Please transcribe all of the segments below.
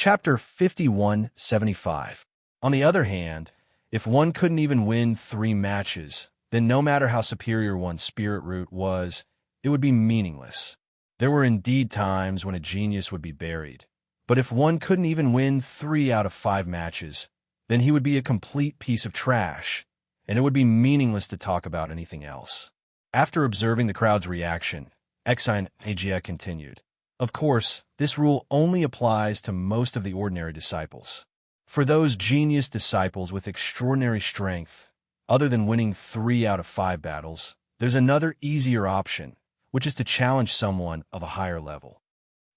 Chapter 5175. On the other hand, if one couldn't even win 3 matches, then no matter how superior one's spirit root was, it would be meaningless. There were indeed times when a genius would be buried. But if one couldn't even win 3 out of 5 matches, then he would be a complete piece of trash, and it would be meaningless to talk about anything else. After observing the crowd's reaction, Exine Agia continued. Of course, this rule only applies to most of the ordinary disciples. For those genius disciples with extraordinary strength, other than winning 3 out of 5 battles, there's another easier option, which is to challenge someone of a higher level.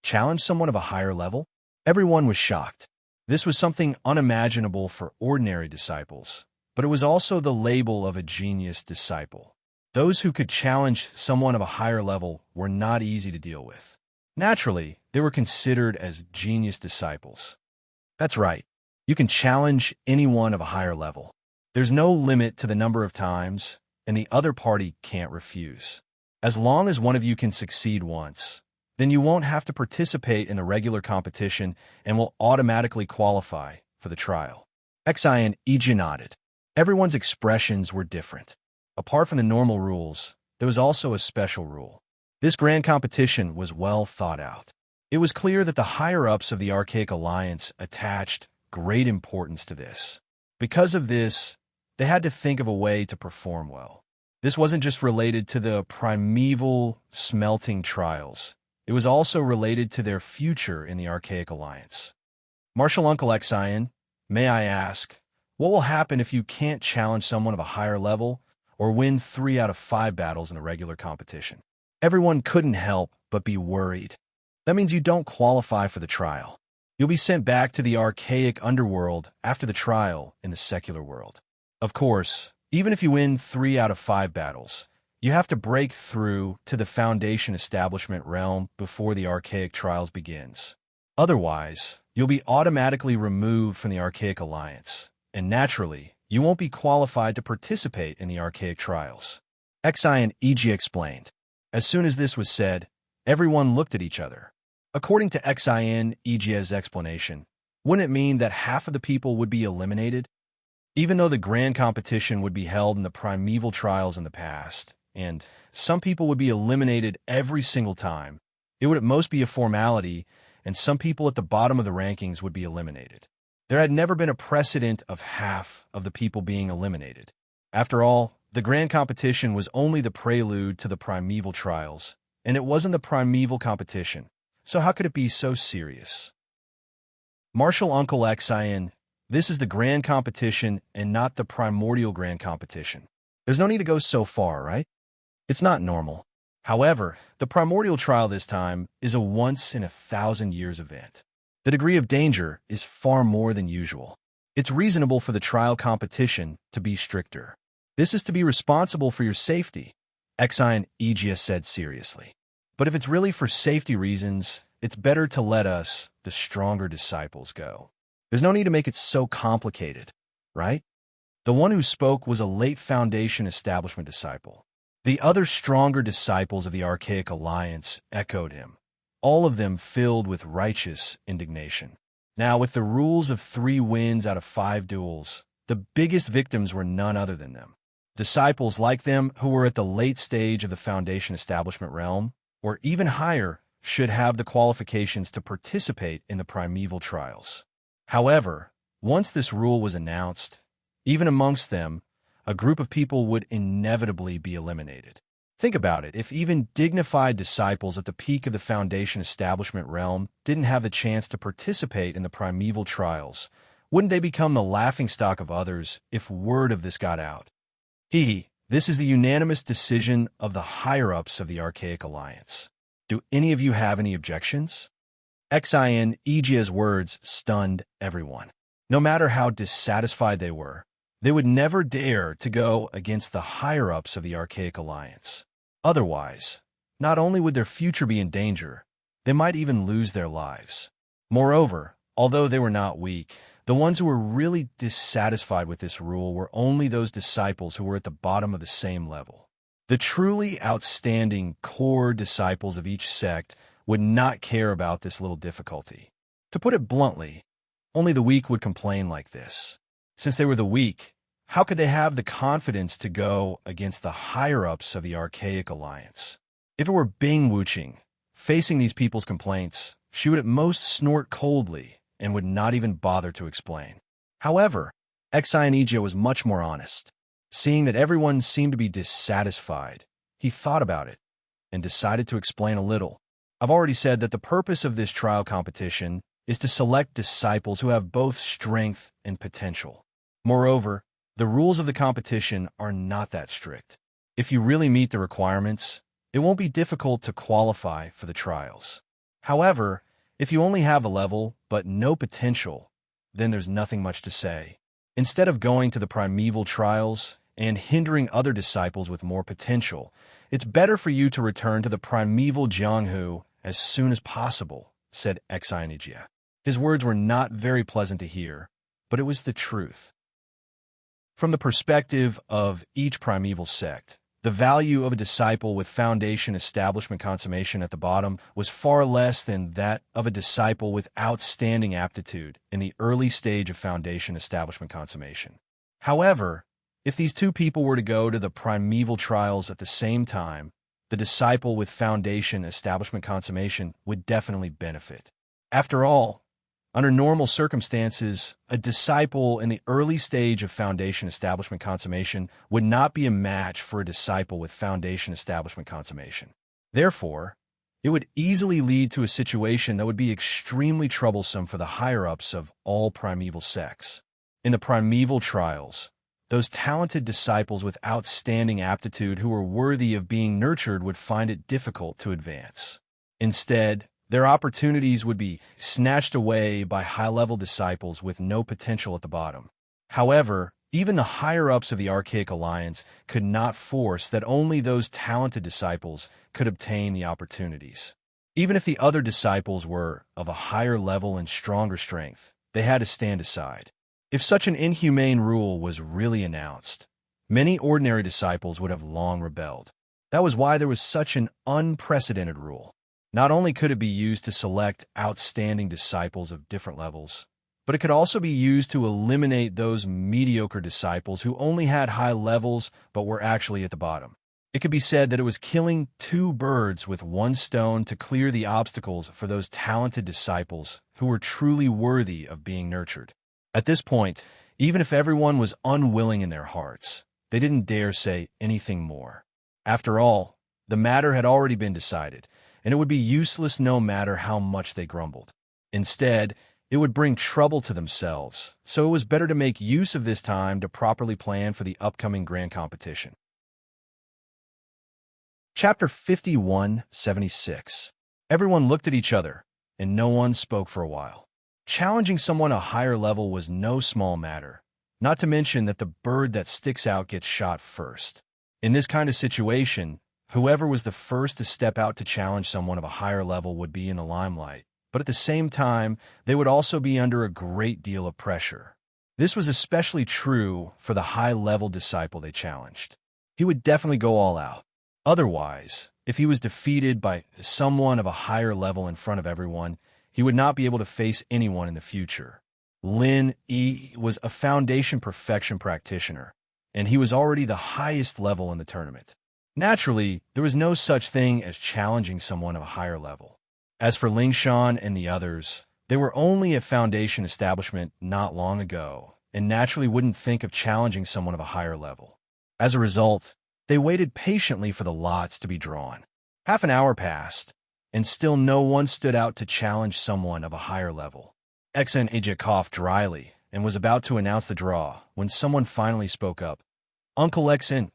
Challenge someone of a higher level? Everyone was shocked. This was something unimaginable for ordinary disciples, but it was also the label of a genius disciple. Those who could challenge someone of a higher level were not easy to deal with. Naturally, they were considered as genius disciples. That's right. You can challenge anyone of a higher level. There's no limit to the number of times, and the other party can't refuse. As long as one of you can succeed once, then you won't have to participate in the regular competition and will automatically qualify for the trial. Exine Ija nodded. Everyone's expressions were different. Apart from the normal rules, there was also a special rule. This grand competition was well thought out. It was clear that the higher-ups of the Archaic Alliance attached great importance to this. Because of this, they had to think of a way to perform well. This wasn't just related to the primeval smelting trials. It was also related to their future in the Archaic Alliance. Martial Uncle Exine, may I ask, what will happen if you can't challenge someone of a higher level or win 3 out of 5 battles in a regular competition? Everyone couldn't help but be worried. That means you don't qualify for the trial. You'll be sent back to the archaic underworld after the trial in the secular world. Of course, even if you win 3 out of 5 battles, you have to break through to the Foundation Establishment realm before the archaic trials begins. Otherwise, you'll be automatically removed from the Archaic Alliance, and naturally, you won't be qualified to participate in the archaic trials. Exine Ija explained. As soon as this was said, everyone looked at each other. According to Exine Ija's explanation, wouldn't it mean that half of the people would be eliminated? Even though the grand competition would be held in the primeval trials in the past, and some people would be eliminated every single time, it would at most be a formality, and some people at the bottom of the rankings would be eliminated. There had never been a precedent of half of the people being eliminated. After all, the grand competition was only the prelude to the primeval trials, and it wasn't the primeval competition, so how could it be so serious? Martial Uncle Exine, this is the grand competition and not the primordial grand competition. There's no need to go so far, right? It's not normal. However, the primordial trial this time is a once-in-a-thousand-years event. The degree of danger is far more than usual. It's reasonable for the trial competition to be stricter. This is to be responsible for your safety, Exine Ija said seriously. But if it's really for safety reasons, it's better to let us, the stronger disciples, go. There's no need to make it so complicated, right? The one who spoke was a late Foundation Establishment disciple. The other stronger disciples of the Archaic Alliance echoed him, all of them filled with righteous indignation. Now, with the rules of 3 wins out of 5 duels, the biggest victims were none other than them. Disciples like them who were at the late stage of the Foundation Establishment realm, or even higher, should have the qualifications to participate in the primeval trials. However, once this rule was announced, even amongst them, a group of people would inevitably be eliminated. Think about it. If even dignified disciples at the peak of the Foundation Establishment realm didn't have the chance to participate in the primeval trials, wouldn't they become the laughingstock of others if word of this got out? This is the unanimous decision of the higher-ups of the Archaic Alliance. Do any of you have any objections? Exine Ija's words stunned everyone. No matter how dissatisfied they would never dare to go against the higher-ups of the Archaic Alliance. Otherwise, not only would their future be in danger, they might even lose their lives. Moreover, although they were not weak, the ones who were really dissatisfied with this rule were only those disciples who were at the bottom of the same level. The truly outstanding core disciples of each sect would not care about this little difficulty. To put it bluntly, only the weak would complain like this. Since they were the weak, how could they have the confidence to go against the higher-ups of the Archaic Alliance? If it were Bing Wuching facing these people's complaints, she would at most snort coldly and would not even bother to explain. However, Xianijia was much more honest. Seeing that everyone seemed to be dissatisfied, he thought about it and decided to explain a little. I've already said that the purpose of this trial competition is to select disciples who have both strength and potential. Moreover, the rules of the competition are not that strict. If you really meet the requirements, it won't be difficult to qualify for the trials. However, if you only have a level but no potential, then there's nothing much to say. Instead of going to the primeval trials and hindering other disciples with more potential, it's better for you to return to the primeval Jianghu as soon as possible, said Xianijia. His words were not very pleasant to hear, but it was the truth. From the perspective of each primeval sect, the value of a disciple with foundation establishment consummation at the bottom was far less than that of a disciple with outstanding aptitude in the early stage of foundation establishment consummation. However, if these two people were to go to the primeval trials at the same time, the disciple with foundation establishment consummation would definitely benefit. After all, under normal circumstances, a disciple in the early stage of foundation establishment consummation would not be a match for a disciple with foundation establishment consummation. Therefore, it would easily lead to a situation that would be extremely troublesome for the higher-ups of all primeval sects. In the primeval trials, those talented disciples with outstanding aptitude who were worthy of being nurtured would find it difficult to advance. Instead, their opportunities would be snatched away by high-level disciples with no potential at the bottom. However, even the higher-ups of the Archaic Alliance could not force that only those talented disciples could obtain the opportunities. Even if the other disciples were of a higher level and stronger strength, they had to stand aside. If such an inhumane rule was really announced, many ordinary disciples would have long rebelled. That was why there was such an unprecedented rule. Not only could it be used to select outstanding disciples of different levels, but it could also be used to eliminate those mediocre disciples who only had high levels but were actually at the bottom. It could be said that it was killing two birds with one stone to clear the obstacles for those talented disciples who were truly worthy of being nurtured. At this point, even if everyone was unwilling in their hearts, they didn't dare say anything more. After all, the matter had already been decided, and it would be useless no matter how much they grumbled. Instead, it would bring trouble to themselves, so it was better to make use of this time to properly plan for the upcoming grand competition. Chapter 5176. Everyone looked at each other, and no one spoke for a while. Challenging someone a higher level was no small matter, not to mention that the bird that sticks out gets shot first. In this kind of situation, whoever was the first to step out to challenge someone of a higher level would be in the limelight, but at the same time, they would also be under a great deal of pressure. This was especially true for the high-level disciple they challenged. He would definitely go all out. Otherwise, if he was defeated by someone of a higher level in front of everyone, he would not be able to face anyone in the future. Lin Yi was a foundation perfection practitioner, and he was already the highest level in the tournament. Naturally, there was no such thing as challenging someone of a higher level. As for Ling Shan and the others, they were only at foundation establishment not long ago, and naturally wouldn't think of challenging someone of a higher level. As a result, they waited patiently for the lots to be drawn. Half an hour passed, and still no one stood out to challenge someone of a higher level. Xianijia coughed dryly and was about to announce the draw when someone finally spoke up. "Uncle Xin,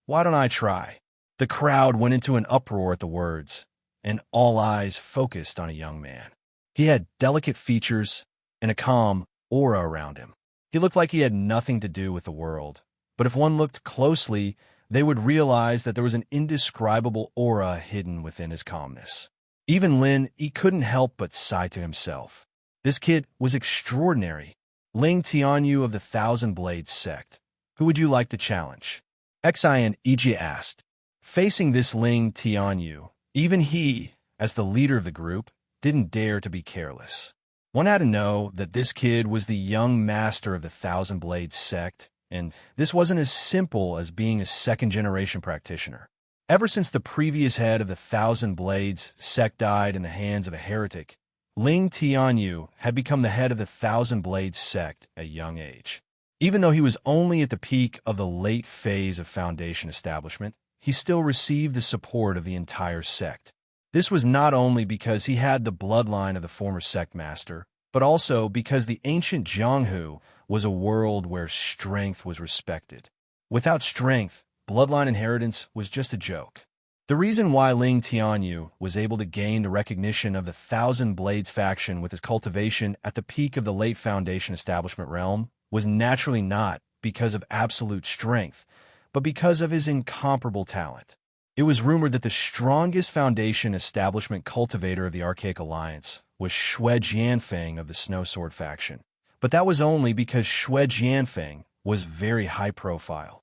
why don't I try?" The crowd went into an uproar at the words, and all eyes focused on a young man. He had delicate features and a calm aura around him. He looked like he had nothing to do with the world, but if one looked closely, they would realize that there was an indescribable aura hidden within his calmness. Even Lin, he couldn't help but sigh to himself. This kid was extraordinary. Ling Tianyu of the Thousand Blades sect. Who would you like to challenge? Xianijia asked. Facing this Ling Tianyu, even he, as the leader of the group, didn't dare to be careless. One had to know that this kid was the young master of the Thousand Blades sect, and this wasn't as simple as being a second-generation practitioner. Ever since the previous head of the Thousand Blades sect died in the hands of a heretic, Ling Tianyu had become the head of the Thousand Blades sect at a young age. Even though he was only at the peak of the late phase of Foundation establishment, he still received the support of the entire sect. This was not only because he had the bloodline of the former sect master, but also because the ancient Jianghu was a world where strength was respected. Without strength, bloodline inheritance was just a joke. The reason why Ling Tianyu was able to gain the recognition of the Thousand Blades faction with his cultivation at the peak of the late Foundation establishment realm was naturally not because of absolute strength, but because of his incomparable talent. It was rumored that the strongest Foundation establishment cultivator of the Archaic Alliance was Xue Jianfeng of the Snow Sword faction, but that was only because Xue Jianfeng was very high profile.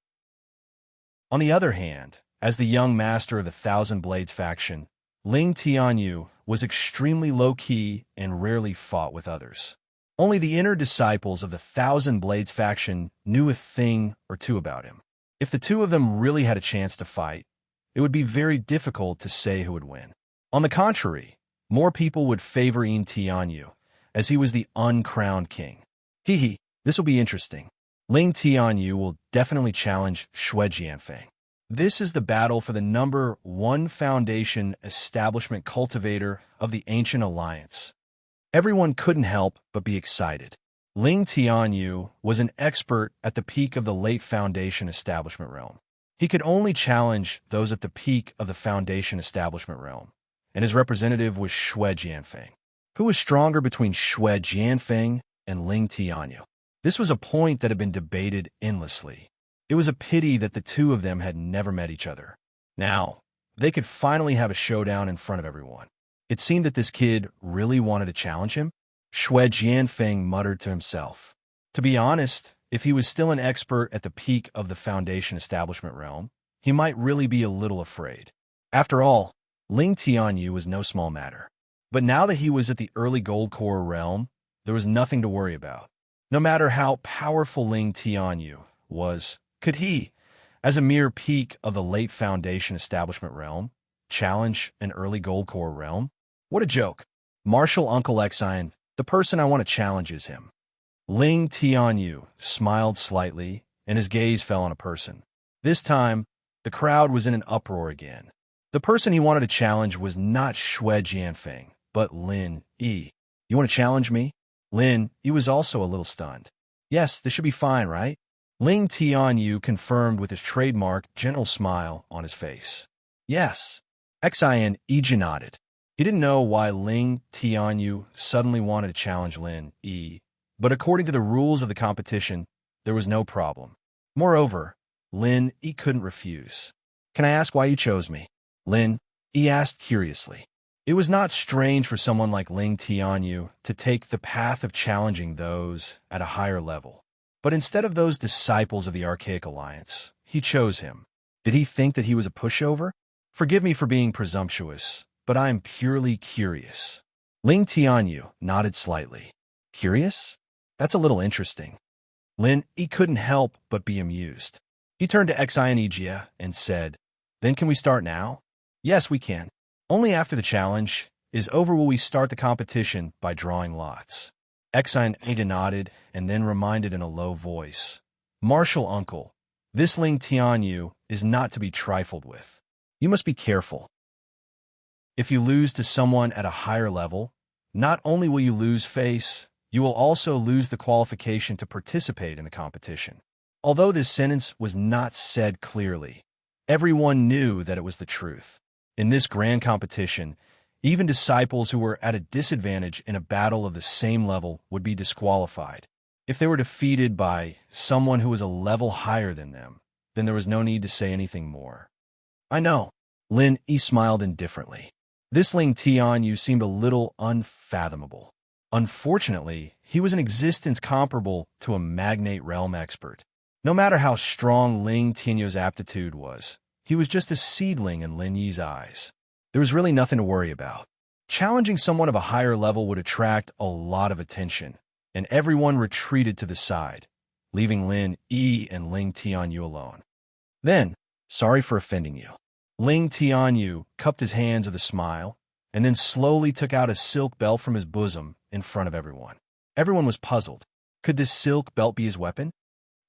On the other hand, as the young master of the Thousand Blades faction, Ling Tianyu was extremely low-key and rarely fought with others. Only the inner disciples of the Thousand Blades faction knew a thing or two about him. If the two of them really had a chance to fight, it would be very difficult to say who would win. On the contrary, more people would favor Yin Tianyu, as he was the uncrowned king. This will be interesting. Ling Tianyu will definitely challenge Xue Jianfeng. This is the battle for the number 1 Foundation establishment cultivator of the Ancient Alliance. Everyone couldn't help but be excited. Ling Tianyu was an expert at the peak of the late Foundation establishment realm. He could only challenge those at the peak of the Foundation establishment realm, and his representative was Xue Jianfeng. Who was stronger between Xue Jianfeng and Ling Tianyu? This was a point that had been debated endlessly. It was a pity that the two of them had never met each other. Now, they could finally have a showdown in front of everyone. It seemed that this kid really wanted to challenge him. Xue Jianfeng muttered to himself. To be honest, if he was still an expert at the peak of the Foundation establishment realm, he might really be a little afraid. After all, Ling Tianyu was no small matter. But now that he was at the early Gold Core realm, there was nothing to worry about. No matter how powerful Ling Tianyu was, could he, as a mere peak of the late Foundation establishment realm, challenge an early Gold Core realm? What a joke. Martial Uncle Xian, the person I want to challenge is him. Ling Tianyu smiled slightly, and his gaze fell on a person. This time, the crowd was in an uproar again. The person he wanted to challenge was not Xue Jianfeng, but Lin Yi. You want to challenge me? Lin Yi was also a little stunned. Yes, this should be fine, right? Ling Tianyu confirmed with his trademark gentle smile on his face. Yes. Xian Yi nodded. He didn't know why Ling Tianyu suddenly wanted to challenge Lin Yi, but according to the rules of the competition, there was no problem. Moreover, Lin Yi couldn't refuse. Can I ask why you chose me? Lin Yi asked curiously. It was not strange for someone like Ling Tianyu to take the path of challenging those at a higher level. But instead of those disciples of the Archaic Alliance, he chose him. Did he think that he was a pushover? Forgive me for being presumptuous, but I am purely curious. Ling Tianyu nodded slightly. Curious? That's a little interesting. Lin Yi couldn't help but be amused. He turned to Xian Yijia and said, Then can we start now? Yes, we can. Only after the challenge is over will we start the competition by drawing lots. Xian Yijia nodded and then reminded in a low voice, Martial Uncle, this Ling Tianyu is not to be trifled with. You must be careful. If you lose to someone at a higher level, not only will you lose face, you will also lose the qualification to participate in the competition. Although this sentence was not said clearly, everyone knew that it was the truth. In this grand competition, even disciples who were at a disadvantage in a battle of the same level would be disqualified. If they were defeated by someone who was a level higher than them, then there was no need to say anything more. I know. Lin Yi smiled indifferently. This Ling Tianyu seemed a little unfathomable. Unfortunately, he was an existence comparable to a magnate realm expert. No matter how strong Ling Tianyu's aptitude was, he was just a seedling in Lin Yi's eyes. There was really nothing to worry about. Challenging someone of a higher level would attract a lot of attention, and everyone retreated to the side, leaving Lin Yi and Ling Tianyu alone. Then, sorry for offending you. Ling Tianyu cupped his hands with a smile, and then slowly took out a silk belt from his bosom in front of everyone. Everyone was puzzled. Could this silk belt be his weapon?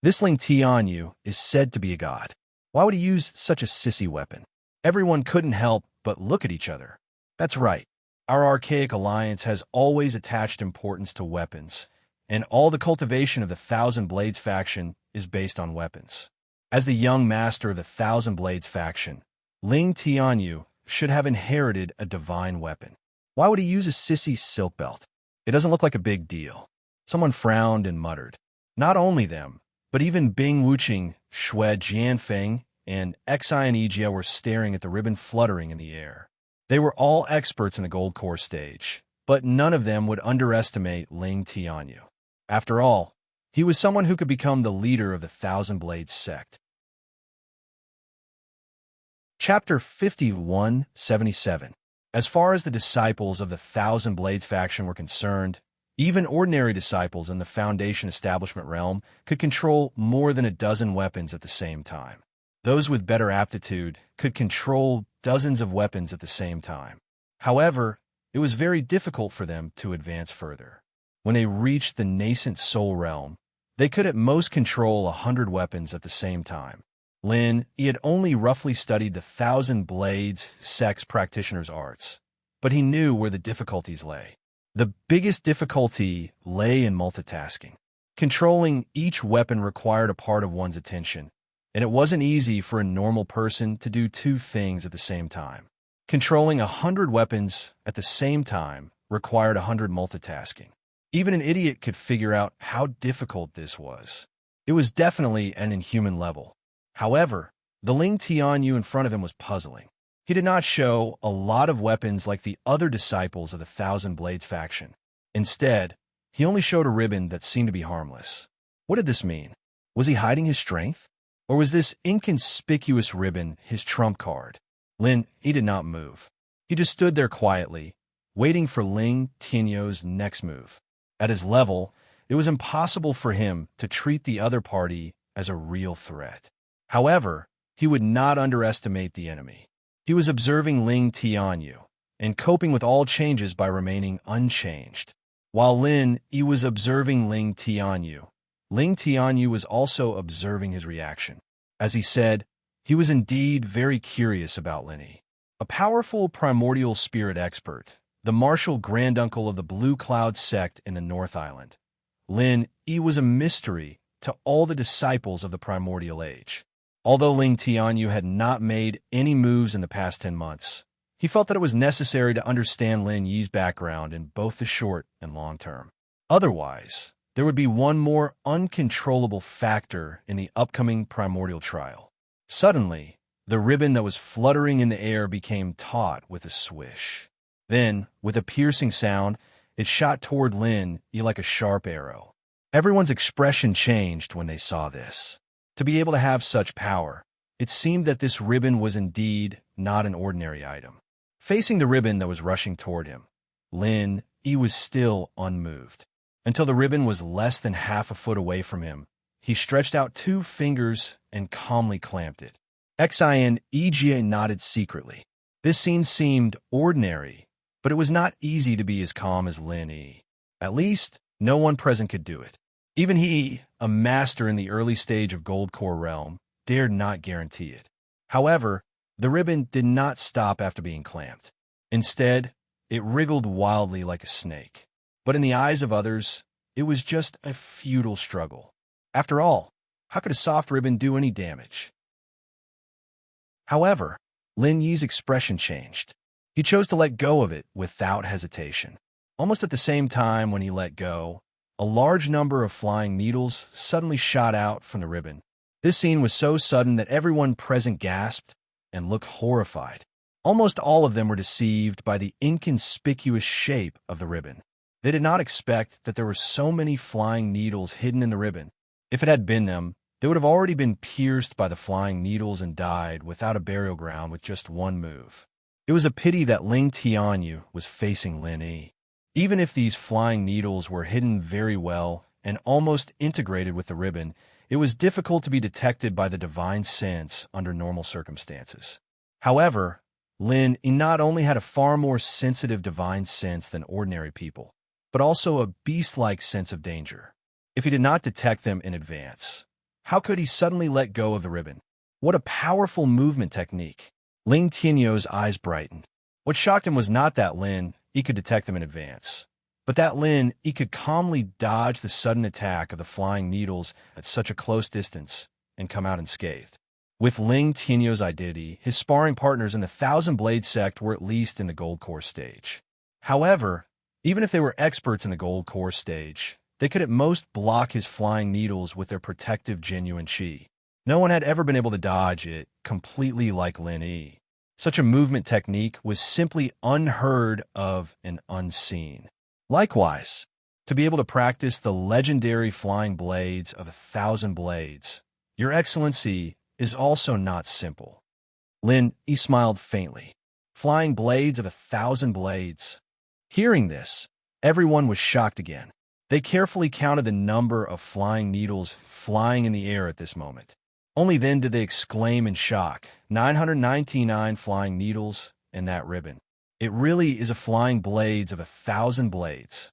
This Ling Tianyu is said to be a god. Why would he use such a sissy weapon? Everyone couldn't help but look at each other. That's right. Our archaic alliance has always attached importance to weapons, and all the cultivation of the Thousand Blades faction is based on weapons. As the young master of the Thousand Blades faction, Ling Tianyu should have inherited a divine weapon. Why would he use a sissy silk belt? It doesn't look like a big deal. Someone frowned and muttered. Not only them, but even Bing Wuqing, Xue Jianfeng, and Xian Yijie were staring at the ribbon fluttering in the air. They were all experts in the gold core stage, but none of them would underestimate Ling Tianyu. After all, he was someone who could become the leader of the Thousand Blades sect. Chapter 51-77. As far as the disciples of the Thousand Blades faction were concerned, even ordinary disciples in the Foundation establishment realm could control more than a dozen weapons at the same time. Those with better aptitude could control dozens of weapons at the same time. However, it was very difficult for them to advance further. When they reached the nascent soul realm, they could at most control 100 weapons at the same time. Lin, he had only roughly studied the Thousand Blades sect's practitioner's arts, but he knew where the difficulties lay. The biggest difficulty lay in multitasking. Controlling each weapon required a part of one's attention, and it wasn't easy for a normal person to do two things at the same time. Controlling 100 weapons at the same time required 100 multitasking. Even an idiot could figure out how difficult this was. It was definitely an inhuman level. However, the Ling Tianyu in front of him was puzzling. He did not show a lot of weapons like the other disciples of the Thousand Blades faction. Instead, he only showed a ribbon that seemed to be harmless. What did this mean? Was he hiding his strength? Or was this inconspicuous ribbon his trump card? Lin, he did not move. He just stood there quietly, waiting for Ling Tianyu's next move. At his level, it was impossible for him to treat the other party as a real threat. However, he would not underestimate the enemy. He was observing Ling Tianyu and coping with all changes by remaining unchanged. While Lin Yi was observing Ling Tianyu was also observing his reaction. As he said, he was indeed very curious about Lin Yi. A powerful primordial spirit expert, the martial granduncle of the Blue Cloud sect in the North Island. Lin Yi was a mystery to all the disciples of the primordial age. Although Ling Tianyu had not made any moves in the past 10 months, he felt that it was necessary to understand Lin Yi's background in both the short and long term. Otherwise, there would be one more uncontrollable factor in the upcoming primordial trial. Suddenly, the ribbon that was fluttering in the air became taut with a swish. Then, with a piercing sound, it shot toward Lin Yi like a sharp arrow. Everyone's expression changed when they saw this. To be able to have such power, it seemed that this ribbon was indeed not an ordinary item. Facing the ribbon that was rushing toward him, Lin Yi was still unmoved. Until the ribbon was less than half a foot away from him, he stretched out 2 fingers and calmly clamped it. Xian Yijie nodded secretly. This scene seemed ordinary, but it was not easy to be as calm as Lin Yi. At least, no one present could do it. Even he, a master in the early stage of Gold Core realm, dared not guarantee it. However, the ribbon did not stop after being clamped. Instead, it wriggled wildly like a snake. But in the eyes of others, it was just a futile struggle. After all, how could a soft ribbon do any damage? However, Lin Yi's expression changed. He chose to let go of it without hesitation. Almost at the same time when he let go, a large number of flying needles suddenly shot out from the ribbon. This scene was so sudden that everyone present gasped and looked horrified. Almost all of them were deceived by the inconspicuous shape of the ribbon. They did not expect that there were so many flying needles hidden in the ribbon. If it had been them, they would have already been pierced by the flying needles and died without a burial ground with just one move. It was a pity that Ling Tianyu was facing Lin Yi. Even if these flying needles were hidden very well and almost integrated with the ribbon, it was difficult to be detected by the divine sense under normal circumstances. However, Lin Yi not only had a far more sensitive divine sense than ordinary people, but also a beast-like sense of danger. If he did not detect them in advance, how could he suddenly let go of the ribbon? What a powerful movement technique! Ling Tianyu's eyes brightened. What shocked him was not that Lin Yi could detect them in advance, but that Lin Yi could calmly dodge the sudden attack of the flying needles at such a close distance and come out unscathed. With Ling Tianyu's identity, his sparring partners in the Thousand Blade sect were at least in the Gold Core stage. However, even if they were experts in the Gold Core stage, they could at most block his flying needles with their protective genuine chi. No one had ever been able to dodge it completely like Lin Yi. Such a movement technique was simply unheard of and unseen. Likewise, to be able to practice the legendary flying blades of 1,000 blades, Your Excellency, is also not simple. Lin Yi smiled faintly. Flying blades of 1,000 blades. Hearing this, everyone was shocked again. They carefully counted the number of flying needles flying in the air at this moment. Only then did they exclaim in shock, 999 flying needles in that ribbon. It really is a flying blades of 1,000 blades.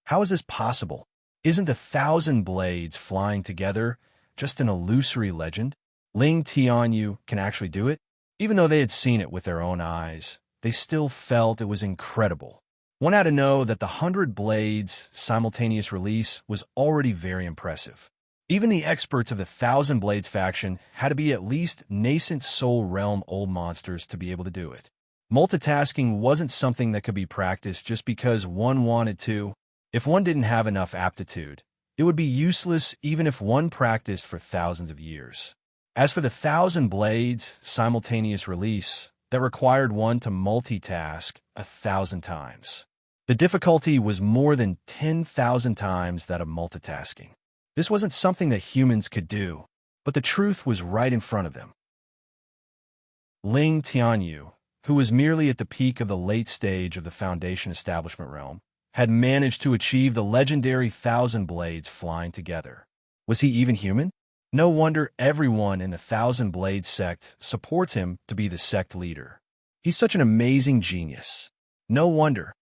How is this possible? Isn't the 1,000 blades flying together just an illusory legend? Ling Tianyu can actually do it? Even though they had seen it with their own eyes, they still felt it was incredible. One had to know that the 100 blades simultaneous release was already very impressive. Even the experts of the 1,000 Blades faction had to be at least nascent soul realm old monsters to be able to do it. Multitasking wasn't something that could be practiced just because one wanted to. If one didn't have enough aptitude, it would be useless even if one practiced for thousands of years. As for the 1,000 Blades simultaneous release, that required one to multitask 1,000 times. The difficulty was more than 10,000 times that of multitasking. This wasn't something that humans could do, but the truth was right in front of them. Ling Tianyu, who was merely at the peak of the late stage of the Foundation establishment realm, had managed to achieve the legendary 1,000 blades flying together. Was he even human? No wonder everyone in the 1,000 Blades sect supports him to be the sect leader. He's such an amazing genius. No wonder.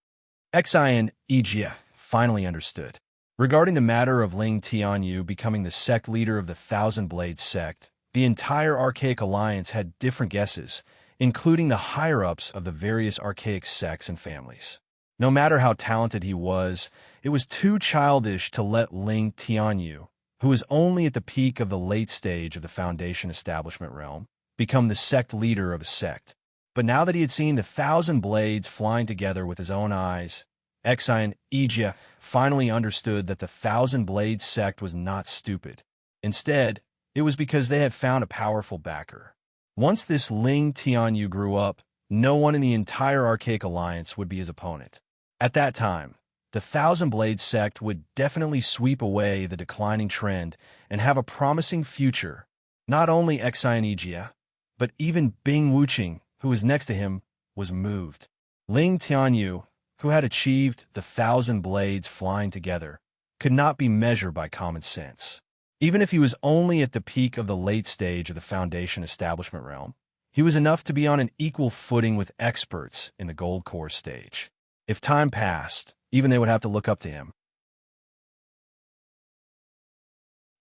Xian Ijia finally understood. Regarding the matter of Ling Tianyu becoming the sect leader of the 1,000 Blades sect, the entire Archaic Alliance had different guesses, including the higher-ups of the various archaic sects and families. No matter how talented he was, it was too childish to let Ling Tianyu, who was only at the peak of the late stage of the Foundation establishment realm, become the sect leader of a sect. But now that he had seen the 1,000 blades flying together with his own eyes, Xian Ijia finally understood that the 1,000 Blades sect was not stupid. Instead, it was because they had found a powerful backer. Once this Ling Tianyu grew up, no one in the entire Archaic Alliance would be his opponent. At that time, the 1,000 Blades sect would definitely sweep away the declining trend and have a promising future. Not only Xian Ijia, but even Bing Wuqing, who was next to him, was moved. Ling Tianyu, who had achieved the 1,000 blades flying together, could not be measured by common sense. Even if he was only at the peak of the late stage of the Foundation establishment realm, he was enough to be on an equal footing with experts in the Gold Core stage. If time passed, even they would have to look up to him.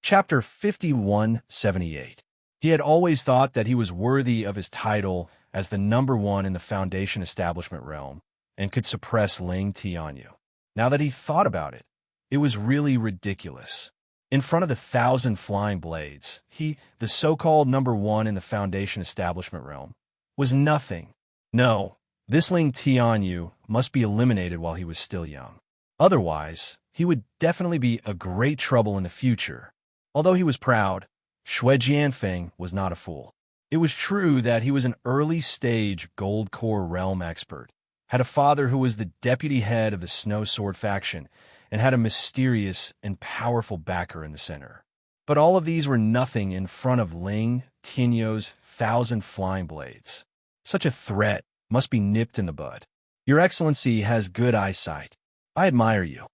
Chapter 5178. He had always thought that he was worthy of his title as the #1 in the Foundation establishment realm, and could suppress Ling Tianyu. Now that he thought about it, it was really ridiculous. In front of the 1,000 flying blades, he, the so-called #1 in the Foundation establishment realm, was nothing. No, this Ling Tianyu must be eliminated while he was still young. Otherwise, he would definitely be a great trouble in the future. Although he was proud, Xue Jianfeng was not a fool. It was true that he was an early-stage Gold Core realm expert, had a father who was the deputy head of the Snow Sword faction, and had a mysterious and powerful backer in the center. But all of these were nothing in front of Ling Tianyu's 1,000 flying blades. Such a threat must be nipped in the bud. Your Excellency has good eyesight. I admire you.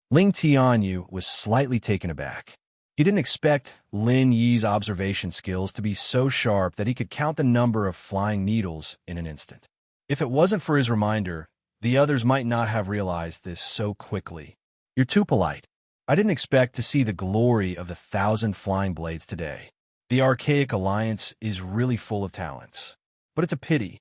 Ling Tianyu was slightly taken aback. He didn't expect Lin Yi's observation skills to be so sharp that he could count the number of flying needles in an instant. If it wasn't for his reminder, the others might not have realized this so quickly. You're too polite. I didn't expect to see the glory of the 1,000 flying blades today. The Archaic Alliance is really full of talents. But it's a pity.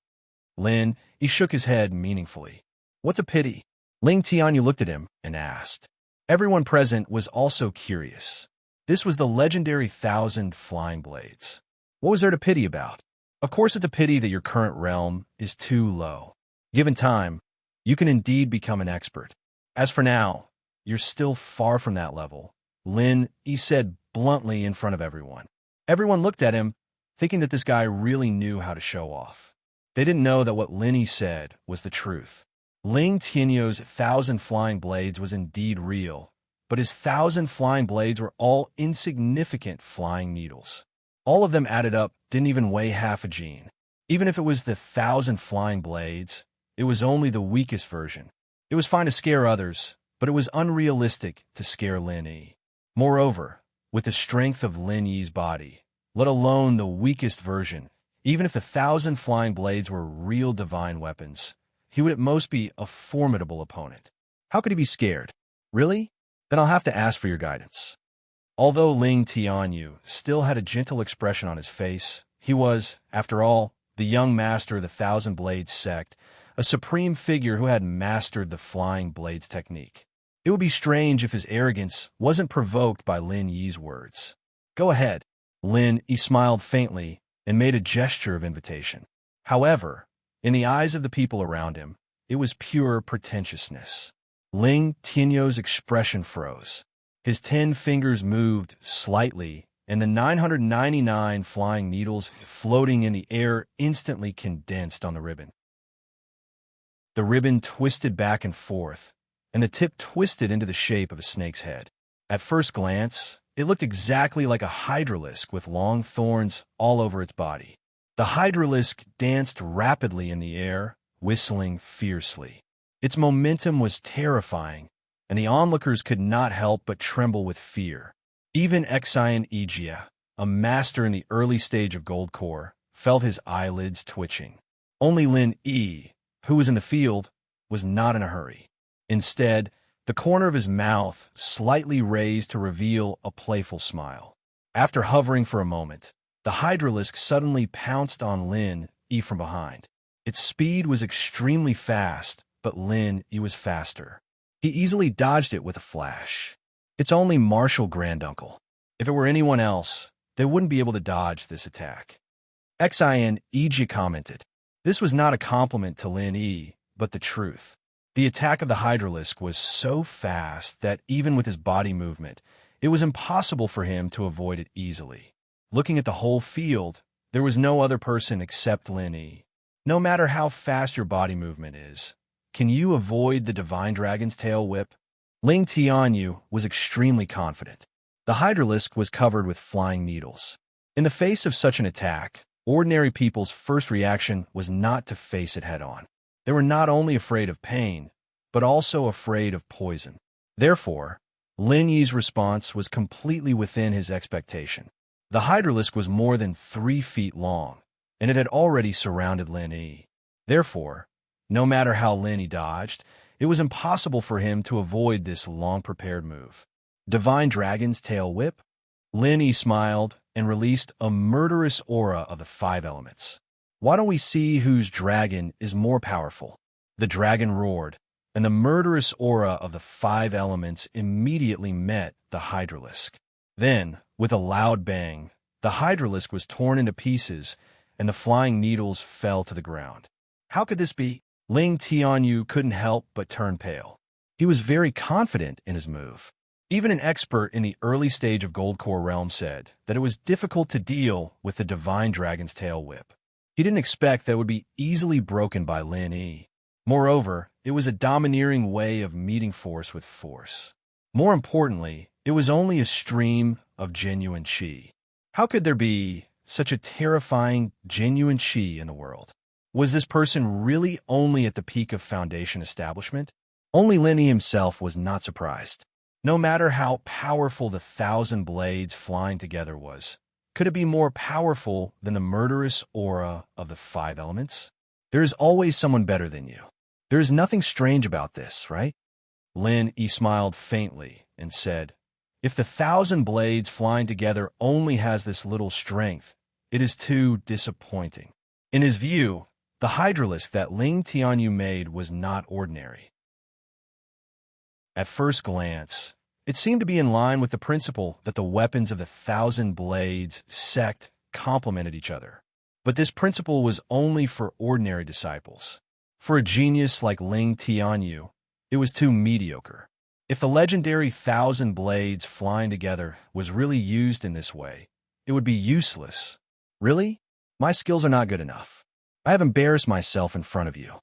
Lin, he shook his head meaningfully. What's a pity? Ling Tianyu looked at him and asked. Everyone present was also curious. This was the legendary 1,000 flying blades. What was there to pity about? Of course it's a pity that your current realm is too low. Given time, you can indeed become an expert. As for now, you're still far from that level. Lin, he said bluntly in front of everyone. Everyone looked at him, thinking that this guy really knew how to show off. They didn't know that what Lin said was the truth. Ling Tianyu's 1,000 flying blades was indeed real, but his 1,000 flying blades were all insignificant flying needles. All of them added up didn't even weigh half a gene. Even if it was the 1,000 flying blades, it was only the weakest version. It was fine to scare others, but it was unrealistic to scare Lin Yi. Moreover, with the strength of Lin Yi's body, let alone the weakest version, even if the 1,000 flying blades were real divine weapons, he would at most be a formidable opponent. How could he be scared? Really? Then I'll have to ask for your guidance. Although Ling Tianyu still had a gentle expression on his face, he was, after all, the young master of the 1,000 Blades sect, a supreme figure who had mastered the flying blades technique. It would be strange if his arrogance wasn't provoked by Lin Yi's words. Go ahead. Lin Yi smiled faintly and made a gesture of invitation. However, in the eyes of the people around him, it was pure pretentiousness. Ling Tianyu's expression froze. His 10 fingers moved slightly, and the 999 flying needles floating in the air instantly condensed on the ribbon. The ribbon twisted back and forth, and the tip twisted into the shape of a snake's head. At first glance, it looked exactly like a hydralisk with long thorns all over its body. The hydralisk danced rapidly in the air, whistling fiercely. Its momentum was terrifying, and the onlookers could not help but tremble with fear. Even Exian Igia, a master in the early stage of Gold Core, felt his eyelids twitching. Only Lin Yi, who was in the field, was not in a hurry. Instead, the corner of his mouth slightly raised to reveal a playful smile. After hovering for a moment, the hydralisk suddenly pounced on Lin Yi from behind. Its speed was extremely fast, but Lin Yi was faster. He easily dodged it with a flash. It's only Marshal Granduncle. If it were anyone else, they wouldn't be able to dodge this attack. Exian Igia commented. This was not a compliment to Lin Yi, but the truth. The attack of the hydralisk was so fast that even with his body movement, it was impossible for him to avoid it easily. Looking at the whole field, there was no other person except Lin Yi. No matter how fast your body movement is, can you avoid the Divine Dragon's Tail Whip? Ling Tianyu was extremely confident. The hydralisk was covered with flying needles. In the face of such an attack, ordinary people's first reaction was not to face it head-on. They were not only afraid of pain, but also afraid of poison. Therefore, Lin Yi's response was completely within his expectation. The hydralisk was more than 3 feet long, and it had already surrounded Lin Yi. Therefore, no matter how Lin Yi dodged, it was impossible for him to avoid this long-prepared move. Divine Dragon's Tail Whip? Lin Yi smiled and released a murderous aura of the 5 elements. Why don't we see whose dragon is more powerful? The dragon roared, and the murderous aura of the 5 elements immediately met the hydralisk. Then, with a loud bang, the hydralisk was torn into pieces, and the flying needles fell to the ground. How could this be? Ling Tianyu couldn't help but turn pale. He was very confident in his move. Even an expert in the early stage of Gold Core Realm said that it was difficult to deal with the Divine Dragon's Tail Whip. He didn't expect that it would be easily broken by Lin Yi. Moreover, it was a domineering way of meeting force with force. More importantly, it was only a stream of genuine qi. How could there be such a terrifying, genuine qi in the world? Was this person really only at the peak of Foundation establishment? Only Lenny himself was not surprised. No matter how powerful the 1,000 blades flying together was, could it be more powerful than the murderous aura of the 5 elements? There is always someone better than you. There is nothing strange about this, right? Lin Yi smiled faintly and said, if the 1,000 blades flying together only has this little strength, it is too disappointing. In his view, the hydralisk that Ling Tianyu made was not ordinary. At first glance, it seemed to be in line with the principle that the weapons of the 1,000 blades sect complemented each other. But this principle was only for ordinary disciples. For a genius like Ling Tianyu, it was too mediocre. If the legendary 1,000 blades flying together was really used in this way, it would be useless. Really? My skills are not good enough. I have embarrassed myself in front of you.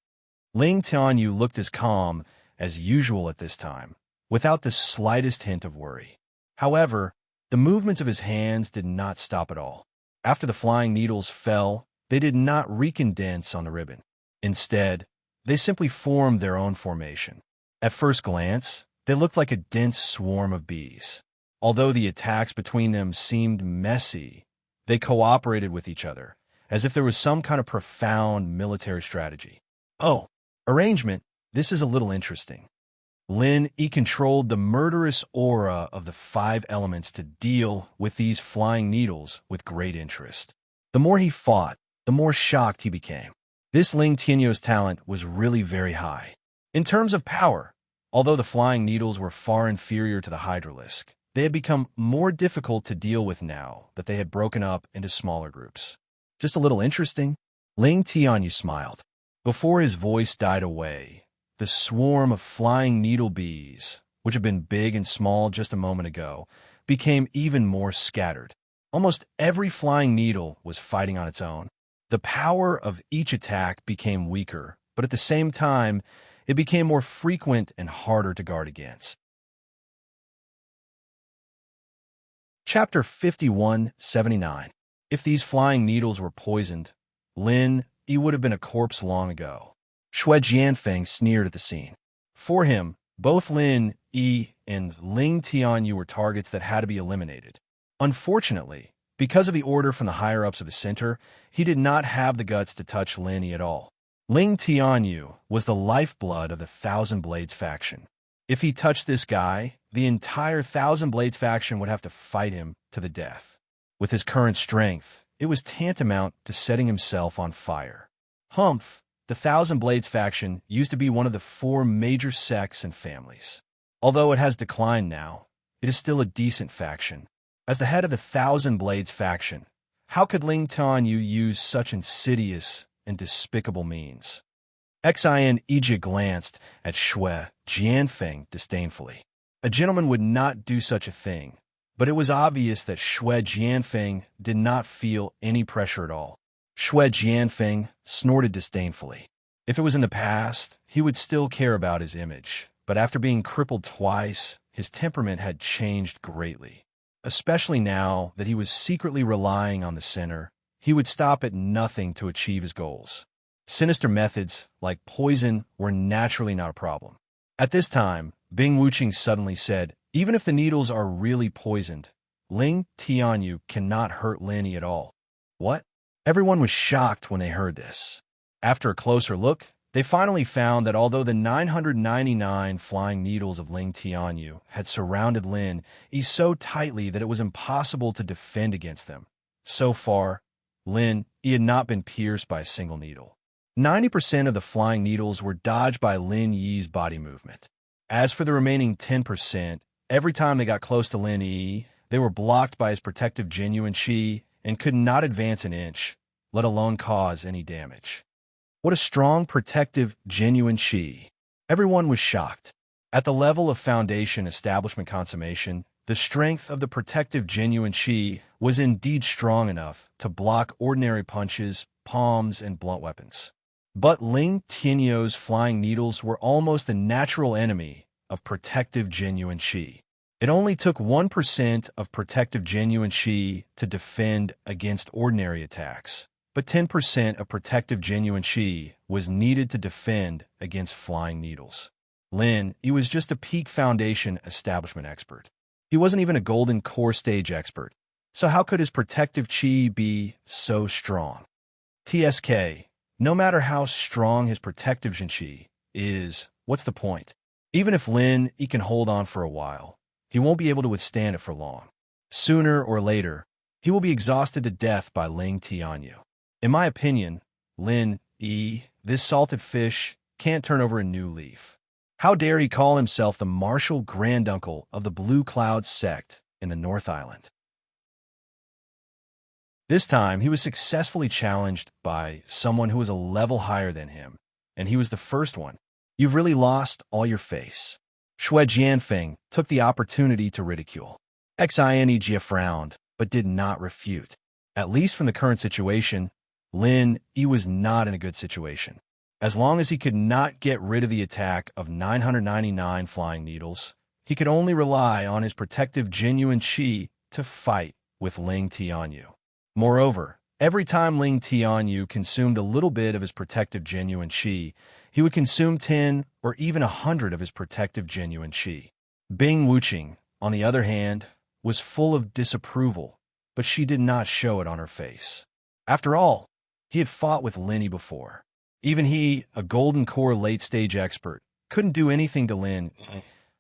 Ling Tianyu looked as calm as usual at this time, without the slightest hint of worry. However, the movements of his hands did not stop at all. After the flying needles fell, they did not recondense on the ribbon. Instead, they simply formed their own formation. At first glance, they looked like a dense swarm of bees. Although the attacks between them seemed messy, they cooperated with each other, as if there was some kind of profound military strategy. Oh, arrangement, this is a little interesting. Lin Yi controlled the murderous aura of the 5 elements to deal with these flying needles with great interest. The more he fought, the more shocked he became. This Ling Tianyu's talent was really very high. In terms of power, although the flying needles were far inferior to the hydralisk, they had become more difficult to deal with now that they had broken up into smaller groups. Just a little interesting? Ling Tianyu smiled. Before his voice died away, the swarm of flying needle bees, which had been big and small just a moment ago, became even more scattered. Almost every flying needle was fighting on its own. The power of each attack became weaker, but at the same time, it became more frequent and harder to guard against. Chapter 51-79. If these flying needles were poisoned, Lin Yi would have been a corpse long ago. Shui Jianfeng sneered at the scene. For him, both Lin Yi and Ling Tianyu were targets that had to be eliminated. Unfortunately, because of the order from the higher-ups of the center, he did not have the guts to touch Lin Yi at all. Ling Tianyu was the lifeblood of the 1,000 Blades faction. If he touched this guy, the entire 1,000 Blades faction would have to fight him to the death. With his current strength, it was tantamount to setting himself on fire. Humph, the 1,000 Blades faction used to be one of the 4 major sects and families. Although it has declined now, it is still a decent faction. As the head of the 1,000 Blades faction, how could Ling Tianyu use such insidious and despicable means? Xin Ija glanced at Shui Jianfeng disdainfully. A gentleman would not do such a thing, but it was obvious that Shui Jianfeng did not feel any pressure at all. Shui Jianfeng snorted disdainfully. If it was in the past, he would still care about his image, but after being crippled twice, his temperament had changed greatly. Especially now that he was secretly relying on the center, he would stop at nothing to achieve his goals. Sinister methods, like poison, were naturally not a problem. At this time, Bing Wuqing suddenly said, even if the needles are really poisoned, Ling Tianyu cannot hurt Lin Yi at all. What? Everyone was shocked when they heard this. After a closer look, they finally found that although the 999 flying needles of Ling Tianyu had surrounded Lin Yi so tightly that it was impossible to defend against them, so far, Lin Yi had not been pierced by a single needle. 90% of the flying needles were dodged by Lin Yi's body movement. As for the remaining 10%, every time they got close to Lin Yi, they were blocked by his protective genuine chi and could not advance an inch, let alone cause any damage. What a strong protective genuine chi. Everyone was shocked. At the level of Foundation establishment consummation, the strength of the protective genuine chi was indeed strong enough to block ordinary punches, palms, and blunt weapons. But Ling Tianyu's flying needles were almost the natural enemy of protective genuine chi. It only took 1% of protective genuine chi to defend against ordinary attacks, but 10% of protective genuine chi was needed to defend against flying needles. Lin, he was just a peak foundation establishment expert. He wasn't even a golden core stage expert. So how could his protective chi be so strong? TSK, no matter how strong his protective chi is, what's the point? Even if Lin, he can hold on for a while, he won't be able to withstand it for long. Sooner or later, he will be exhausted to death by Ling Tianyu. In my opinion, Lin, this salted fish, can't turn over a new leaf. How dare he call himself the martial granduncle of the Blue Cloud sect in the North Island? This time, he was successfully challenged by someone who was a level higher than him, and he was the first one. You've really lost all your face. Xue Jianfeng took the opportunity to ridicule. Xineg frowned, but did not refute. At least from the current situation, Lin, he was not in a good situation. As long as he could not get rid of the attack of 999 flying needles, he could only rely on his protective genuine chi to fight with Ling Tianyu. Moreover, every time Ling Tianyu consumed a little bit of his protective genuine chi, he would consume 10 or even 100 of his protective genuine chi. Bing Wuqing, on the other hand, was full of disapproval, but she did not show it on her face. After all, he had fought with Linny before. Even he, a golden core late-stage expert, couldn't do anything to Lin,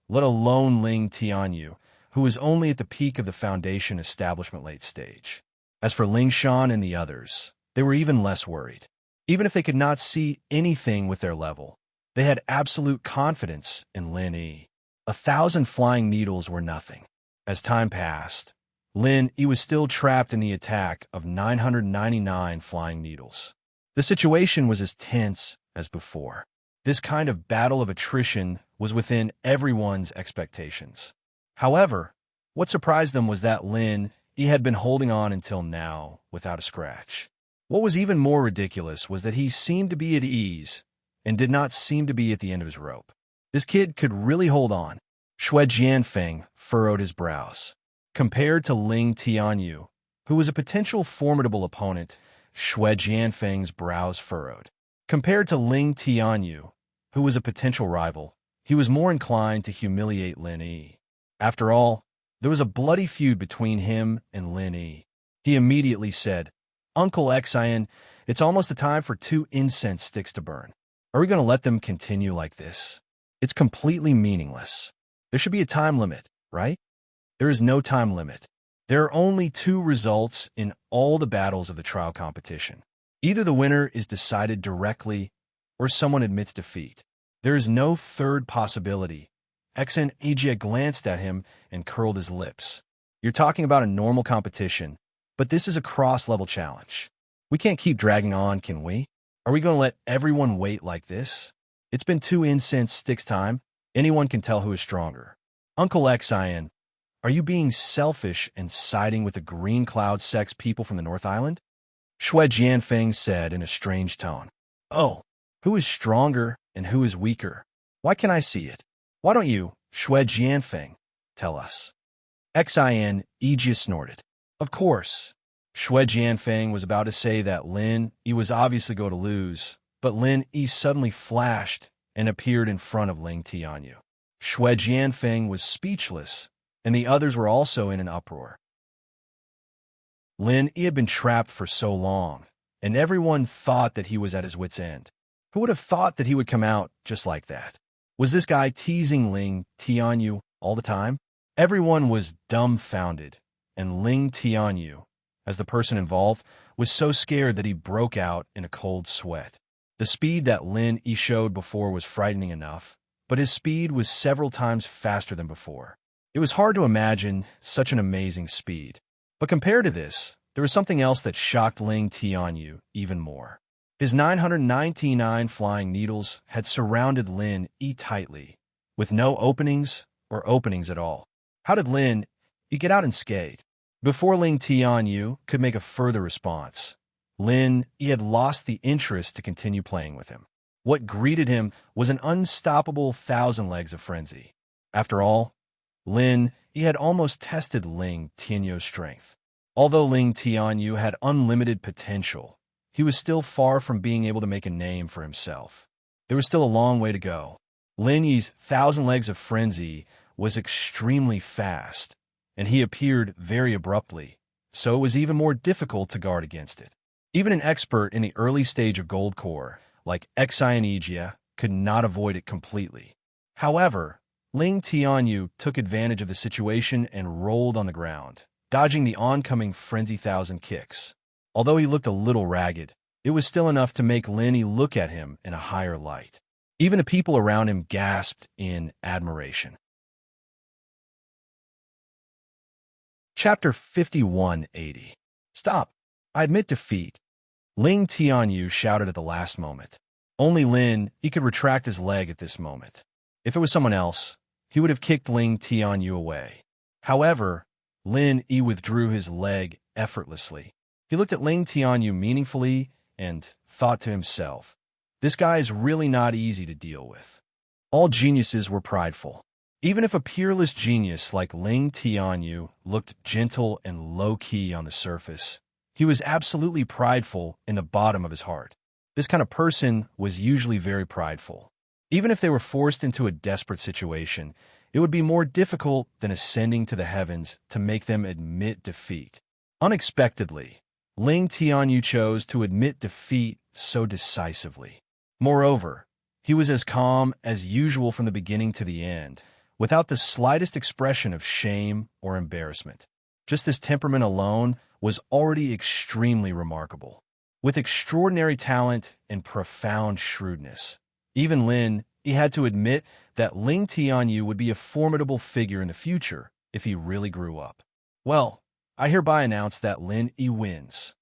let alone Ling Tianyu, who was only at the peak of the Foundation establishment late stage. As for Ling Shan and the others, they were even less worried. Even if they could not see anything with their level, they had absolute confidence in Lin Yi. 1,000 flying needles were nothing. As time passed, Lin Yi was still trapped in the attack of 999 flying needles. The situation was as tense as before. This kind of battle of attrition was within everyone's expectations. However, what surprised them was that Lin Yi had been holding on until now without a scratch. What was even more ridiculous was that he seemed to be at ease and did not seem to be at the end of his rope. This kid could really hold on. Xue Jianfeng furrowed his brows. Compared to Ling Tianyu, who was a potential formidable opponent, Xue Jianfeng's brows furrowed. Compared to Ling Tianyu, who was a potential rival, he was more inclined to humiliate Lin Yi. After all, there was a bloody feud between him and Lin Yi. He immediately said, "Uncle Xian, it's almost the time for 2 incense sticks to burn. Are we going to let them continue like this? It's completely meaningless. There should be a time limit, right?" There is no time limit. There are only 2 results in all the battles of the trial competition. Either the winner is decided directly, or someone admits defeat. There is no third possibility. Xineg glanced at him and curled his lips. You're talking about a normal competition, but this is a cross-level challenge. We can't keep dragging on, can we? Are we going to let everyone wait like this? It's been 2 incense sticks time. Anyone can tell who is stronger. Uncle Xian, are you being selfish and siding with the Green Cloud Sect's people from the North Island? Xue Jianfeng said in a strange tone. Oh, who is stronger and who is weaker? Why can't I see it? Why don't you, Xue Jianfeng, tell us? Xin Yi snorted. Of course. Xue Jianfeng was about to say that Lin Yi was obviously going to lose, but Lin Yi suddenly flashed and appeared in front of Ling Tianyu. Xue Jianfeng was speechless, and the others were also in an uproar. Lin Yi had been trapped for so long, and everyone thought that he was at his wit's end. Who would have thought that he would come out just like that? Was this guy teasing Ling Tianyu all the time? Everyone was dumbfounded, and Ling Tianyu, as the person involved, was so scared that he broke out in a cold sweat. The speed that Lin Yi showed before was frightening enough, but his speed was several times faster than before. It was hard to imagine such an amazing speed. But compared to this, there was something else that shocked Ling Tianyu even more. His 999 flying needles had surrounded Lin Yi tightly, with no openings or openings at all. How did Lin Yi get out unscathed? Before Ling Tianyu could make a further response, Lin Yi had lost the interest to continue playing with him. What greeted him was an unstoppable 1,000 legs of frenzy. After all, Lin Yi had almost tested Ling Tianyu's strength. Although Ling Tianyu had unlimited potential, he was still far from being able to make a name for himself. There was still a long way to go. Lin Yi's 1,000 Legs of Frenzy was extremely fast, and he appeared very abruptly, so it was even more difficult to guard against it. Even an expert in the early stage of Gold Core, like Xianijia, could not avoid it completely. However, Ling Tianyu took advantage of the situation and rolled on the ground, dodging the oncoming Frenzy 1,000 kicks. Although he looked a little ragged, it was still enough to make Lin Yi look at him in a higher light. Even the people around him gasped in admiration. Chapter 5180. Stop! I admit defeat. Ling Tianyu shouted at the last moment. Only Lin Yi could retract his leg at this moment. If it was someone else, he would have kicked Ling Tianyu away. However, Lin Yi withdrew his leg effortlessly. He looked at Ling Tianyu meaningfully and thought to himself, this guy is really not easy to deal with. All geniuses were prideful. Even if a peerless genius like Ling Tianyu looked gentle and low-key on the surface, he was absolutely prideful in the bottom of his heart. This kind of person was usually very prideful. Even if they were forced into a desperate situation, it would be more difficult than ascending to the heavens to make them admit defeat. Unexpectedly, Ling Tianyu chose to admit defeat so decisively. Moreover, he was as calm as usual from the beginning to the end, without the slightest expression of shame or embarrassment. Just this temperament alone was already extremely remarkable. With extraordinary talent and profound shrewdness, even Lin Yi had to admit that Ling Tianyu would be a formidable figure in the future if he really grew up. Well, I hereby announce that Lin Yi wins.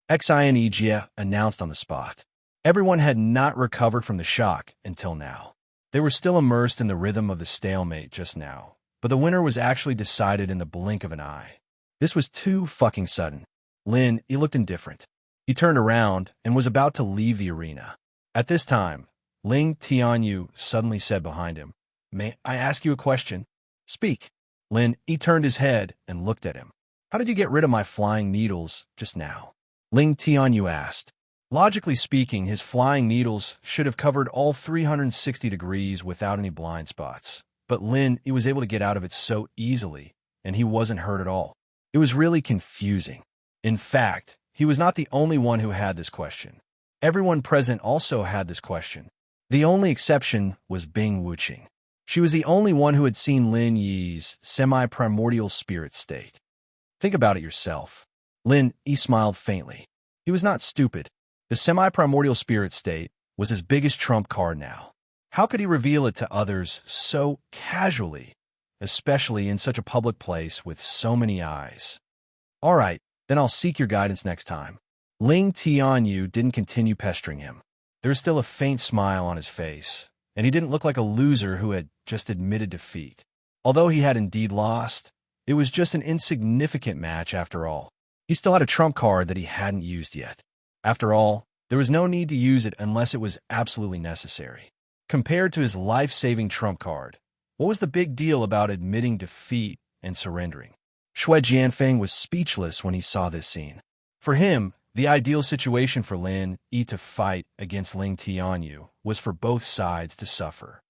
Xianijia announced on the spot. Everyone had not recovered from the shock until now. They were still immersed in the rhythm of the stalemate just now, but the winner was actually decided in the blink of an eye. This was too fucking sudden. Lin Yi looked indifferent. He turned around and was about to leave the arena. At this time, Ling Tianyu suddenly said behind him, "May I ask you a question?" "Speak." Lin Yi turned his head and looked at him. "How did you get rid of my flying needles just now?" Ling Tianyu asked. Logically speaking, his flying needles should have covered all 360 degrees without any blind spots. But Lin Yi was able to get out of it so easily, and he wasn't hurt at all. It was really confusing. In fact, he was not the only one who had this question. Everyone present also had this question. The only exception was Bing Wuqing. She was the only one who had seen Lin Yi's semi-primordial spirit state. Think about it yourself. Lin Yi smiled faintly. He was not stupid. The semi-primordial spirit state was his biggest trump card now. How could he reveal it to others so casually, especially in such a public place with so many eyes? All right, then I'll seek your guidance next time. Ling Tianyu didn't continue pestering him. There was still a faint smile on his face, and he didn't look like a loser who had just admitted defeat. Although he had indeed lost, it was just an insignificant match after all. He still had a trump card that he hadn't used yet. After all, there was no need to use it unless it was absolutely necessary. Compared to his life-saving trump card, what was the big deal about admitting defeat and surrendering? Shui Jianfeng was speechless when he saw this scene. For him, the ideal situation for Lin Yi to fight against Ling Tianyu was for both sides to suffer.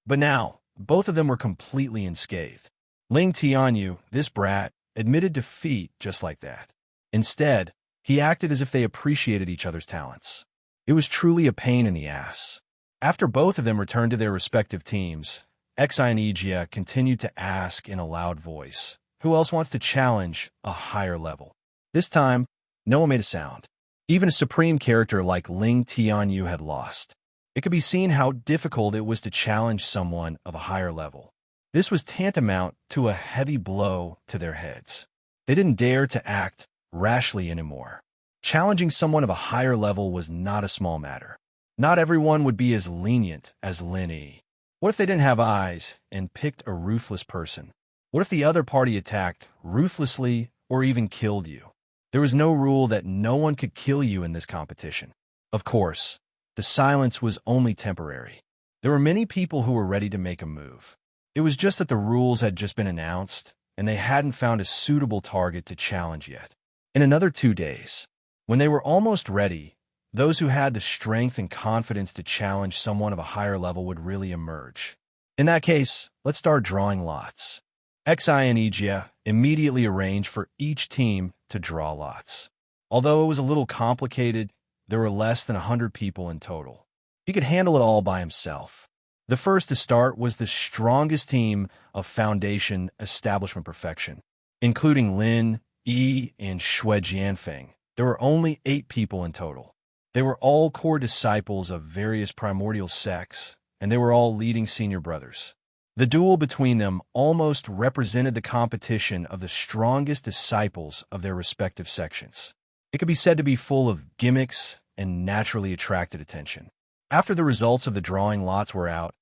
But now, both of them were completely unscathed. Ling Tianyu, this brat, admitted defeat just like that. Instead, he acted as if they appreciated each other's talents. It was truly a pain in the ass. After both of them returned to their respective teams, Xianijia continued to ask in a loud voice, "Who else wants to challenge a higher level?" This time, no one made a sound. Even a supreme character like Ling Tianyu had lost. It could be seen how difficult it was to challenge someone of a higher level. This was tantamount to a heavy blow to their heads. They didn't dare to act rashly anymore. Challenging someone of a higher level was not a small matter. Not everyone would be as lenient as Lin Yi. What if they didn't have eyes and picked a ruthless person? What if the other party attacked ruthlessly or even killed you? There was no rule that no one could kill you in this competition. Of course, the silence was only temporary. There were many people who were ready to make a move. It was just that the rules had just been announced, and they hadn't found a suitable target to challenge yet. In another 2 days, When they were almost ready, those who had the strength and confidence to challenge someone of a higher level would really emerge. In that case, let's start drawing lots. Xinegia immediately arranged for each team to draw lots. Although it was a little complicated, there were less than 100 people in total. He could handle it all by himself. The first to start was the strongest team of Foundation Establishment Perfection, including Lin, Yi, and Xue Jianfeng. There were only 8 people in total. They were all core disciples of various primordial sects, and they were all leading senior brothers. The duel between them almost represented the competition of the strongest disciples of their respective sections. It could be said to be full of gimmicks and naturally attracted attention. After the results of the drawing lots were out,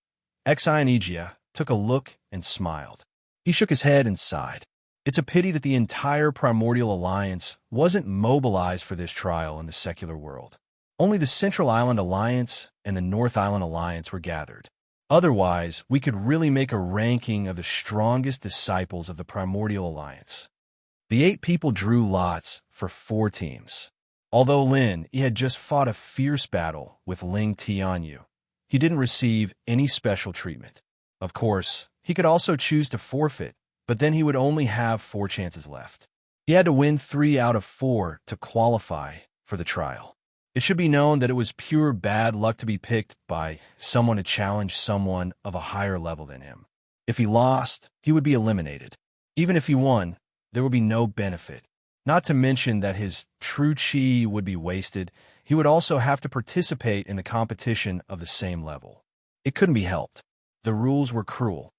Xinegia took a look and smiled. He shook his head and sighed. It's a pity that the entire Primordial Alliance wasn't mobilized for this trial in the secular world. Only the Central Island Alliance and the North Island Alliance were gathered. Otherwise, we could really make a ranking of the strongest disciples of the Primordial Alliance. The 8 people drew lots for 4 teams. Although Lin Yi had just fought a fierce battle with Ling Tianyu, he didn't receive any special treatment. Of course, he could also choose to forfeit, but then he would only have 4 chances left. He had to win 3 out of 4 to qualify for the trial. It should be known that it was pure bad luck to be picked by someone to challenge someone of a higher level than him. If he lost, he would be eliminated. Even if he won, there would be no benefit. Not to mention that his true chi would be wasted. He would also have to participate in the competition of the same level. It couldn't be helped. The rules were cruel.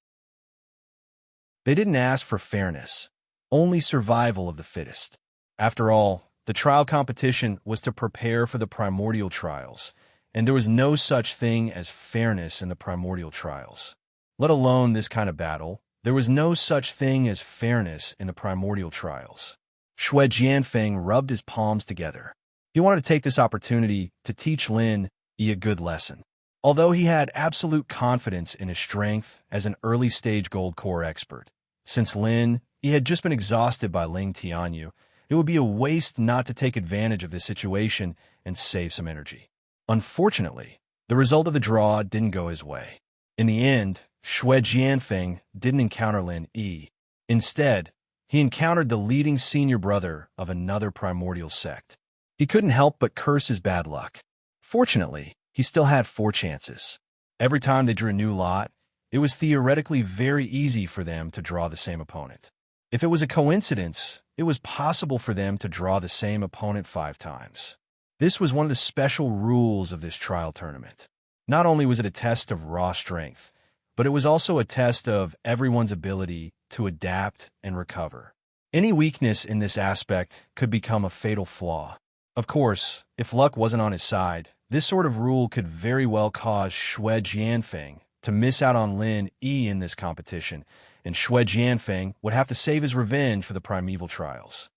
They didn't ask for fairness, only survival of the fittest. After all, the trial competition was to prepare for the primordial trials, and there was no such thing as fairness in the primordial trials. Let alone this kind of battle, there was no such thing as fairness in the primordial trials. Xue Jianfeng rubbed his palms together. He wanted to take this opportunity to teach Lin Yi a good lesson. Although he had absolute confidence in his strength as an early-stage gold core expert, since Lin Yi had just been exhausted by Ling Tianyu, it would be a waste not to take advantage of this situation and save some energy. Unfortunately, the result of the draw didn't go his way. In the end, Xue Jianfeng didn't encounter Lin Yi. Instead, he encountered the leading senior brother of another primordial sect. He couldn't help but curse his bad luck. Fortunately, he still had 4 chances. Every time they drew a new lot, it was theoretically very easy for them to draw the same opponent. If it was a coincidence, it was possible for them to draw the same opponent 5 times. This was one of the special rules of this trial tournament. Not only was it a test of raw strength, but it was also a test of everyone's ability to adapt and recover. Any weakness in this aspect could become a fatal flaw. Of course, if luck wasn't on his side, this sort of rule could very well cause Xue Jianfeng to miss out on Lin Yi in this competition, and Xue Jianfeng would have to save his revenge for the primeval trials.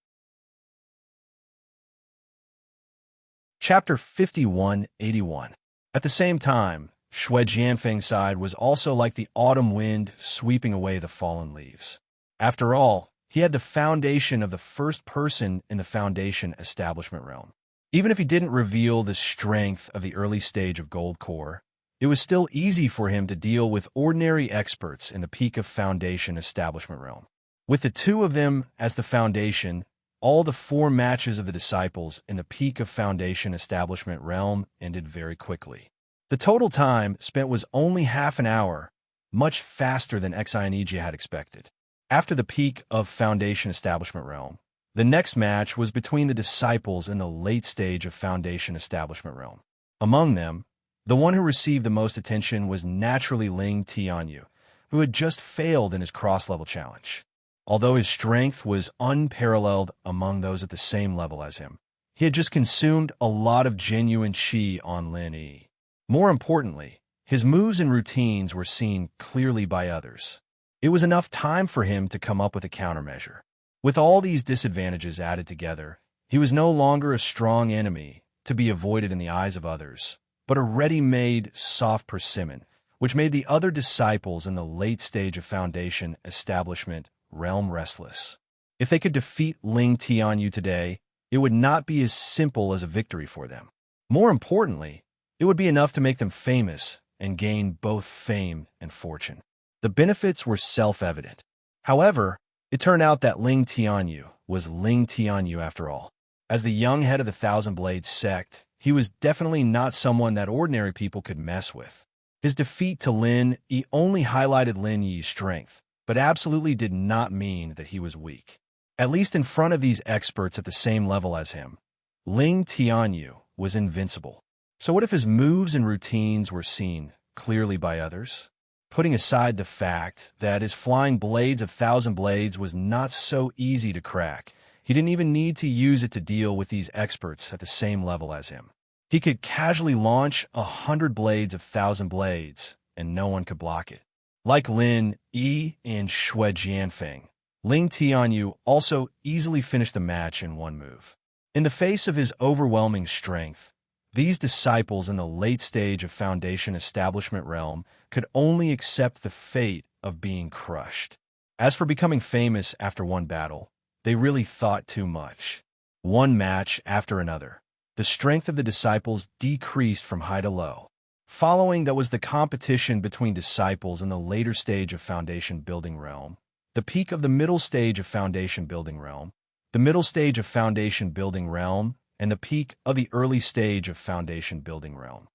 Chapter 5181. At the same time, Xue Jianfeng's side was also like the autumn wind sweeping away the fallen leaves. After all, he had the foundation of the first person in the Foundation Establishment realm. Even if he didn't reveal the strength of the early stage of Gold Core, it was still easy for him to deal with ordinary experts in the peak of Foundation Establishment realm. With the 2 of them as the foundation, all the 4 matches of the disciples in the peak of Foundation Establishment realm ended very quickly. The total time spent was only half an hour, much faster than Xinegia had expected. After the peak of Foundation Establishment realm, the next match was between the disciples in the late stage of Foundation Establishment realm. Among them, the one who received the most attention was naturally Ling Tianyu, who had just failed in his cross-level challenge. Although his strength was unparalleled among those at the same level as him, he had just consumed a lot of genuine chi on Lin Yi. More importantly, his moves and routines were seen clearly by others. It was enough time for him to come up with a countermeasure. With all these disadvantages added together, he was no longer a strong enemy to be avoided in the eyes of others, but a ready-made soft persimmon, which made the other disciples in the late stage of Foundation Establishment realm restless. If they could defeat Ling Tianyu today, it would not be as simple as a victory for them. More importantly, it would be enough to make them famous and gain both fame and fortune. The benefits were self-evident. However, it turned out that Ling Tianyu was Ling Tianyu after all. As the young head of the Thousand Blades sect, he was definitely not someone that ordinary people could mess with. His defeat to Lin Yi only highlighted Lin Yi's strength, but absolutely did not mean that he was weak. At least in front of these experts at the same level as him, Ling Tianyu was invincible. So what if his moves and routines were seen clearly by others? Putting aside the fact that his flying blades of Thousand Blades was not so easy to crack, he didn't even need to use it to deal with these experts at the same level as him. He could casually launch 100 blades of Thousand Blades, and no one could block it. Like Lin Yi and Xue Jianfeng, Ling Tianyu also easily finished the match in one move. In the face of his overwhelming strength, these disciples in the late stage of Foundation Establishment realm could only accept the fate of being crushed. As for becoming famous after one battle, they really thought too much. One match after another, the strength of the disciples decreased from high to low. Following that was the competition between disciples in the later stage of Foundation Building realm, the peak of the middle stage of Foundation Building realm, the middle stage of Foundation Building realm, and the peak of the early stage of Foundation Building realm.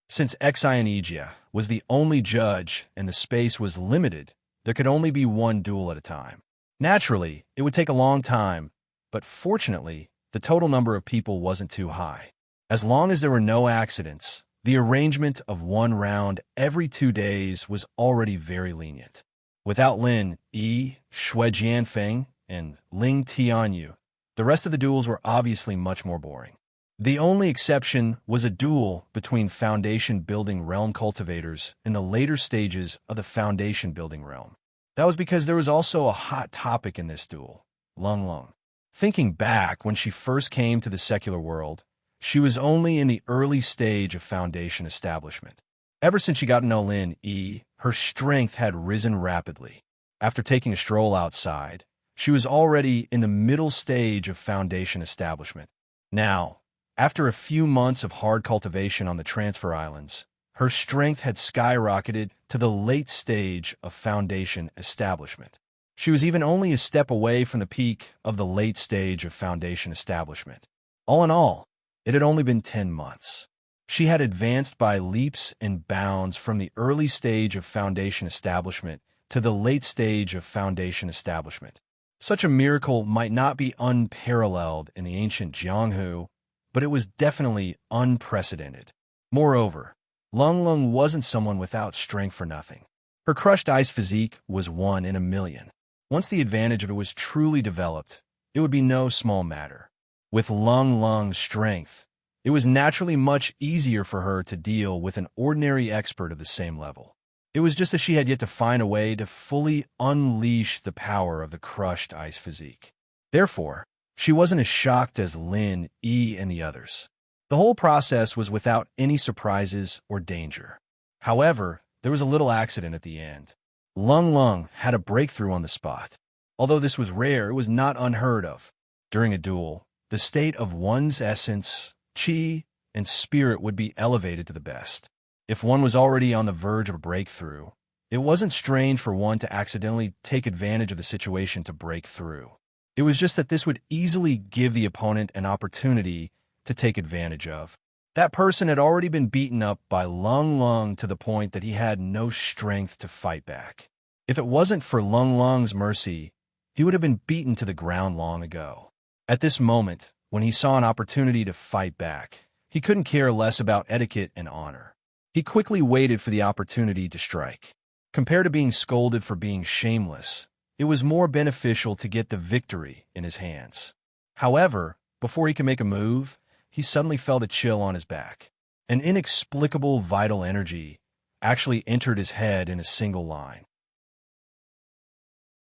Since Xianijia was the only judge and the space was limited, there could only be one duel at a time. Naturally, it would take a long time, but fortunately, the total number of people wasn't too high. As long as there were no accidents, the arrangement of one round every 2 days was already very lenient. Without Lin Yi, Xue Jianfeng, and Ling Tianyu, the rest of the duels were obviously much more boring. The only exception was a duel between Foundation Building realm cultivators in the later stages of the Foundation Building realm. That was because there was also a hot topic in this duel, Lung Lung. Thinking back when she first came to the secular world, she was only in the early stage of Foundation establishment. Ever since she got to know Lin Yi, her strength had risen rapidly. After taking a stroll outside, she was already in the middle stage of Foundation establishment. Now, after a few months of hard cultivation on the Transfer Islands, her strength had skyrocketed to the late stage of Foundation establishment. She was even only a step away from the peak of the late stage of Foundation establishment. All in all, it had only been 10 months. She had advanced by leaps and bounds from the early stage of Foundation establishment to the late stage of Foundation establishment. Such a miracle might not be unparalleled in the ancient Jianghu, but it was definitely unprecedented. Moreover, Lung Lung wasn't someone without strength for nothing. Her crushed ice physique was 1 in a million. Once the advantage of it was truly developed, it would be no small matter. With Lung Lung's strength, it was naturally much easier for her to deal with an ordinary expert of the same level. It was just that she had yet to find a way to fully unleash the power of the crushed ice physique. Therefore, she wasn't as shocked as Lin Yi and the others. The whole process was without any surprises or danger. However, there was a little accident at the end. Lung Lung had a breakthrough on the spot. Although this was rare, it was not unheard of. During a duel, the state of one's essence, qi, and spirit would be elevated to the best. If one was already on the verge of a breakthrough, it wasn't strange for one to accidentally take advantage of the situation to break through. It was just that this would easily give the opponent an opportunity to take advantage of. That person had already been beaten up by Lung Lung to the point that he had no strength to fight back. If it wasn't for Lung Lung's mercy, he would have been beaten to the ground long ago. At this moment, when he saw an opportunity to fight back, he couldn't care less about etiquette and honor. He quickly waited for the opportunity to strike. Compared to being scolded for being shameless, it was more beneficial to get the victory in his hands. However, before he could make a move, he suddenly felt a chill on his back. An inexplicable vital energy actually entered his head in a single line.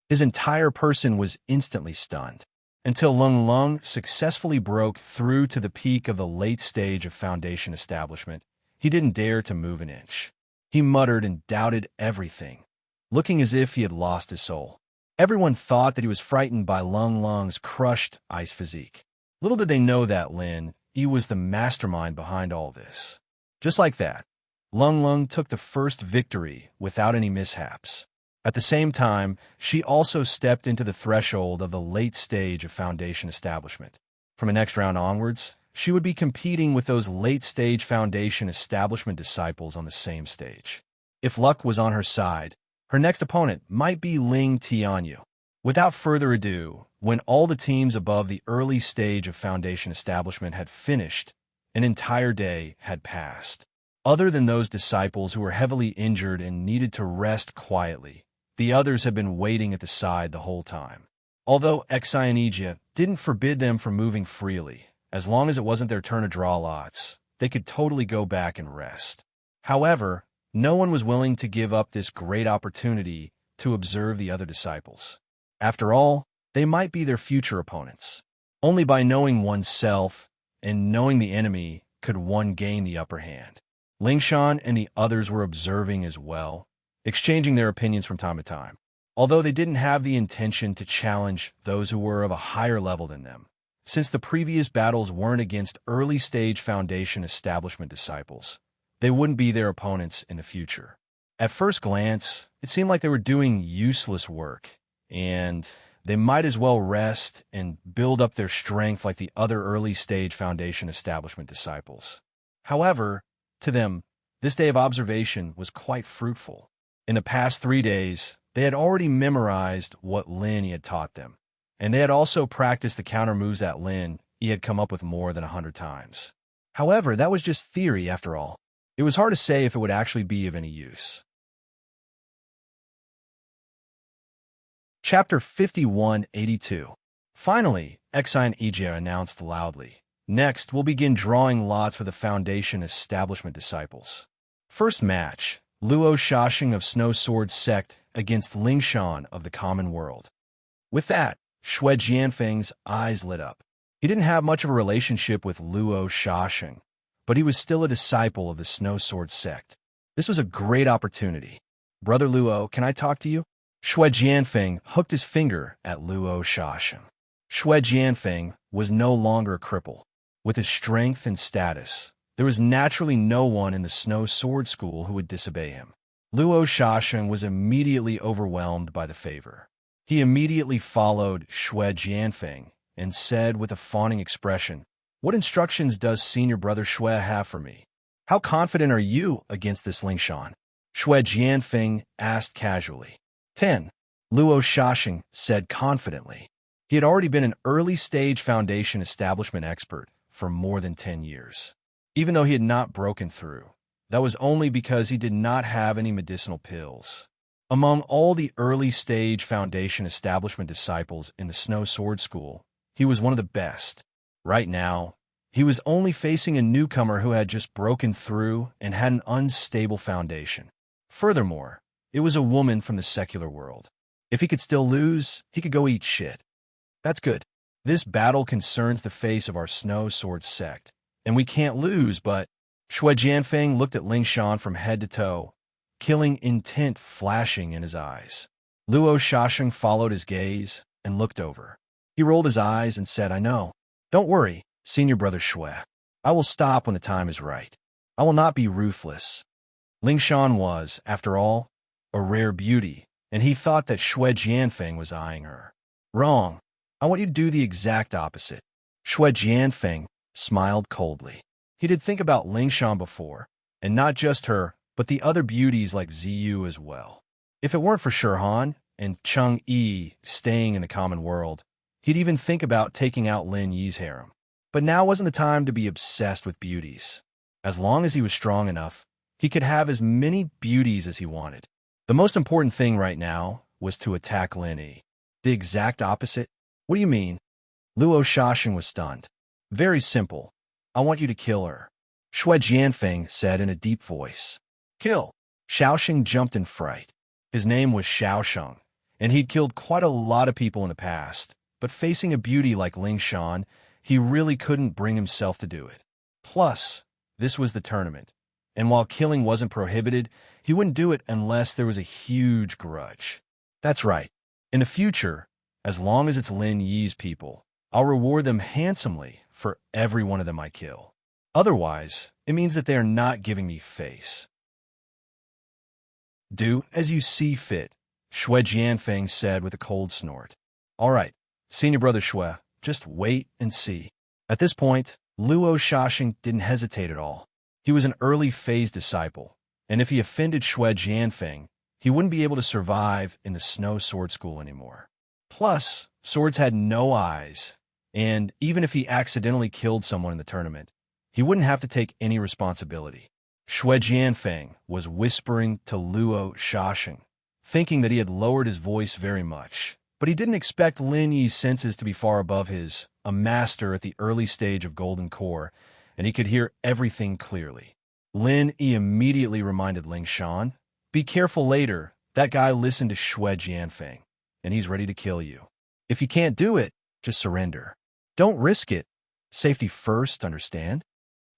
His entire person was instantly stunned, until Lung Lung successfully broke through to the peak of the late stage of Foundation establishment. He didn't dare to move an inch. He muttered and doubted everything, looking as if he had lost his soul. Everyone thought that he was frightened by Lung Lung's crushed ice physique. Little did they know that he was the mastermind behind all this. Just like that, Lung Lung took the first victory without any mishaps. At the same time, she also stepped into the threshold of the late stage of Foundation establishment. From the next round onwards, she would be competing with those late-stage Foundation establishment disciples on the same stage. If luck was on her side, her next opponent might be Ling Tianyu. Without further ado, when all the teams above the early stage of Foundation establishment had finished, an entire day had passed. Other than those disciples who were heavily injured and needed to rest quietly, the others had been waiting at the side the whole time. Although Exionejia didn't forbid them from moving freely, as long as it wasn't their turn to draw lots, they could totally go back and rest. However, no one was willing to give up this great opportunity to observe the other disciples. After all, they might be their future opponents. Only by knowing oneself and knowing the enemy could one gain the upper hand. Lingshan and the others were observing as well, exchanging their opinions from time to time. Although they didn't have the intention to challenge those who were of a higher level than them, since the previous battles weren't against early-stage Foundation establishment disciples, they wouldn't be their opponents in the future. At first glance, it seemed like they were doing useless work, and they might as well rest and build up their strength like the other early-stage Foundation establishment disciples. However, to them, this day of observation was quite fruitful. In the past 3 days, they had already memorized what Lin had taught them, and they had also practiced the counter moves that Lin had come up with more than 100 times. However, that was just theory after all. It was hard to say if it would actually be of any use. Chapter 5182. Finally, Exionejia announced loudly, "Next, we'll begin drawing lots for the Foundation establishment disciples. First match, Luo Shashing of Snow Sword Sect against Lingshan of the Common World." With that, Xue Jianfeng's eyes lit up. He didn't have much of a relationship with Luo Shashing, but he was still a disciple of the Snow Sword Sect. This was a great opportunity. "Brother Luo, can I talk to you?" Xue Jianfeng hooked his finger at Luo Shashing. Xue Jianfeng was no longer a cripple. With his strength and status, there was naturally no one in the Snow Sword School who would disobey him. Luo Shashing was immediately overwhelmed by the favor. He immediately followed Xue Jianfeng and said with a fawning expression, "What instructions does senior brother Xue have for me? How confident are you against this Lingshan?" Xue Jianfeng asked casually. 10. Luo Shashing said confidently. He had already been an early-stage Foundation establishment expert for more than 10 years. Even though he had not broken through, that was only because he did not have any medicinal pills. Among all the early-stage Foundation establishment disciples in the Snow Sword School, he was one of the best. Right now, he was only facing a newcomer who had just broken through and had an unstable foundation. Furthermore, it was a woman from the secular world. If he could still lose, he could go eat shit. That's good. This battle concerns the face of our Snow Sword sect, and we can't lose, but... Xue Jianfeng looked at Lingshan from head to toe, killing intent flashing in his eyes. Luo Shashing followed his gaze and looked over. He rolled his eyes and said, "I know. Don't worry, senior brother Xue. I will stop when the time is right. I will not be ruthless." Lingshan was, after all, a rare beauty, and he thought that Xue Jianfeng was eyeing her. "Wrong. I want you to do the exact opposite." Xue Jianfeng smiled coldly. He did think about Lingshan before, and not just her, but the other beauties like Ziyu as well. If it weren't for Shirhan and Cheng Yi staying in the common world, he'd even think about taking out Lin Yi's harem. But now wasn't the time to be obsessed with beauties. As long as he was strong enough, he could have as many beauties as he wanted. The most important thing right now was to attack Lin Yi. The exact opposite? What do you mean? Luo Shashing was stunned. Very simple. I want you to kill her, Xue Jianfeng said in a deep voice. Kill. Xiaoxing jumped in fright. His name was Xiaosheng, and he'd killed quite a lot of people in the past, but facing a beauty like Lingshan, he really couldn't bring himself to do it. Plus, this was the tournament, and while killing wasn't prohibited, he wouldn't do it unless there was a huge grudge. That's right. In the future, as long as it's Lin Yi's people, I'll reward them handsomely for every one of them I kill. Otherwise, it means that they are not giving me face. Do as you see fit, Shui Jianfeng said with a cold snort. All right, senior brother Shui, just wait and see. At this point, Luo Shaxing didn't hesitate at all. He was an early phase disciple, and if he offended Shui Jianfeng, he wouldn't be able to survive in the Snow Sword School anymore. Plus, swords had no eyes, and even if he accidentally killed someone in the tournament, he wouldn't have to take any responsibility. Shui Jianfeng was whispering to Luo Shaxing, thinking that he had lowered his voice very much, but he didn't expect Lin Yi's senses to be far above his, a master at the early stage of Golden Core, and he could hear everything clearly. Lin Yi immediately reminded Ling Shan, "Be careful later, that guy listened to Shui Jianfeng, and he's ready to kill you. If you can't do it, just surrender. Don't risk it. Safety first, understand?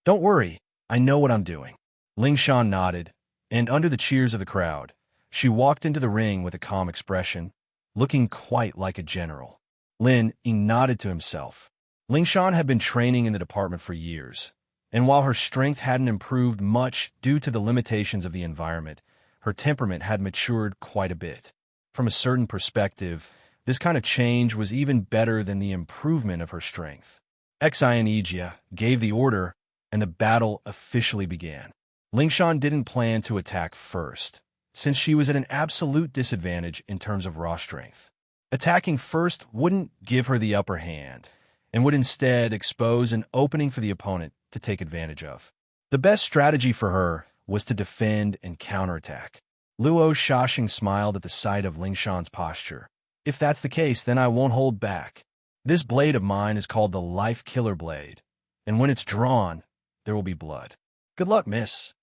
Don't worry, I know what I'm doing." Ling Shan nodded, and under the cheers of the crowd, she walked into the ring with a calm expression, looking quite like a general. Lin Yi nodded to himself. Ling Shan had been training in the department for years, and while her strength hadn't improved much due to the limitations of the environment, her temperament had matured quite a bit. From a certain perspective, this kind of change was even better than the improvement of her strength. Xianijia gave the order, and the battle officially began. Ling Shan didn't plan to attack first, since she was at an absolute disadvantage in terms of raw strength. Attacking first wouldn't give her the upper hand, and would instead expose an opening for the opponent to take advantage of. The best strategy for her was to defend and counterattack. Luo Shaxing smiled at the sight of Ling Shan's posture. "If that's the case, then I won't hold back. This blade of mine is called the Life Killer Blade, and when it's drawn, there will be blood. Good luck, miss."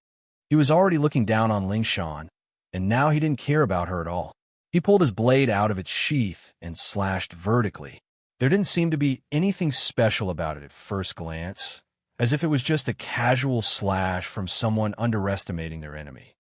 He was already looking down on Ling Shan, and now he didn't care about her at all. He pulled his blade out of its sheath and slashed vertically. There didn't seem to be anything special about it at first glance, as if it was just a casual slash from someone underestimating their enemy.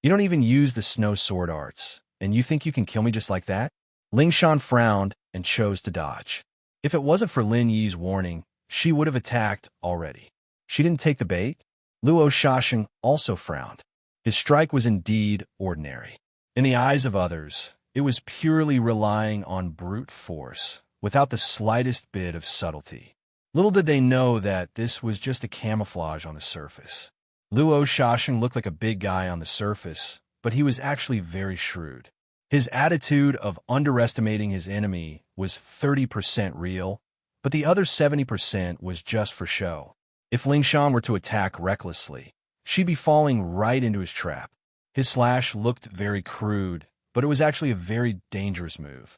"You don't even use the snow sword arts, and you think you can kill me just like that?" Ling Shan frowned and chose to dodge. If it wasn't for Lin Yi's warning, she would have attacked already. She didn't take the bait. Luo Shaxing also frowned. His strike was indeed ordinary. In the eyes of others, it was purely relying on brute force, without the slightest bit of subtlety. Little did they know that this was just a camouflage on the surface. Luo Shaxing looked like a big guy on the surface, but he was actually very shrewd. His attitude of underestimating his enemy was 30% real, but the other 70% was just for show. If Ling Shan were to attack recklessly, she'd be falling right into his trap. His slash looked very crude, but it was actually a very dangerous move.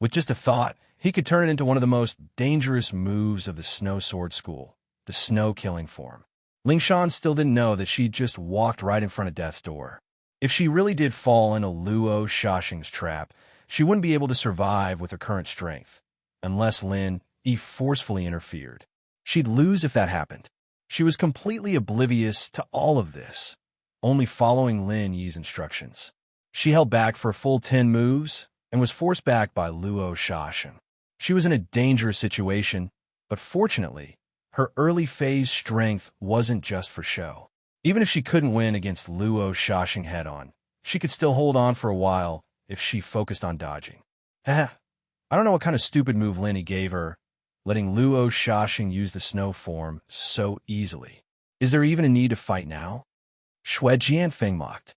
With just a thought, he could turn it into one of the most dangerous moves of the Snow Sword School, the snow killing form. Ling Shan still didn't know that she'd just walked right in front of death's door. If she really did fall into Luo Shaxing's trap, she wouldn't be able to survive with her current strength, unless Lin Yi forcefully interfered. She'd lose if that happened. She was completely oblivious to all of this, only following Lin Yi's instructions. She held back for a full 10 moves and was forced back by Luo Shaxing. She was in a dangerous situation, but fortunately, her early phase strength wasn't just for show. Even if she couldn't win against Luo Shaxing head-on, she could still hold on for a while if she focused on dodging. I don't know what kind of stupid move Lin Yi gave her, letting Luo Shaxing use the snow form so easily. Is there even a need to fight now? Shui Jianfeng mocked.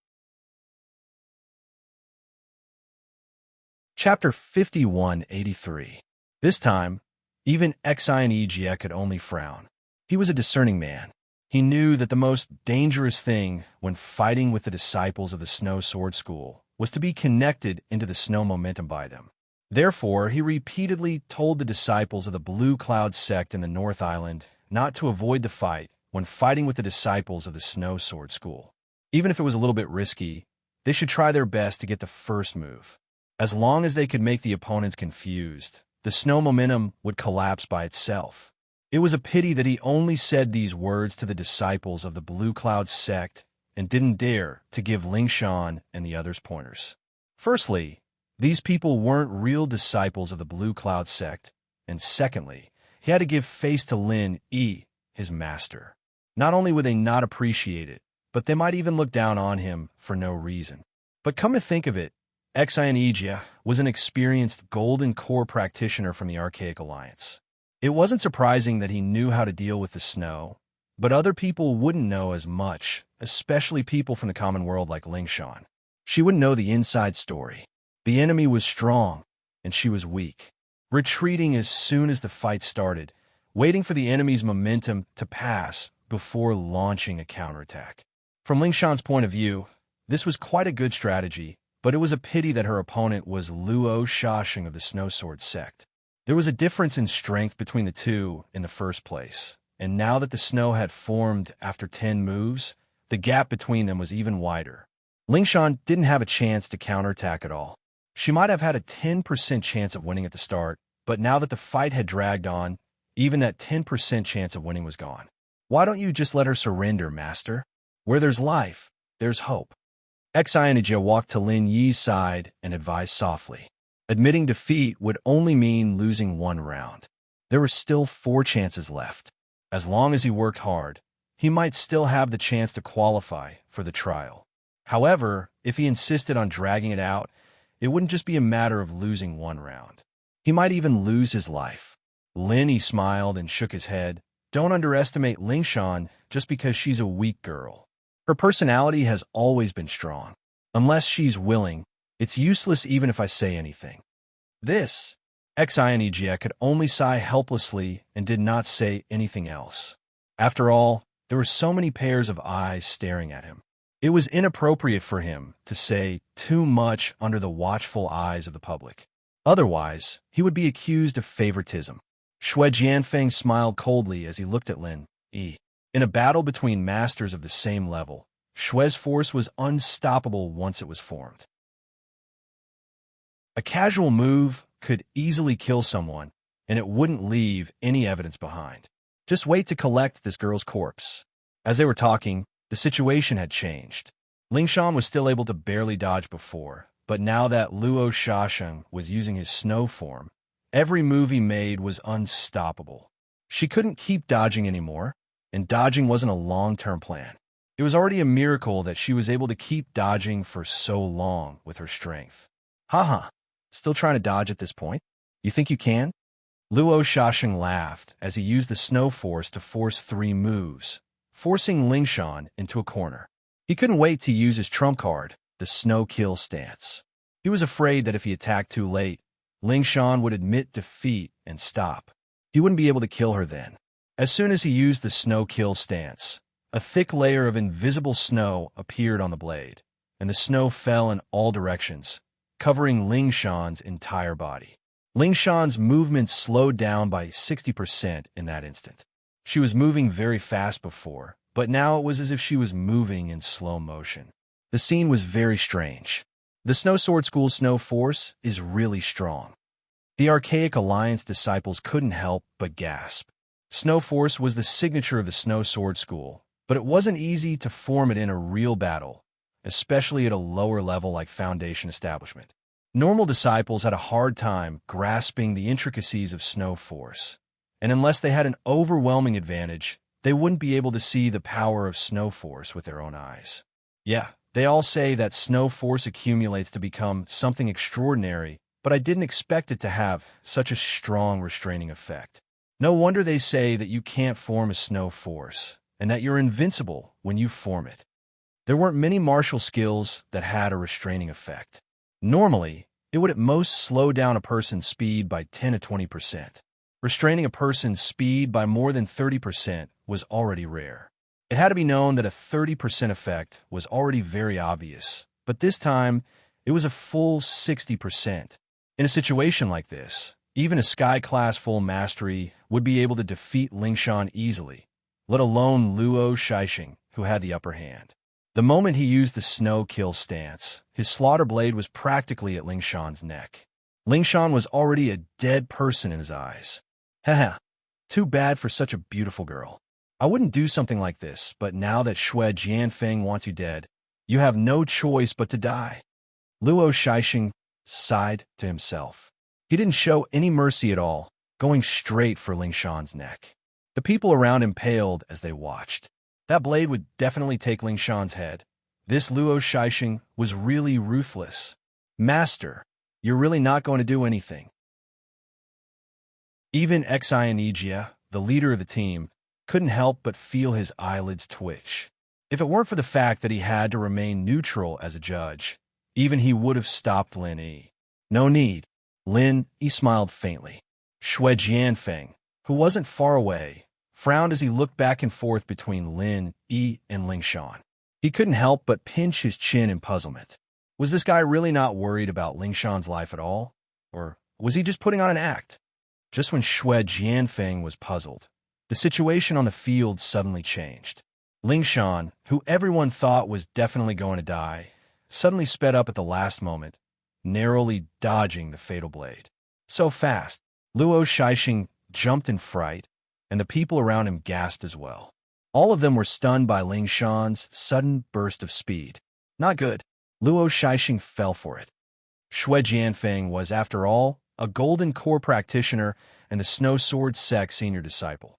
Chapter 5183. This time, even Xianijia could only frown. He was a discerning man. He knew that the most dangerous thing when fighting with the disciples of the Snow Sword School was to be connected into the snow momentum by them. Therefore, he repeatedly told the disciples of the Blue Cloud sect in the North Island not to avoid the fight when fighting with the disciples of the Snow Sword School. Even if it was a little bit risky, they should try their best to get the first move. As long as they could make the opponents confused, the snow momentum would collapse by itself. It was a pity that he only said these words to the disciples of the Blue Cloud sect and didn't dare to give Ling Shan and the others pointers. Firstly, these people weren't real disciples of the Blue Cloud sect, and secondly, he had to give face to Lin Yi, his master. Not only would they not appreciate it, but they might even look down on him for no reason. But come to think of it, Xianijia was an experienced Golden Core practitioner from the Archaic Alliance. It wasn't surprising that he knew how to deal with the snow, but other people wouldn't know as much, especially people from the common world like Lingshan. She wouldn't know the inside story. The enemy was strong, and she was weak, retreating as soon as the fight started, waiting for the enemy's momentum to pass before launching a counterattack. From Lingshan's point of view, this was quite a good strategy, but it was a pity that her opponent was Luo Shasheng of the Snow Sword sect. There was a difference in strength between the two in the first place, and now that the snow had formed after 10 moves, the gap between them was even wider. Lingshan didn't have a chance to counterattack at all. She might have had a 10% chance of winning at the start, but now that the fight had dragged on, even that 10% chance of winning was gone. Why don't you just let her surrender, master? Where there's life, there's hope. Xianijia walked to Lin Yi's side and advised softly. Admitting defeat would only mean losing one round. There were still 4 chances left. As long as he worked hard, he might still have the chance to qualify for the trial. However, if he insisted on dragging it out, it wouldn't just be a matter of losing one round. He might even lose his life. Lin Yi smiled and shook his head. Don't underestimate Lingshan just because she's a weak girl. Her personality has always been strong. Unless she's willing, it's useless even if I say anything. This, Xianijia could only sigh helplessly and did not say anything else. After all, there were so many pairs of eyes staring at him. It was inappropriate for him to say too much under the watchful eyes of the public. Otherwise, he would be accused of favoritism. Shui Jianfeng smiled coldly as he looked at Lin Yi. In a battle between masters of the same level, Shui's force was unstoppable once it was formed. A casual move could easily kill someone, and it wouldn't leave any evidence behind. Just wait to collect this girl's corpse. As they were talking, the situation had changed. Lingshan was still able to barely dodge before, but now that Luo Shasheng was using his snow form, every move he made was unstoppable. She couldn't keep dodging anymore, and dodging wasn't a long-term plan. It was already a miracle that she was able to keep dodging for so long with her strength. Haha, still trying to dodge at this point? You think you can? Luo Shasheng laughed as he used the snow force to force 3 moves, forcing Lingshan into a corner. He couldn't wait to use his trump card, the snow kill stance. He was afraid that if he attacked too late, Lingshan would admit defeat and stop. He wouldn't be able to kill her then. As soon as he used the snow kill stance, a thick layer of invisible snow appeared on the blade, and the snow fell in all directions, covering Lingshan's entire body. Lingshan's movement slowed down by 60% in that instant. She was moving very fast before, but now it was as if she was moving in slow motion. The scene was very strange. The Snow Sword School's snow force is really strong. The Archaic Alliance disciples couldn't help but gasp. Snow Force was the signature of the Snow Sword School, but it wasn't easy to form it in a real battle, especially at a lower level like Foundation Establishment. Normal disciples had a hard time grasping the intricacies of Snow Force, and unless they had an overwhelming advantage, they wouldn't be able to see the power of Snow Force with their own eyes. Yeah, they all say that Snow Force accumulates to become something extraordinary, but I didn't expect it to have such a strong restraining effect. No wonder they say that you can't form a Snow Force, and that you're invincible when you form it. There weren't many martial skills that had a restraining effect. Normally, it would at most slow down a person's speed by 10 to 20%. Restraining a person's speed by more than 30% was already rare. It had to be known that a 30% effect was already very obvious, but this time, it was a full 60%. In a situation like this, even a Sky-class full mastery would be able to defeat Lingshan easily, let alone Luo Shasheng, who had the upper hand. The moment he used the snow kill stance, his slaughter blade was practically at Lingshan's neck. Lingshan was already a dead person in his eyes. Haha, too bad for such a beautiful girl. I wouldn't do something like this, but now that Shui Jianfeng wants you dead, you have no choice but to die. Luo Shixing sighed to himself. He didn't show any mercy at all, going straight for Ling Shan's neck. The people around him paled as they watched. That blade would definitely take Ling Shan's head. This Luo Shixing was really ruthless. Master, you're really not going to do anything. Even Xianijia, the leader of the team, couldn't help but feel his eyelids twitch. If it weren't for the fact that he had to remain neutral as a judge, even he would have stopped Lin Yi. No need. Lin Yi smiled faintly. Xue Jianfeng, who wasn't far away, frowned as he looked back and forth between Lin Yi and Ling Shan. He couldn't help but pinch his chin in puzzlement. Was this guy really not worried about Ling Shan's life at all? Or was he just putting on an act? Just when Xue Jianfeng was puzzled, the situation on the field suddenly changed. Ling Shan, who everyone thought was definitely going to die, suddenly sped up at the last moment, narrowly dodging the fatal blade. So fast, Luo Shixing jumped in fright, and the people around him gasped as well. All of them were stunned by Ling Shan's sudden burst of speed. Not good. Luo Shixing fell for it. Xue Jianfeng was, after all, a Golden Core practitioner and the Snow Sword Sect senior disciple.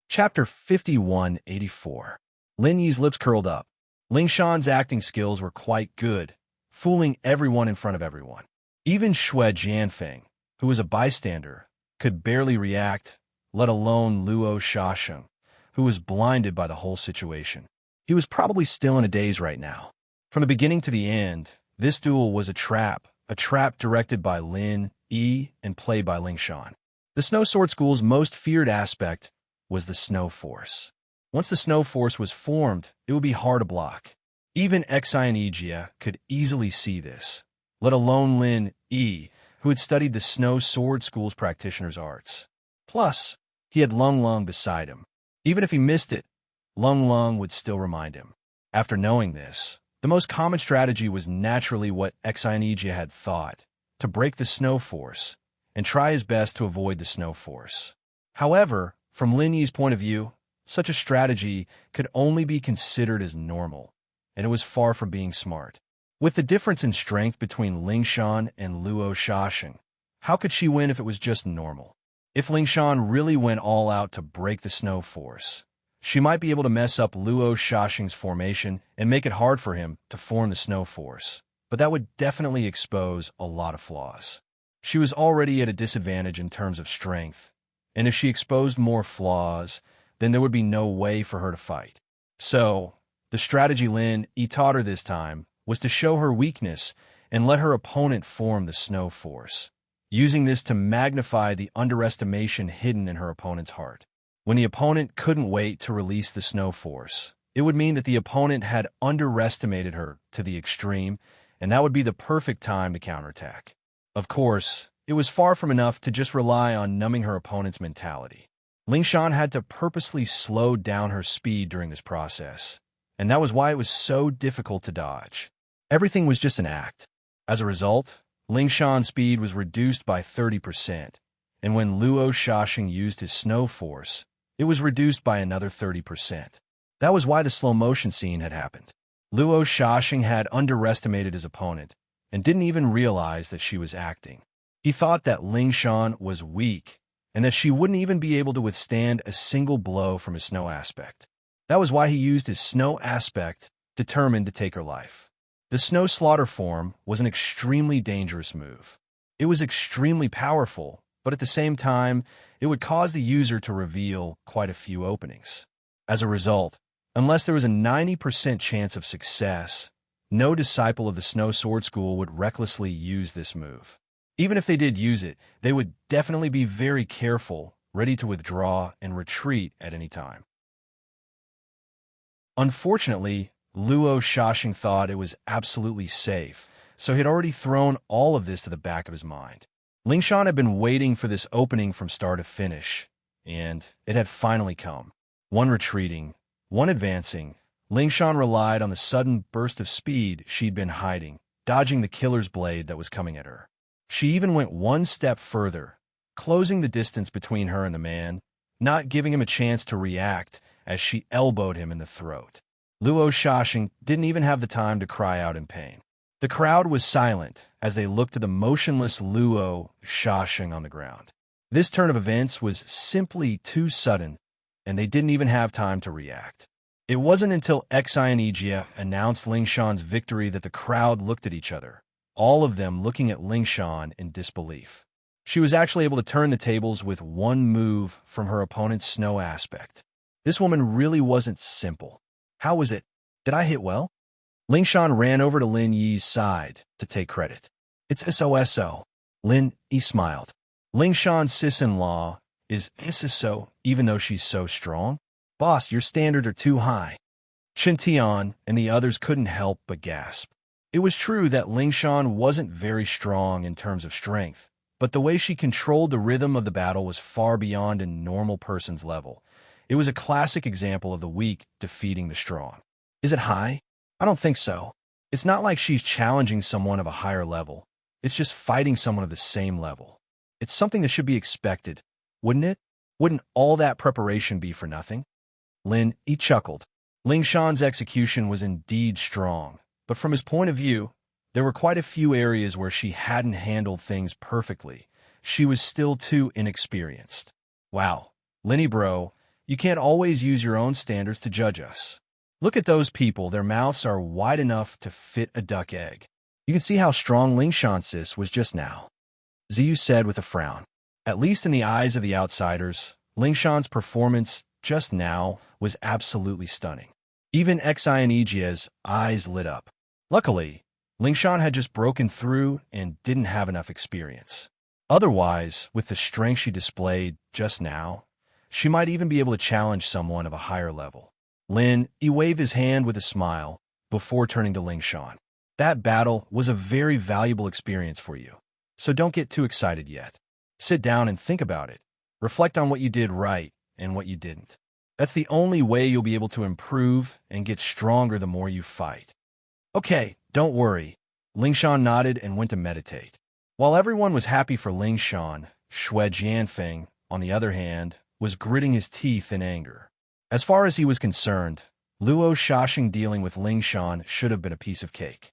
Chapter 5184. Lin Yi's lips curled up. Ling Shan's acting skills were quite good, fooling everyone in front of everyone. Even Xue Jianfeng, who was a bystander, could barely react, let alone Luo Shixing, who was blinded by the whole situation. He was probably still in a daze right now. From the beginning to the end, this duel was a trap directed by Lin Yi and played by Ling Shan. The Snow Sword School's most feared aspect was the Snow Force. Once the Snow Force was formed, it would be hard to block. Even Xianijia could easily see this, let alone Lin Yi, who had studied the Snow Sword School's practitioner's arts. Plus, he had Lung Lung beside him. Even if he missed it, Lung Lung would still remind him. After knowing this, the most common strategy was naturally what Xianijia had thought, to break the Snow Force and try his best to avoid the Snow Force. However, from Lin Yi's point of view, such a strategy could only be considered as normal, and it was far from being smart. With the difference in strength between Ling Shan and Luo Shixing, how could she win if it was just normal? If Ling Shan really went all out to break the Snow Force, she might be able to mess up Luo Shixing's formation and make it hard for him to form the Snow Force, but that would definitely expose a lot of flaws. She was already at a disadvantage in terms of strength, and if she exposed more flaws, then there would be no way for her to fight. So, the strategy Lin Yi taught her this time was to show her weakness and let her opponent form the Snow Force, using this to magnify the underestimation hidden in her opponent's heart. When the opponent couldn't wait to release the Snow Force, it would mean that the opponent had underestimated her to the extreme, and that would be the perfect time to counterattack. Of course, it was far from enough to just rely on numbing her opponent's mentality. Ling Shan had to purposely slow down her speed during this process, and that was why it was so difficult to dodge. Everything was just an act. As a result, Ling Shan's speed was reduced by 30%, and when Luo Shixing used his Snow Force, it was reduced by another 30%. That was why the slow-motion scene had happened. Luo Shixing had underestimated his opponent and didn't even realize that she was acting. He thought that Ling Shan was weak and that she wouldn't even be able to withstand a single blow from his Snow Aspect. That was why he used his Snow Aspect, determined to take her life. The Snow Slaughter form was an extremely dangerous move. It was extremely powerful, but at the same time, it would cause the user to reveal quite a few openings. As a result, unless there was a 90% chance of success, no disciple of the Snow Sword School would recklessly use this move. Even if they did use it, they would definitely be very careful, ready to withdraw and retreat at any time. Unfortunately, Luo Shixing thought it was absolutely safe, so he had already thrown all of this to the back of his mind. Ling Shan had been waiting for this opening from start to finish, and it had finally come. One retreating, one advancing, Ling Shan relied on the sudden burst of speed she'd been hiding, dodging the killer's blade that was coming at her. She even went one step further, closing the distance between her and the man, not giving him a chance to react as she elbowed him in the throat. Luo Shashing didn't even have the time to cry out in pain. The crowd was silent as they looked at the motionless Luo Shashing on the ground. This turn of events was simply too sudden, and they didn't even have time to react. It wasn't until Xianijia announced Lingshan's victory that the crowd looked at each other, all of them looking at Lingshan in disbelief. She was actually able to turn the tables with one move from her opponent's snow aspect. This woman really wasn't simple. How was it? Did I hit well? Lingshan ran over to Lin Yi's side to take credit. It's SOSO. Lin Yi smiled. Lingshan's sis-in-law is SSO even though she's so strong? Boss, your standards are too high. Tian and the others couldn't help but gasp. It was true that Lingshan wasn't very strong in terms of strength, but the way she controlled the rhythm of the battle was far beyond a normal person's level. It was a classic example of the weak defeating the strong. Is it high? I don't think so. It's not like she's challenging someone of a higher level. It's just fighting someone of the same level. It's something that should be expected, wouldn't it? Wouldn't all that preparation be for nothing? Lin Yi chuckled. Lingshan's execution was indeed strong, but from his point of view, there were quite a few areas where she hadn't handled things perfectly. She was still too inexperienced. Wow, Linny bro, you can't always use your own standards to judge us. Look at those people, their mouths are wide enough to fit a duck egg. You can see how strong Lingshan's sis was just now. Ziyu said with a frown. At least in the eyes of the outsiders, Lingshan's performance just now was absolutely stunning. Even Xianijia's eyes lit up. Luckily, Lingshan had just broken through and didn't have enough experience. Otherwise, with the strength she displayed just now, she might even be able to challenge someone of a higher level. Lin Yi waved his hand with a smile before turning to Lingshan. That battle was a very valuable experience for you, so don't get too excited yet. Sit down and think about it. Reflect on what you did right and what you didn't. That's the only way you'll be able to improve and get stronger the more you fight. Okay, don't worry. Lingshan nodded and went to meditate. While everyone was happy for Lingshan, Xue Jianfeng, on the other hand, was gritting his teeth in anger. As far as he was concerned, Luo Shashing dealing with Lingshan should have been a piece of cake.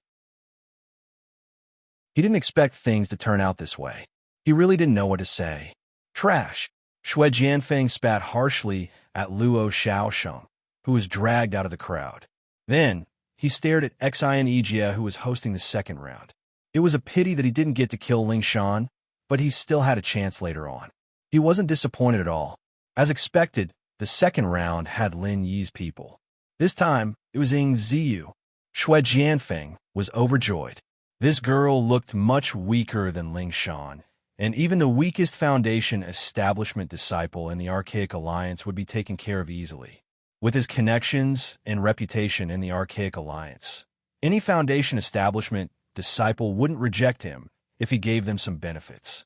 He didn't expect things to turn out this way. He really didn't know what to say. Trash! Xue Jianfeng spat harshly at Luo Shaosheng, who was dragged out of the crowd. Then, he stared at Xianijia, who was hosting the second round. It was a pity that he didn't get to kill Lingshan, but he still had a chance later on. He wasn't disappointed at all. As expected, the second round had Lin Yi's people. This time, it was Ying Ziyu. Xue Jianfeng was overjoyed. This girl looked much weaker than Lingshan, and even the weakest Foundation establishment disciple in the Archaic Alliance would be taken care of easily. With his connections and reputation in the Archaic Alliance, any Foundation establishment disciple wouldn't reject him if he gave them some benefits.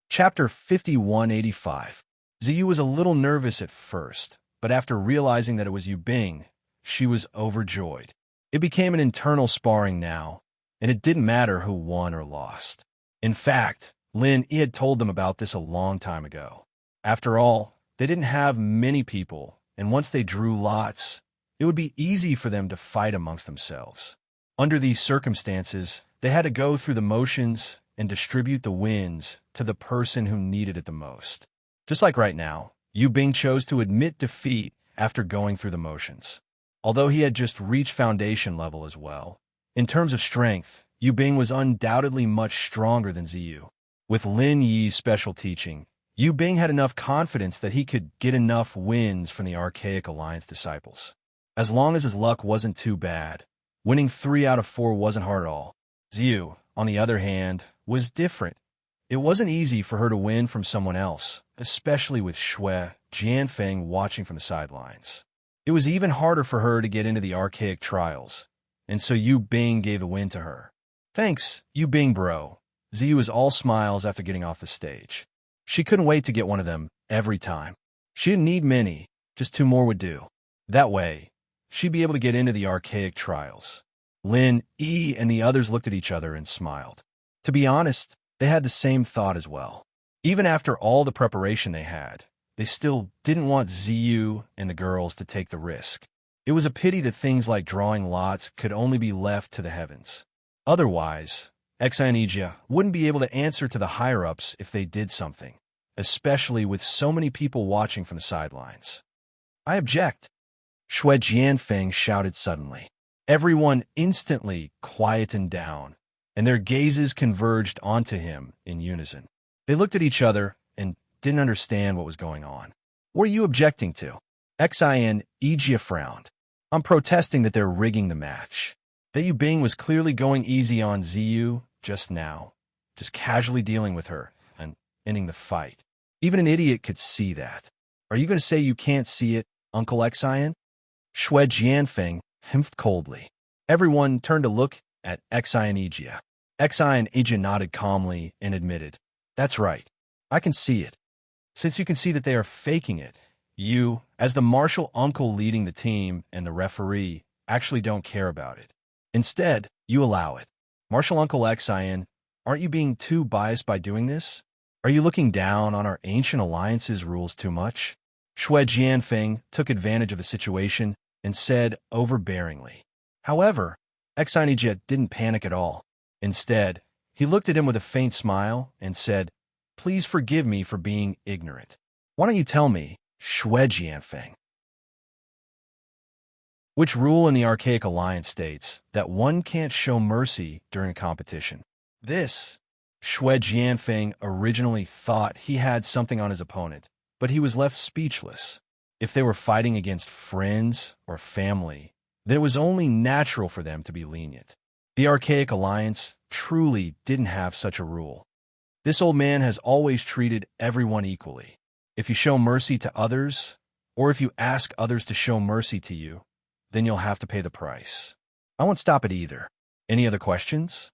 Chapter 5185. Ziyu was a little nervous at first, but after realizing that it was Yu Bing, she was overjoyed. It became an internal sparring now, and it didn't matter who won or lost. In fact, Lin Yi had told them about this a long time ago. After all, they didn't have many people, and once they drew lots, it would be easy for them to fight amongst themselves. Under these circumstances, they had to go through the motions and distribute the wins to the person who needed it the most. Just like right now, Yu Bing chose to admit defeat after going through the motions. Although he had just reached Foundation level as well, in terms of strength, Yu Bing was undoubtedly much stronger than Ziyu. With Lin Yi's special teaching, Yu Bing had enough confidence that he could get enough wins from the Archaic Alliance disciples. As long as his luck wasn't too bad, winning 3 out of 4 wasn't hard at all. Ziyu, on the other hand, was different. It wasn't easy for her to win from someone else, especially with Xue Jianfeng watching from the sidelines. It was even harder for her to get into the Archaic Trials, and so Yu Bing gave the win to her. Thanks, Yu Bing bro. Ziyu was all smiles after getting off the stage. She couldn't wait to get one of them every time. She didn't need many, just 2 more would do. That way, she'd be able to get into the Archaic Trials. Lin Yi and the others looked at each other and smiled. To be honest, they had the same thought as well. Even after all the preparation they had, they still didn't want Ziyu and the girls to take the risk. It was a pity that things like drawing lots could only be left to the heavens. Otherwise, Exai and Ijia wouldn't be able to answer to the higher-ups if they did something, especially with so many people watching from the sidelines. I object, Xue Jianfeng shouted suddenly. Everyone instantly quietened down, and their gazes converged onto him in unison. They looked at each other and didn't understand what was going on. What are you objecting to? Exai and Ijia frowned. I'm protesting that they're rigging the match. That Yu Bing was clearly going easy on Ziyu just now, just casually dealing with her and ending the fight. Even an idiot could see that. Are you going to say you can't see it, Uncle Xian? Xue Jianfeng hemphed coldly. Everyone turned to look at Xai and Ijia. Xai and Ijia nodded calmly and admitted, "That's right. I can see it. Since you can see that they are faking it, you, as the martial uncle leading the team and the referee, actually don't care about it. Instead, you allow it. Martial Uncle Xian, aren't you being too biased by doing this? Are you looking down on our ancient alliance's rules too much?" Xue Jianfeng took advantage of the situation and said overbearingly. However, Xai and Ijia didn't panic at all. Instead, he looked at him with a faint smile and said, "Please forgive me for being ignorant. Why don't you tell me, Xue Jianfeng, which rule in the Archaic Alliance states that one can't show mercy during a competition?" This, Xue Jianfeng originally thought he had something on his opponent, but he was left speechless. If they were fighting against friends or family, then it was only natural for them to be lenient. The Archaic Alliance truly didn't have such a rule. This old man has always treated everyone equally. If you show mercy to others, or if you ask others to show mercy to you, then you'll have to pay the price. I won't stop at either. Any other questions?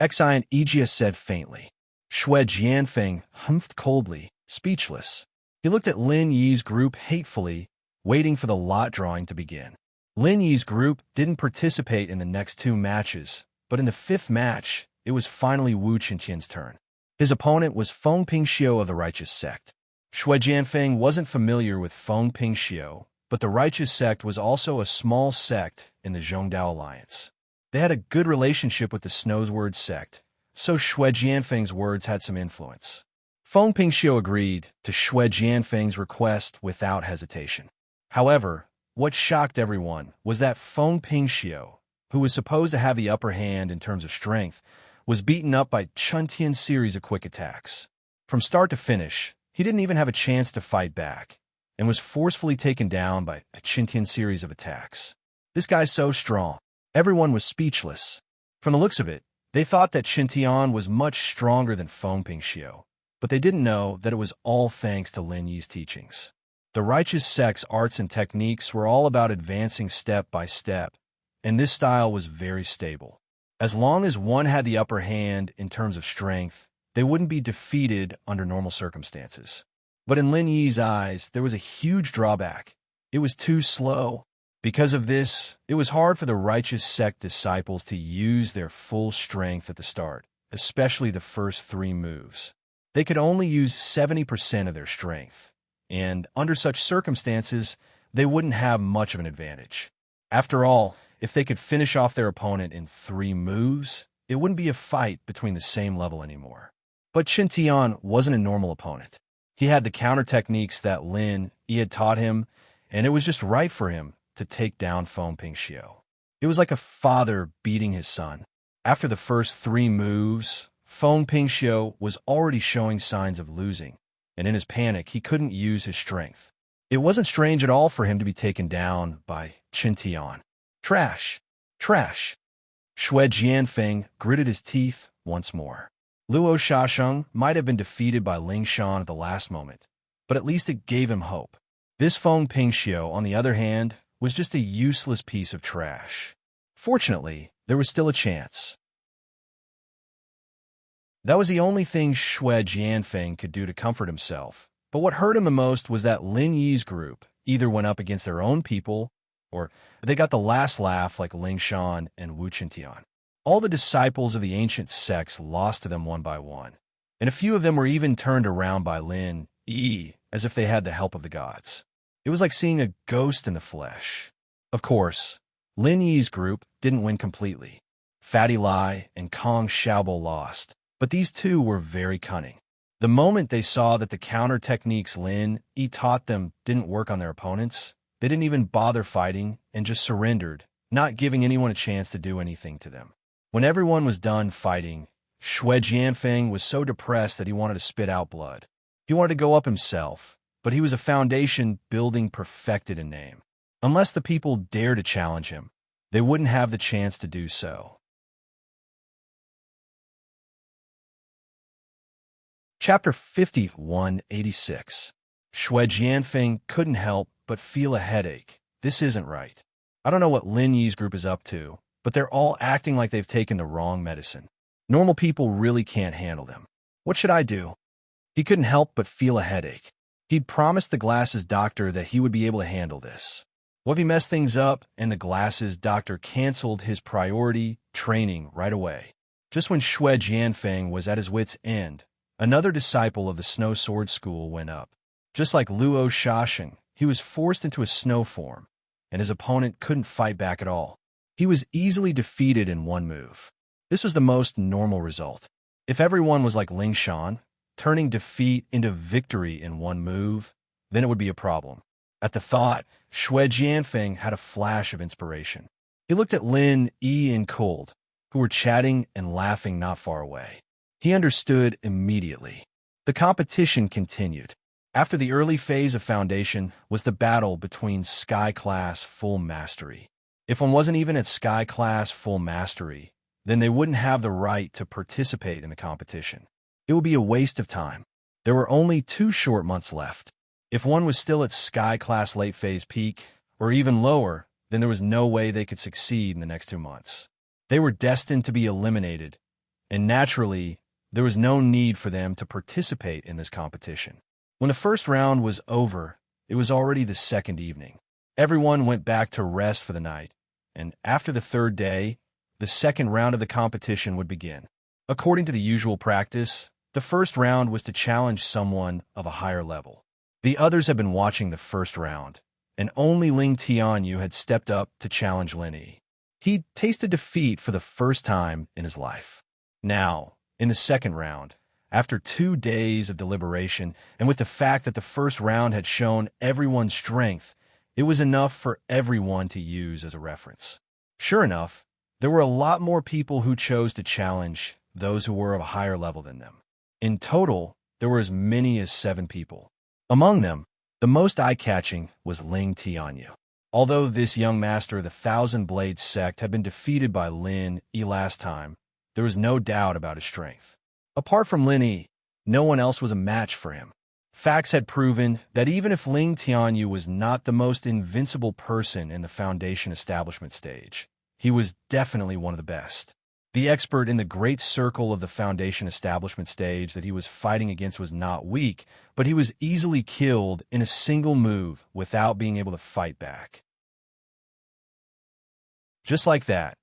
Exai and Ijia said faintly. Xue Jianfeng humphed coldly, speechless. He looked at Lin Yi's group hatefully, waiting for the lot drawing to begin. Lin Yi's group didn't participate in the next two matches, but in the fifth match, it was finally Wu Qintian's turn. His opponent was Feng Pingxiu of the Righteous Sect. Xue Jianfeng wasn't familiar with Feng Pingxiu, but the Righteous Sect was also a small sect in the Zhongdao Alliance. They had a good relationship with the Snowsword sect, so Xue Jianfeng's words had some influence. Feng Pingxiu agreed to Xue Jianfeng's request without hesitation. However, what shocked everyone was that Feng Pingxiu, who was supposed to have the upper hand in terms of strength, was beaten up by Chuntian's series of quick attacks. From start to finish, he didn't even have a chance to fight back, and was forcefully taken down by a Chuntian series of attacks. This guy's so strong. Everyone was speechless. From the looks of it, they thought that Qintian was much stronger than Feng Pingxiu, but they didn't know that it was all thanks to Lin Yi's teachings. The Righteous Sect's arts and techniques were all about advancing step by step, and this style was very stable. As long as one had the upper hand in terms of strength, they wouldn't be defeated under normal circumstances. But in Lin Yi's eyes, there was a huge drawback. It was too slow. Because of this, it was hard for the Righteous Sect disciples to use their full strength at the start, especially the first three moves. They could only use 70% of their strength, and under such circumstances, they wouldn't have much of an advantage. After all, if they could finish off their opponent in 3 moves, it wouldn't be a fight between the same level anymore. But Qintian wasn't a normal opponent. He had the counter techniques that Lin Yi had taught him, and it was just right for him to take down Feng Pingxiu. It was like a father beating his son. After the first 3 moves, Feng Pingxiu was already showing signs of losing, and in his panic, he couldn't use his strength. It wasn't strange at all for him to be taken down by Qintian. Trash! Trash! Xue Jianfeng gritted his teeth once more. Luo Shasheng might have been defeated by Ling Shan at the last moment, but at least it gave him hope. This Feng Pingxiu, on the other hand, was just a useless piece of trash. Fortunately, there was still a chance. That was the only thing Xue Jianfeng could do to comfort himself, but what hurt him the most was that Lin Yi's group either went up against their own people, or they got the last laugh like Ling Shan and Wu Qintian. All the disciples of the ancient sects lost to them one by one, and a few of them were even turned around by Lin Yi as if they had the help of the gods. It was like seeing a ghost in the flesh. Of course, Lin Yi's group didn't win completely. Fatty Lai and Kong Xiaobo lost, but these two were very cunning. The moment they saw that the counter techniques Lin Yi taught them didn't work on their opponents, they didn't even bother fighting and just surrendered, not giving anyone a chance to do anything to them. When everyone was done fighting, Xue Jianfeng was so depressed that he wanted to spit out blood. He wanted to go up himself, but he was a foundation building perfected in name. Unless the people dared to challenge him, they wouldn't have the chance to do so. Chapter 5186. Xue Jianfeng couldn't help but feel a headache. This isn't right. I don't know what Lin Yi's group is up to, but they're all acting like they've taken the wrong medicine. Normal people really can't handle them. What should I do? He couldn't help but feel a headache. He'd promised the glasses doctor that he would be able to handle this. What if he messed things up and the glasses doctor canceled his priority training right away? Just when Xue Jianfeng was at his wit's end, another disciple of the Snow Sword School went up. Just like Luo Shasheng, he was forced into a snow form, and his opponent couldn't fight back at all. He was easily defeated in one move. This was the most normal result. If everyone was like Ling Shan, turning defeat into victory in one move, then it would be a problem. At the thought, Xue Jianfeng had a flash of inspiration. He looked at Lin Yi and Cold, who were chatting and laughing not far away. He understood immediately. The competition continued. After the early phase of Foundation was the battle between Sky Class Full Mastery. If one wasn't even at Sky Class Full Mastery, then they wouldn't have the right to participate in the competition. It would be a waste of time. There were only 2 short months left. If one was still at Sky Class Late Phase Peak, or even lower, then there was no way they could succeed in the next 2 months. They were destined to be eliminated, and naturally, there was no need for them to participate in this competition. When the first round was over, it was already the second evening. Everyone went back to rest for the night, and after the third day, the second round of the competition would begin. According to the usual practice, the first round was to challenge someone of a higher level. The others had been watching the first round, and only Ling Tianyu had stepped up to challenge Lin Yi. He'd tasted defeat for the first time in his life. Now, in the second round, after 2 days of deliberation, and with the fact that the first round had shown everyone's strength, it was enough for everyone to use as a reference. Sure enough, there were a lot more people who chose to challenge those who were of a higher level than them. In total, there were as many as 7 people. Among them, the most eye-catching was Ling Tianyu. Although this young master of the Thousand Blades sect had been defeated by Lin Yi last time, there was no doubt about his strength. Apart from Lin Yi, no one else was a match for him. Facts had proven that even if Ling Tianyu was not the most invincible person in the Foundation establishment stage, he was definitely one of the best. The expert in the great circle of the Foundation establishment stage that he was fighting against was not weak, but he was easily killed in a single move without being able to fight back. Just like that,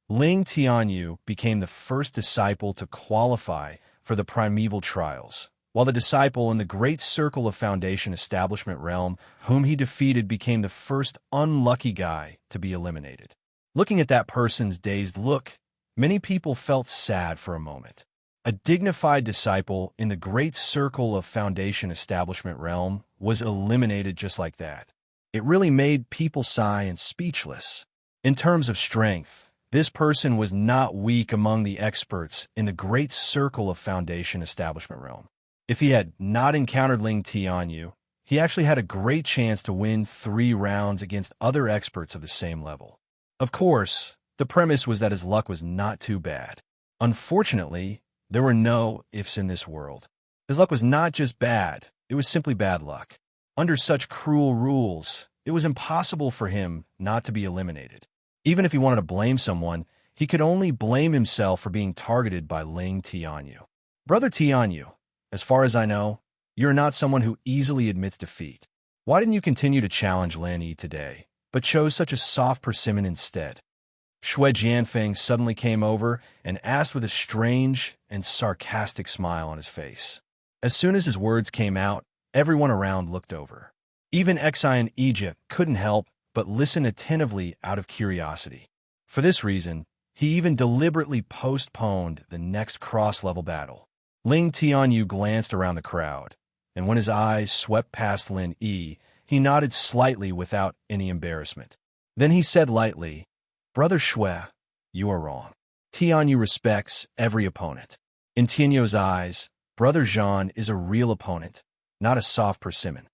Ling Tianyu became the first disciple to qualify for the primeval trials, while the disciple in the great circle of Foundation establishment realm whom he defeated became the first unlucky guy to be eliminated. Looking at that person's dazed look, many people felt sad for a moment. A dignified disciple in the great circle of Foundation establishment realm was eliminated just like that. It really made people sigh and speechless. In terms of strength, this person was not weak among the experts in the great circle of Foundation establishment realm. If he had not encountered Ling Tianyu, he actually had a great chance to win 3 rounds against other experts of the same level. Of course, the premise was that his luck was not too bad. Unfortunately, there were no ifs in this world. His luck was not just bad, it was simply bad luck. Under such cruel rules, it was impossible for him not to be eliminated. Even if he wanted to blame someone, he could only blame himself for being targeted by Ling Tianyu. Brother Tianyu, as far as I know, you're not someone who easily admits defeat. Why didn't you continue to challenge Lin Yi today, but chose such a soft persimmon instead? Xue Jianfeng suddenly came over and asked with a strange and sarcastic smile on his face. As soon as his words came out, Everyone around looked over. Even Xi and Ija couldn't help but listen attentively out of curiosity. For this reason, he even deliberately postponed the next cross-level battle. Ling Tianyu glanced around the crowd, and when his eyes swept past Lin Yi, he nodded slightly without any embarrassment. Then he said lightly, "Brother Shui, you are wrong. Tianyu respects every opponent. In Tianyu's eyes, Brother Zhan is a real opponent, not a soft persimmon."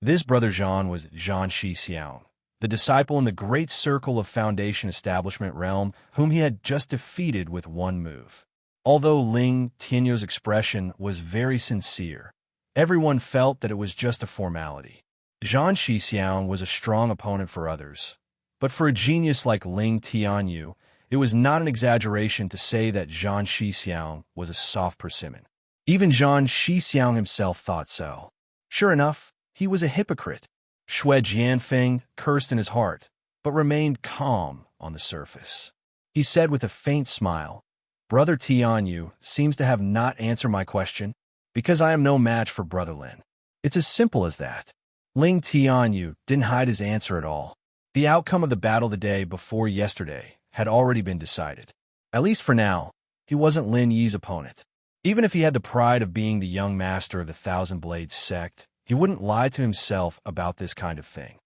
This Brother Zhan was Zhan Shixiang, the disciple in the great circle of Foundation Establishment realm whom he had just defeated with one move. Although Ling Tianyu's expression was very sincere, everyone felt that it was just a formality. Zhan Shixiang was a strong opponent for others, but for a genius like Ling Tianyu, it was not an exaggeration to say that Zhan Shixiang was a soft persimmon. Even Zhan Shixiang himself thought so. Sure enough, he was a hypocrite. Shui Jianfeng cursed in his heart, but remained calm on the surface. He said with a faint smile, "Brother Tianyu seems to have not answered my question, because I am no match for Brother Lin. It's as simple as that." Ling Tianyu didn't hide his answer at all. The outcome of the battle the day before yesterday had already been decided. At least for now, he wasn't Lin Yi's opponent. Even if he had the pride of being the young master of the Thousand Blades sect, he wouldn't lie to himself about this kind of thing.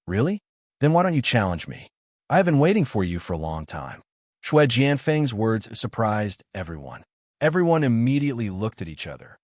"Really? Then why don't you challenge me? I have been waiting for you for a long time." Shui Jianfeng's words surprised everyone. Everyone immediately looked at each other.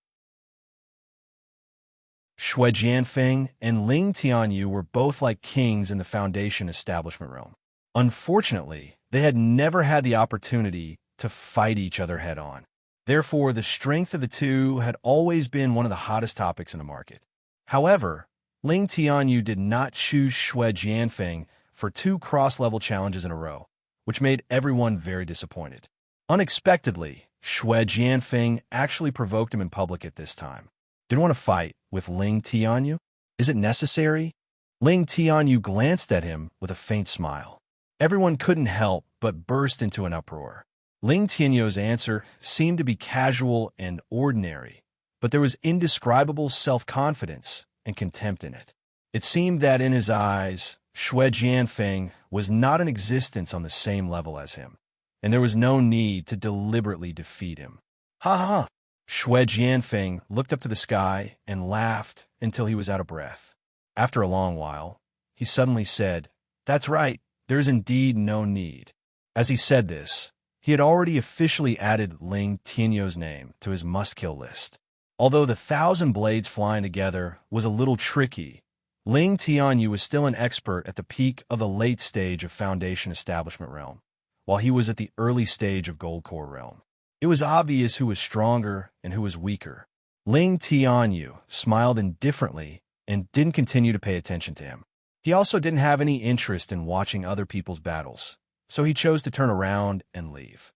Shui Jianfeng and Ling Tianyu were both like kings in the Foundation Establishment realm. Unfortunately, they had never had the opportunity to fight each other head-on. Therefore, the strength of the two had always been one of the hottest topics in the market. However, Ling Tianyu did not choose Shui Jianfeng for 2 cross-level challenges in a row, which made everyone very disappointed. Unexpectedly, Shui Jianfeng actually provoked him in public at this time. "Didn't want to fight with Ling Tianyu? Is it necessary?" Ling Tianyu glanced at him with a faint smile. Everyone couldn't help but burst into an uproar. Ling Tianyu's answer seemed to be casual and ordinary, but there was indescribable self-confidence and contempt in it. It seemed that in his eyes, Shui Jianfeng was not in existence on the same level as him, and there was no need to deliberately defeat him. "Ha ha!" Shui Jianfeng looked up to the sky and laughed until he was out of breath. After a long while, he suddenly said, "That's right, there is indeed no need." As he said this, he had already officially added Ling Tianyu's name to his must-kill list. Although the 1,000 blades flying together was a little tricky, Ling Tianyu was still an expert at the peak of the late stage of Foundation Establishment realm, while he was at the early stage of Gold Core realm. It was obvious who was stronger and who was weaker. Ling Tianyu smiled indifferently and didn't continue to pay attention to him. He also didn't have any interest in watching other people's battles, so he chose to turn around and leave.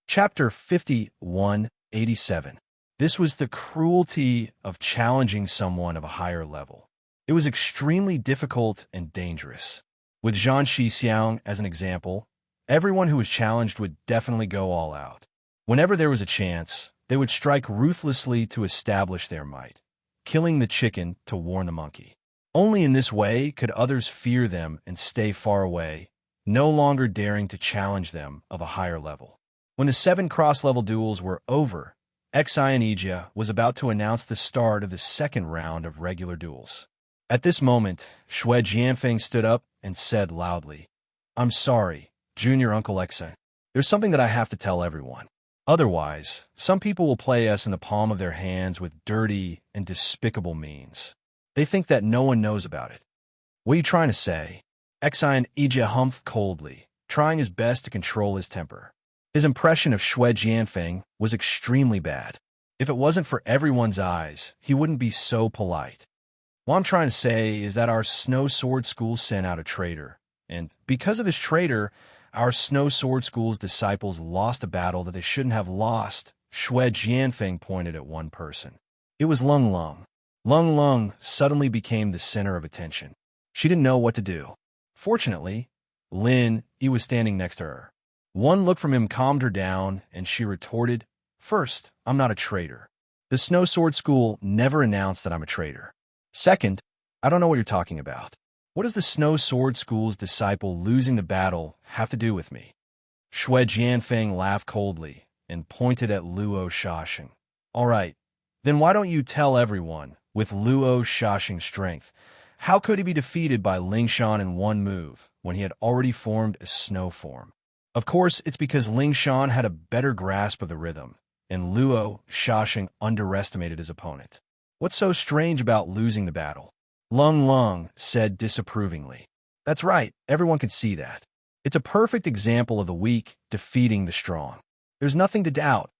Chapter 5187. This was the cruelty of challenging someone of a higher level. It was extremely difficult and dangerous. With Zhan Shixiang as an example, everyone who was challenged would definitely go all out. Whenever there was a chance, they would strike ruthlessly to establish their might, killing the chicken to warn the monkey. Only in this way could others fear them and stay far away, no longer daring to challenge them of a higher level. When the 7 cross-level duels were over, Xi and Ija was about to announce the start of the second round of regular duels. At this moment, Shui Jianfeng stood up and said loudly, "I'm sorry, Junior Uncle Xi. There's something that I have to tell everyone. Otherwise, some people will play us in the palm of their hands with dirty and despicable means. They think that no one knows about it." "What are you trying to say?" Xi and Ija humphed coldly, trying his best to control his temper. His impression of Shui Jianfeng was extremely bad. If it wasn't for everyone's eyes, he wouldn't be so polite. "What I'm trying to say is that our Snow Sword School sent out a traitor, and because of this traitor, our Snow Sword School's disciples lost a battle that they shouldn't have lost." Shui Jianfeng pointed at one person. It was Lung Lung. Lung Lung suddenly became the center of attention. She didn't know what to do. Fortunately, Lin Yi was standing next to her. One look from him calmed her down, and she retorted, First, I'm not a traitor. The Snow Sword School never announced that I'm a traitor. Second, I don't know what you're talking about. What does the Snow Sword School's disciple losing the battle have to do with me? Shui Jianfeng laughed coldly and pointed at Luo Shashing. All right, then why don't you tell everyone, with Luo Shashing's strength, how could he be defeated by Lingshan in one move when he had already formed a snow form? Of course, it's because Lingshan had a better grasp of the rhythm, and Luo Shashing underestimated his opponent. What's so strange about losing the battle? Lung Lung said disapprovingly. That's right, everyone can see that. It's a perfect example of the weak defeating the strong. There's nothing to doubt,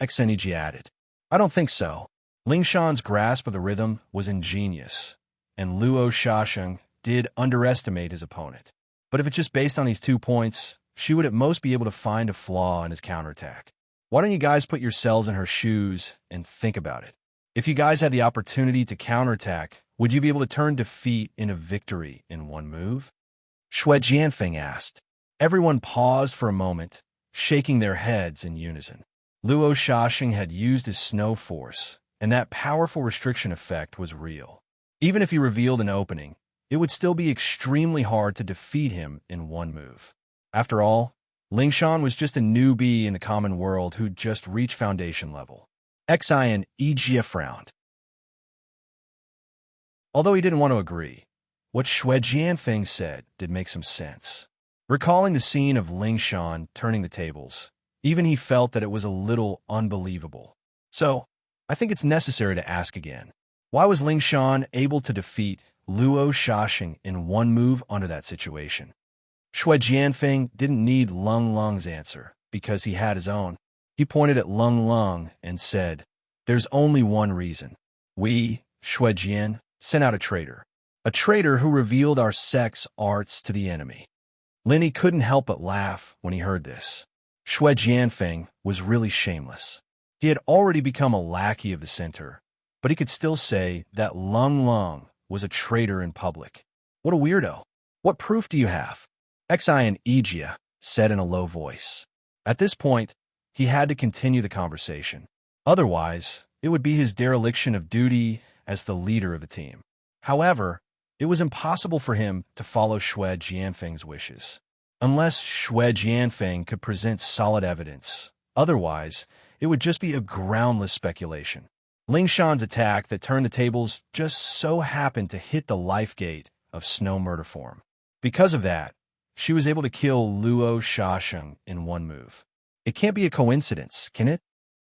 Xeniji added. I don't think so. Lingshan's grasp of the rhythm was ingenious, and Luo Shashing did underestimate his opponent. But if it's just based on these 2 points, she would at most be able to find a flaw in his counterattack. Why don't you guys put yourselves in her shoes and think about it? If you guys had the opportunity to counterattack, would you be able to turn defeat into victory in one move? Shui Jianfeng asked. Everyone paused for a moment, shaking their heads in unison. Luo Shashing had used his snow force, and that powerful restriction effect was real. Even if he revealed an opening, it would still be extremely hard to defeat him in one move. After all, Lingshan was just a newbie in the common world who'd just reached foundation level. Xian Ejia frowned. Although he didn't want to agree, what Shui Jianfeng said did make some sense. Recalling the scene of Lingshan turning the tables, even he felt that it was a little unbelievable. So, I think it's necessary to ask again. Why was Lingshan able to defeat Luo Shashing in one move under that situation? Shui Jianfeng didn't need Lung Lung's answer, because he had his own. He pointed at Lung Lung and said, There's only one reason. We, Shui Jian, sent out a traitor who revealed our sex arts to the enemy. Linny couldn't help but laugh when he heard this. Shui Jianfeng was really shameless. He had already become a lackey of the center, but he could still say that Lung Lung was a traitor in public. What a weirdo. What proof do you have? Xian Ejia said in a low voice. At this point, he had to continue the conversation. Otherwise, it would be his dereliction of duty as the leader of the team. However, it was impossible for him to follow Shui Jianfeng's wishes. Unless Shui Jianfeng could present solid evidence. Otherwise, it would just be a groundless speculation. Lingshan's attack that turned the tables just so happened to hit the life gate of Snow Murder Form. Because of that, she was able to kill Luo Shashing in one move. It can't be a coincidence, can it?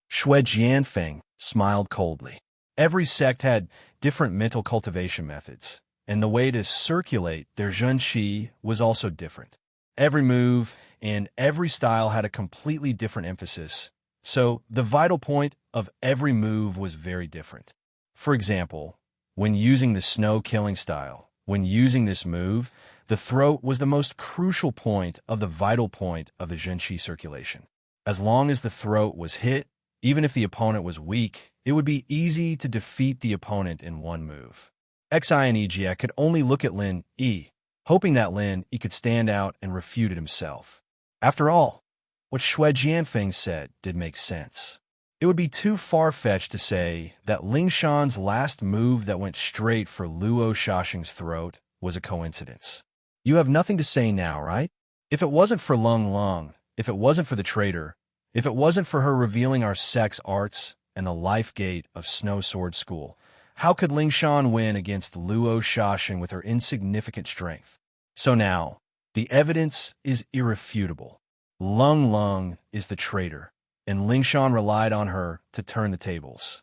Shui Jianfeng smiled coldly. Every sect had different mental cultivation methods, and the way to circulate their zhenqi was also different. Every move and every style had a completely different emphasis, so the vital point of every move was very different. For example, when using the snow killing style, when using this move, the throat was the most crucial point of the vital point of the zhenqi circulation. As long as the throat was hit, even if the opponent was weak, it would be easy to defeat the opponent in one move. Xian Ejia could only look at Lin Yi, hoping that Lin Yi could stand out and refute it himself. After all, what Shui Jianfeng said did make sense. It would be too far-fetched to say that Lingshan's last move that went straight for Luo Shashing's throat was a coincidence. You have nothing to say now, right? If it wasn't for Lung Lung, if it wasn't for the traitor, if it wasn't for her revealing our sex arts and the life gate of Snow Sword School, how could Lingshan win against Luo Shashing with her insignificant strength? So now, the evidence is irrefutable. Lung Lung is the traitor, and Lingshan relied on her to turn the tables.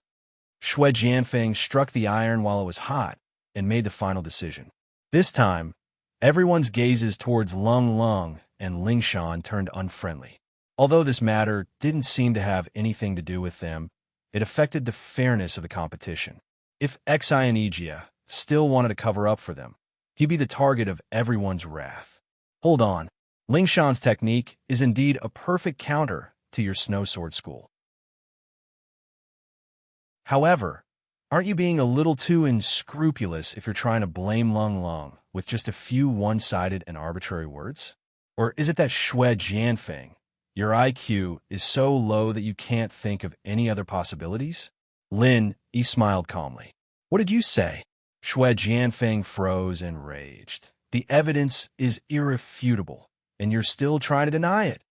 Shui Jianfeng struck the iron while it was hot and made the final decision. This time, everyone's gazes towards Lung Lung and Lingshan turned unfriendly. Although this matter didn't seem to have anything to do with them, it affected the fairness of the competition. If Xian Ejia still wanted to cover up for them, he'd be the target of everyone's wrath. Hold on. Lingshan's technique is indeed a perfect counter to your Snow Sword School. However, aren't you being a little too unscrupulous if you're trying to blame Lung Lung with just a few one-sided and arbitrary words? Or is it that Shui Jianfeng Your IQ is so low that you can't think of any other possibilities? Lin Yi smiled calmly. What did you say? Shui Jianfeng froze and raged. The evidence is irrefutable, and you're still trying to deny it.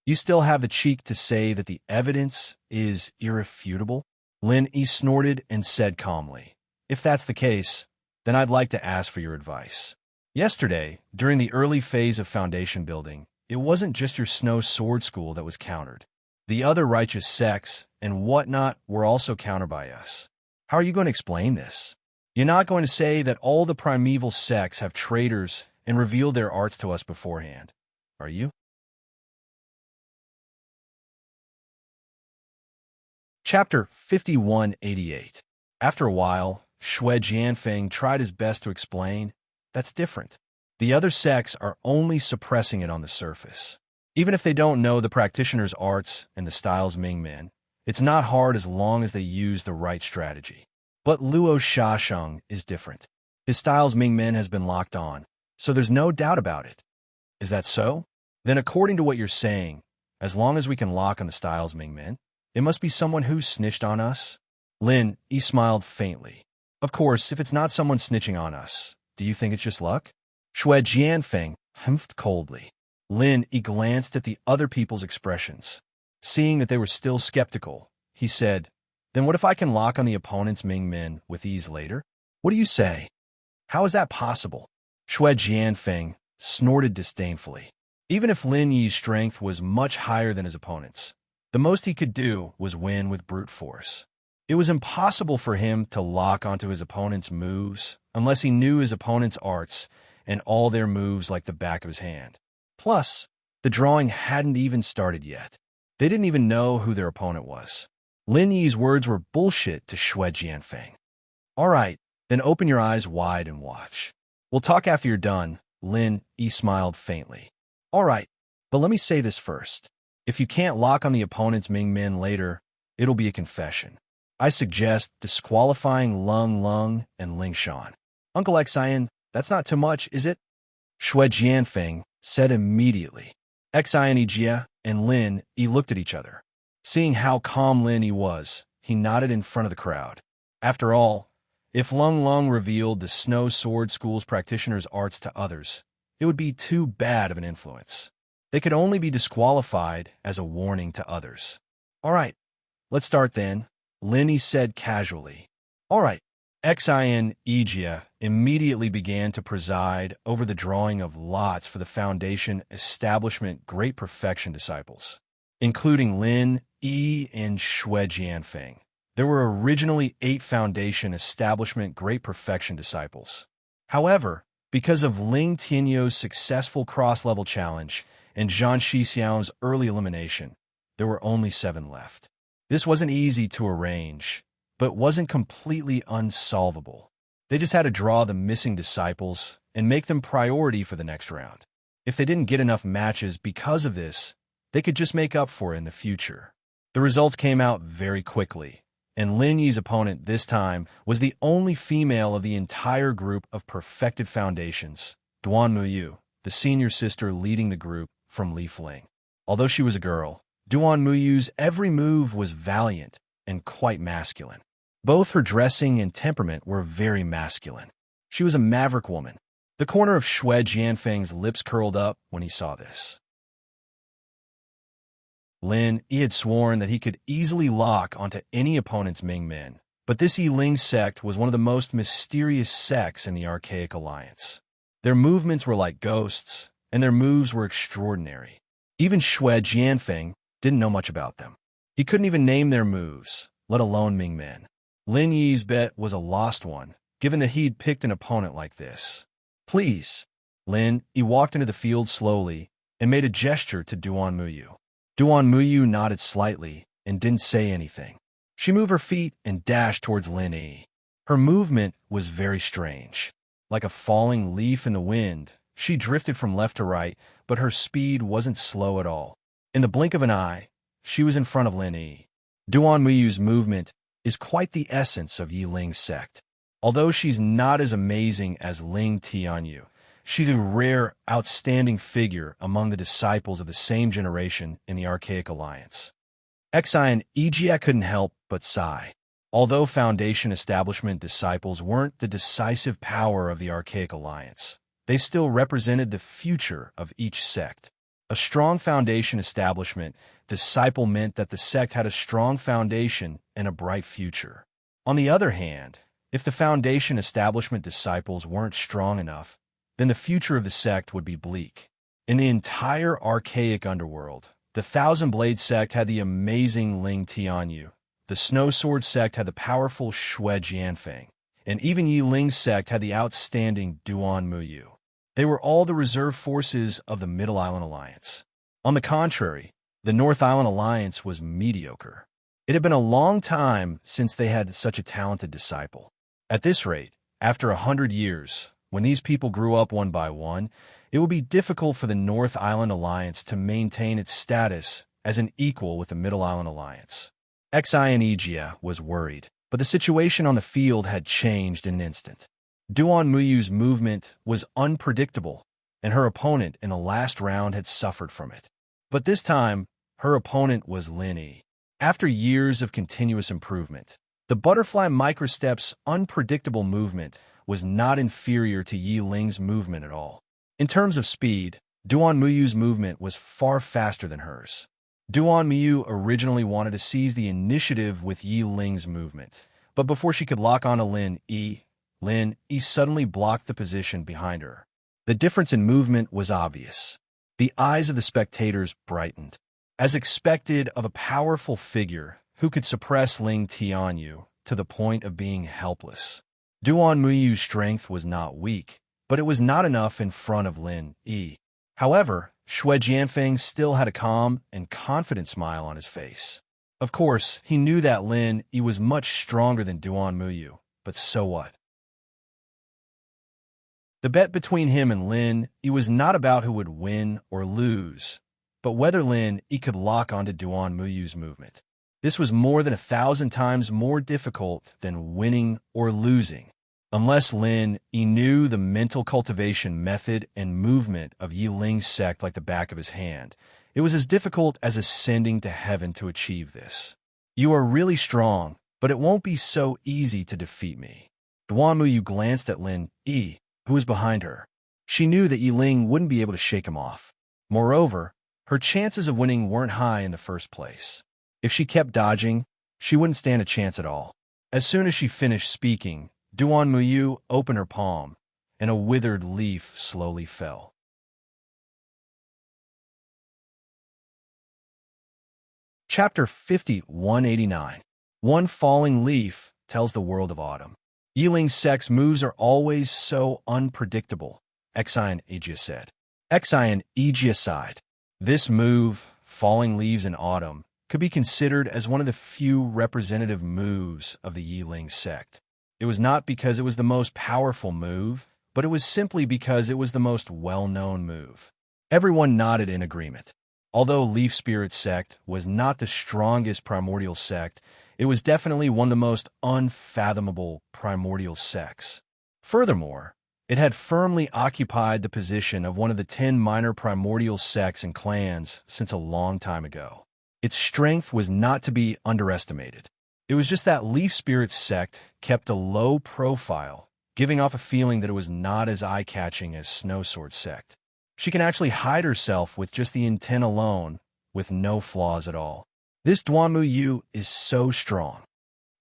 You still have the cheek to say that the evidence is irrefutable? Lin Yi snorted and said calmly, if that's the case, then I'd like to ask for your advice. Yesterday, during the early phase of foundation building, it wasn't just your Snow Sword School that was countered. The other righteous sects and whatnot were also countered by us. How are you going to explain this? You're not going to say that all the primeval sects have traitors and revealed their arts to us beforehand, are you? Chapter 5188. After a while, Shui Jianfeng tried his best to explain, that's different. The other sects are only suppressing it on the surface. Even if they don't know the practitioner's arts and the styles Ming Men, it's not hard as long as they use the right strategy. But Luo Shasheng is different. His styles Ming Men has been locked on, so there's no doubt about it. Is that so? Then according to what you're saying, as long as we can lock on the styles Ming Men, it must be someone who snitched on us? Lin Yi smiled faintly. Of course, if it's not someone snitching on us, do you think it's just luck? Shui Jianfeng humphed coldly. Lin Yi glanced at the other people's expressions. Seeing that they were still skeptical, he said, then what if I can lock on the opponent's Ming Men with ease later? What do you say? How is that possible? Shui Jianfeng snorted disdainfully. Even if Lin Yi's strength was much higher than his opponent's, the most he could do was win with brute force. It was impossible for him to lock onto his opponent's moves unless he knew his opponent's arts and all their moves like the back of his hand. Plus, the drawing hadn't even started yet. They didn't even know who their opponent was. Lin Yi's words were bullshit to Shui Jianfeng. All right, then open your eyes wide and watch. We'll talk after you're done, Lin Yi smiled faintly. All right, but let me say this first. If you can't lock on the opponent's Ming Men later, it'll be a confession. I suggest disqualifying Lung Lung and Ling Shan. Uncle Xian, that's not too much, is it? Shui Jianfeng said immediately. Xian Jia and Lin Yi looked at each other. Seeing how calm Lin Yi was, he nodded in front of the crowd. After all, if Lung Lung revealed the Snow Sword School's practitioner's arts to others, it would be too bad of an influence. They could only be disqualified as a warning to others. All right, let's start then, Lin Yi said casually. All right. Xian Jia immediately began to preside over the drawing of lots for the Foundation Establishment Great Perfection disciples, including Lin Yi and Shui Jianfeng. There were originally 8 Foundation Establishment Great Perfection disciples. However, because of Ling Tianyou's successful cross-level challenge and Zhang Shixiao's early elimination, there were only 7 left. This wasn't easy to arrange, but wasn't completely unsolvable. They just had to draw the missing disciples and make them priority for the next round. If they didn't get enough matches because of this, they could just make up for it in the future. The results came out very quickly, and Lin Yi's opponent this time was the only female of the entire group of perfected foundations, Duan Muyu, the senior sister leading the group from Li Fling. Although she was a girl, Duan Muyu's every move was valiant and quite masculine. Both her dressing and temperament were very masculine. She was a maverick woman. The corner of Shui Jianfeng's lips curled up when he saw this. Lin Yi had sworn that he could easily lock onto any opponent's Ming Men, but this Yiling sect was one of the most mysterious sects in the Archaic Alliance. Their movements were like ghosts, and their moves were extraordinary. Even Shui Jianfeng didn't know much about them. He couldn't even name their moves, let alone Ming Men. Lin Yi's bet was a lost one, given that he'd picked an opponent like this. Please. Lin Yi walked into the field slowly and made a gesture to Duan Muyu. Duan Muyu nodded slightly and didn't say anything. She moved her feet and dashed towards Lin Yi. Her movement was very strange. Like a falling leaf in the wind, she drifted from left to right, but her speed wasn't slow at all. In the blink of an eye, she was in front of Lin Yi. Duan Muyu's movement is quite the essence of Yiling's sect. Although she's not as amazing as Ling Tianyu, She's a rare, outstanding figure among the disciples of the same generation in the Archaic Alliance. Xi and Egia couldn't help but sigh. Although Foundation Establishment disciples weren't the decisive power of the Archaic Alliance, they still represented the future of each sect. A strong Foundation Establishment disciple meant that the sect had a strong foundation and a bright future. On the other hand, if the Foundation Establishment disciples weren't strong enough, then the future of the sect would be bleak. In the entire archaic underworld, the Thousand Blade sect had the amazing Ling Tianyu, the Snow Sword sect had the powerful Xue Jianfeng, and even Yi Ling's sect had the outstanding Duan Muyu. They were all the reserve forces of the Middle Island Alliance. On the contrary, the North Island Alliance was mediocre. It had been a long time since they had such a talented disciple. At this rate, after 100 years, when these people grew up one by one, it would be difficult for the North Island Alliance to maintain its status as an equal with the Middle Island Alliance. Xi and Egia was worried, but the situation on the field had changed in an instant. Duan Muyu's movement was unpredictable, and her opponent in the last round had suffered from it. But this time, her opponent was Lin Yi. After years of continuous improvement, the butterfly microstep's unpredictable movement was not inferior to Yi Ling's movement at all. In terms of speed, Duan Muyu's movement was far faster than hers. Duan Muyu originally wanted to seize the initiative with Yi Ling's movement, but before she could lock onto Lin Yi suddenly blocked the position behind her. The difference in movement was obvious. The eyes of the spectators brightened. As expected of a powerful figure who could suppress Ling Tianyu to the point of being helpless. Duan Muyu's strength was not weak, but it was not enough in front of Lin Yi. However, Xue Jianfeng still had a calm and confident smile on his face. Of course, he knew that Lin Yi was much stronger than Duan Muyu, but so what? The bet between him and Lin Yi was not about who would win or lose, but whether Lin Yi could lock onto Duan Muyu's movement. This was more than 1,000 times more difficult than winning or losing. Unless Lin Yi knew the mental cultivation method and movement of Yi Ling's sect like the back of his hand, it was as difficult as ascending to heaven to achieve this. You are really strong, but it won't be so easy to defeat me. Duan Muyu glanced at Lin Yi, who was behind her. She knew that Yi Ling wouldn't be able to shake him off. Moreover, her chances of winning weren't high in the first place. If she kept dodging, she wouldn't stand a chance at all. As soon as she finished speaking, Duan Muyu opened her palm, and a withered leaf slowly fell. Chapter 5189. One falling leaf tells the world of autumn. Yi Ling's sect's moves are always so unpredictable, Xi and Egia said. Xi and Egia sighed. This move, falling leaves in autumn, could be considered as one of the few representative moves of the Yi Ling sect. It was not because it was the most powerful move, but it was simply because it was the most well-known move. Everyone nodded in agreement. Although Leaf Spirit sect was not the strongest primordial sect, it was definitely one of the most unfathomable primordial sects. Furthermore, it had firmly occupied the position of one of the 10 minor primordial sects and clans since a long time ago. Its strength was not to be underestimated. It was just that Leaf Spirit sect kept a low profile, giving off a feeling that it was not as eye-catching as Snow Sword sect. She can actually hide herself with just the intent alone, with no flaws at all. This Duan Muyu is so strong.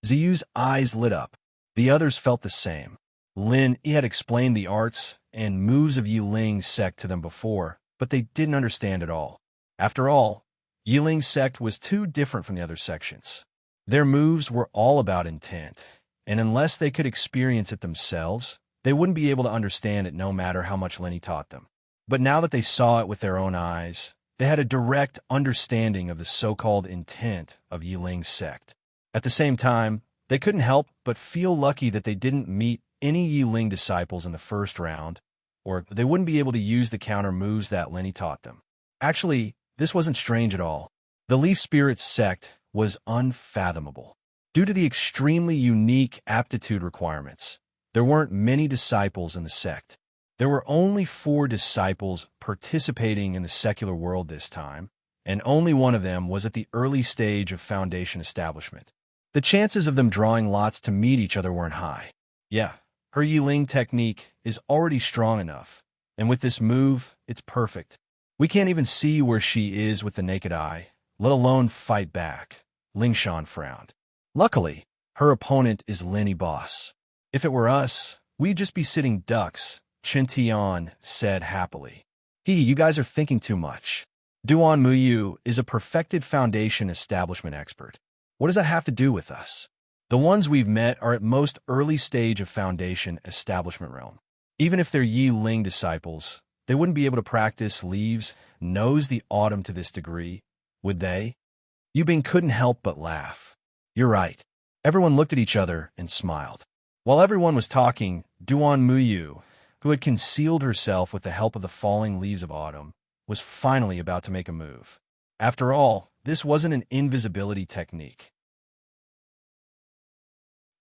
Ziyu's eyes lit up. The others felt the same. Lin Yi had explained the arts and moves of Yi Ling's sect to them before, but they didn't understand at all. After all, Yi Ling's sect was too different from the other sections. Their moves were all about intent, and unless they could experience it themselves, they wouldn't be able to understand it no matter how much Lin Yi taught them. But now that they saw it with their own eyes, they had a direct understanding of the so-called intent of Yi Ling's sect. At the same time, they couldn't help but feel lucky that they didn't meet any Yi Ling disciples in the first round, or they wouldn't be able to use the counter moves that Lin Yi taught them. Actually, this wasn't strange at all. The Leaf Spirit sect was unfathomable. Due to the extremely unique aptitude requirements, there weren't many disciples in the sect. There were only 4 disciples participating in the secular world this time, and only one of them was at the early stage of Foundation establishment. The chances of them drawing lots to meet each other weren't high. Yeah, her Yiling technique is already strong enough, and with this move, it's perfect. We can't even see where she is with the naked eye, let alone fight back. Lingshan frowned. Luckily, her opponent is Lin Boss. If it were us, we'd just be sitting ducks, Chen Tian said happily. You guys are thinking too much. Duan Muyu is a perfected Foundation establishment expert. What does that have to do with us? The ones we've met are at most early stage of Foundation establishment realm. Even if they're Yi Ling disciples, they wouldn't be able to practice leaves, knows the autumn to this degree, would they? Yubing couldn't help but laugh. You're right. Everyone looked at each other and smiled. While everyone was talking, Duan Muyu, who had concealed herself with the help of the falling leaves of autumn, was finally about to make a move. After all, this wasn't an invisibility technique.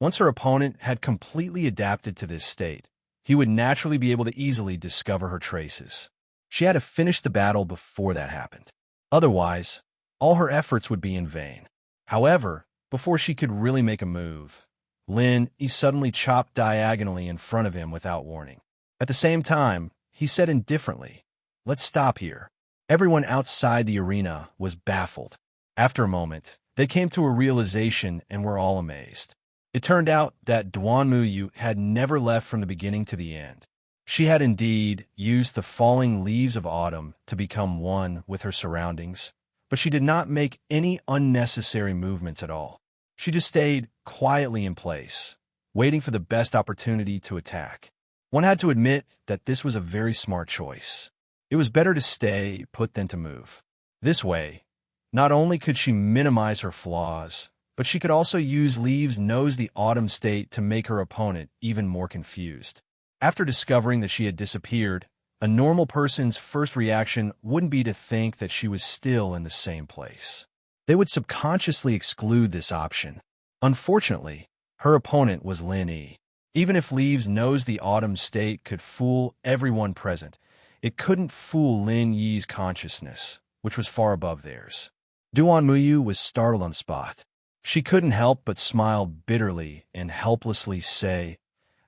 Once her opponent had completely adapted to this state, he would naturally be able to easily discover her traces. She had to finish the battle before that happened. Otherwise, all her efforts would be in vain. However, before she could really make a move, Lin suddenly chopped diagonally in front of him without warning. At the same time, he said indifferently, "Let's stop here." Everyone outside the arena was baffled. After a moment, they came to a realization and were all amazed. It turned out that Duan Muyu had never left from the beginning to the end. She had indeed used the falling leaves of autumn to become one with her surroundings, but she did not make any unnecessary movements at all. She just stayed quietly in place, waiting for the best opportunity to attack. One had to admit that this was a very smart choice. It was better to stay put than to move. This way, not only could she minimize her flaws, but she could also use Leaves Knows the Autumn state to make her opponent even more confused. After discovering that she had disappeared, a normal person's first reaction wouldn't be to think that she was still in the same place. They would subconsciously exclude this option. Unfortunately, her opponent was Lin Yi. Even if Leaves Knows the Autumn state could fool everyone present, it couldn't fool Lin Yi's consciousness, which was far above theirs. Duan Muyu was startled on the spot. She couldn't help but smile bitterly and helplessly say,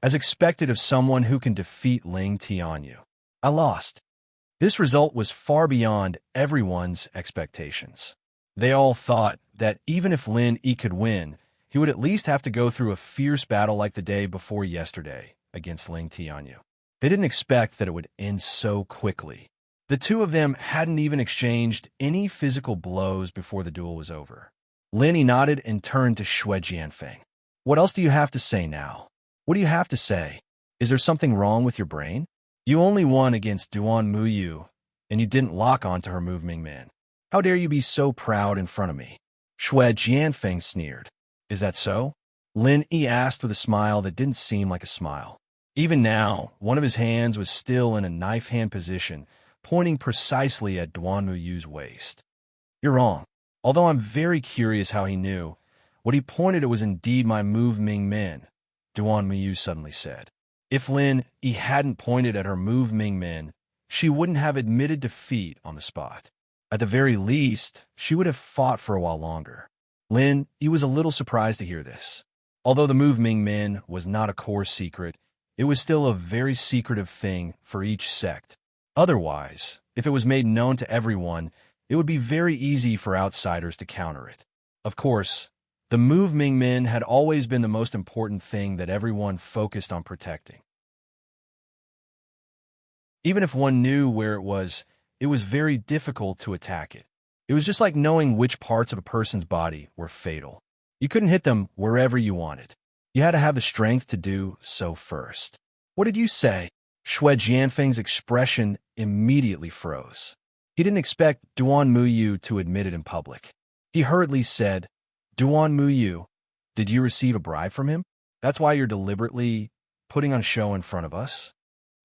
as expected of someone who can defeat Ling Tianyu, "I lost." This result was far beyond everyone's expectations. They all thought that even if Lin Yi could win, he would at least have to go through a fierce battle like the day before yesterday against Ling Tianyu. They didn't expect that it would end so quickly. The two of them hadn't even exchanged any physical blows before the duel was over. Lin Yi nodded and turned to Xue Jianfeng. "What else do you have to say now? What do you have to say? Is there something wrong with your brain? You only won against Duan Muyu, and you didn't lock onto her move Mingmen. How dare you be so proud in front of me?" Xue Jianfeng sneered. "Is that so?" Lin Yi asked with a smile that didn't seem like a smile. Even now, one of his hands was still in a knife hand position, pointing precisely at Duan Muyu's waist. "You're wrong. Although I'm very curious how he knew, what he pointed at was indeed my move Mingmen," Duan Muyu suddenly said. If Lin Yi hadn't pointed at her move Mingmen, she wouldn't have admitted defeat on the spot. At the very least, she would have fought for a while longer. Lin Yi was a little surprised to hear this. Although the move Mingmen was not a core secret, it was still a very secretive thing for each sect. Otherwise, if it was made known to everyone, it would be very easy for outsiders to counter it. Of course, the move Mingmen had always been the most important thing that everyone focused on protecting. Even if one knew where it was very difficult to attack it. It was just like knowing which parts of a person's body were fatal. You couldn't hit them wherever you wanted. You had to have the strength to do so first. "What did you say?" Xue Jianfeng's expression immediately froze. He didn't expect Duan Muyu to admit it in public. He hurriedly said, "Duan Muyu, did you receive a bribe from him? That's why you're deliberately putting on a show in front of us?"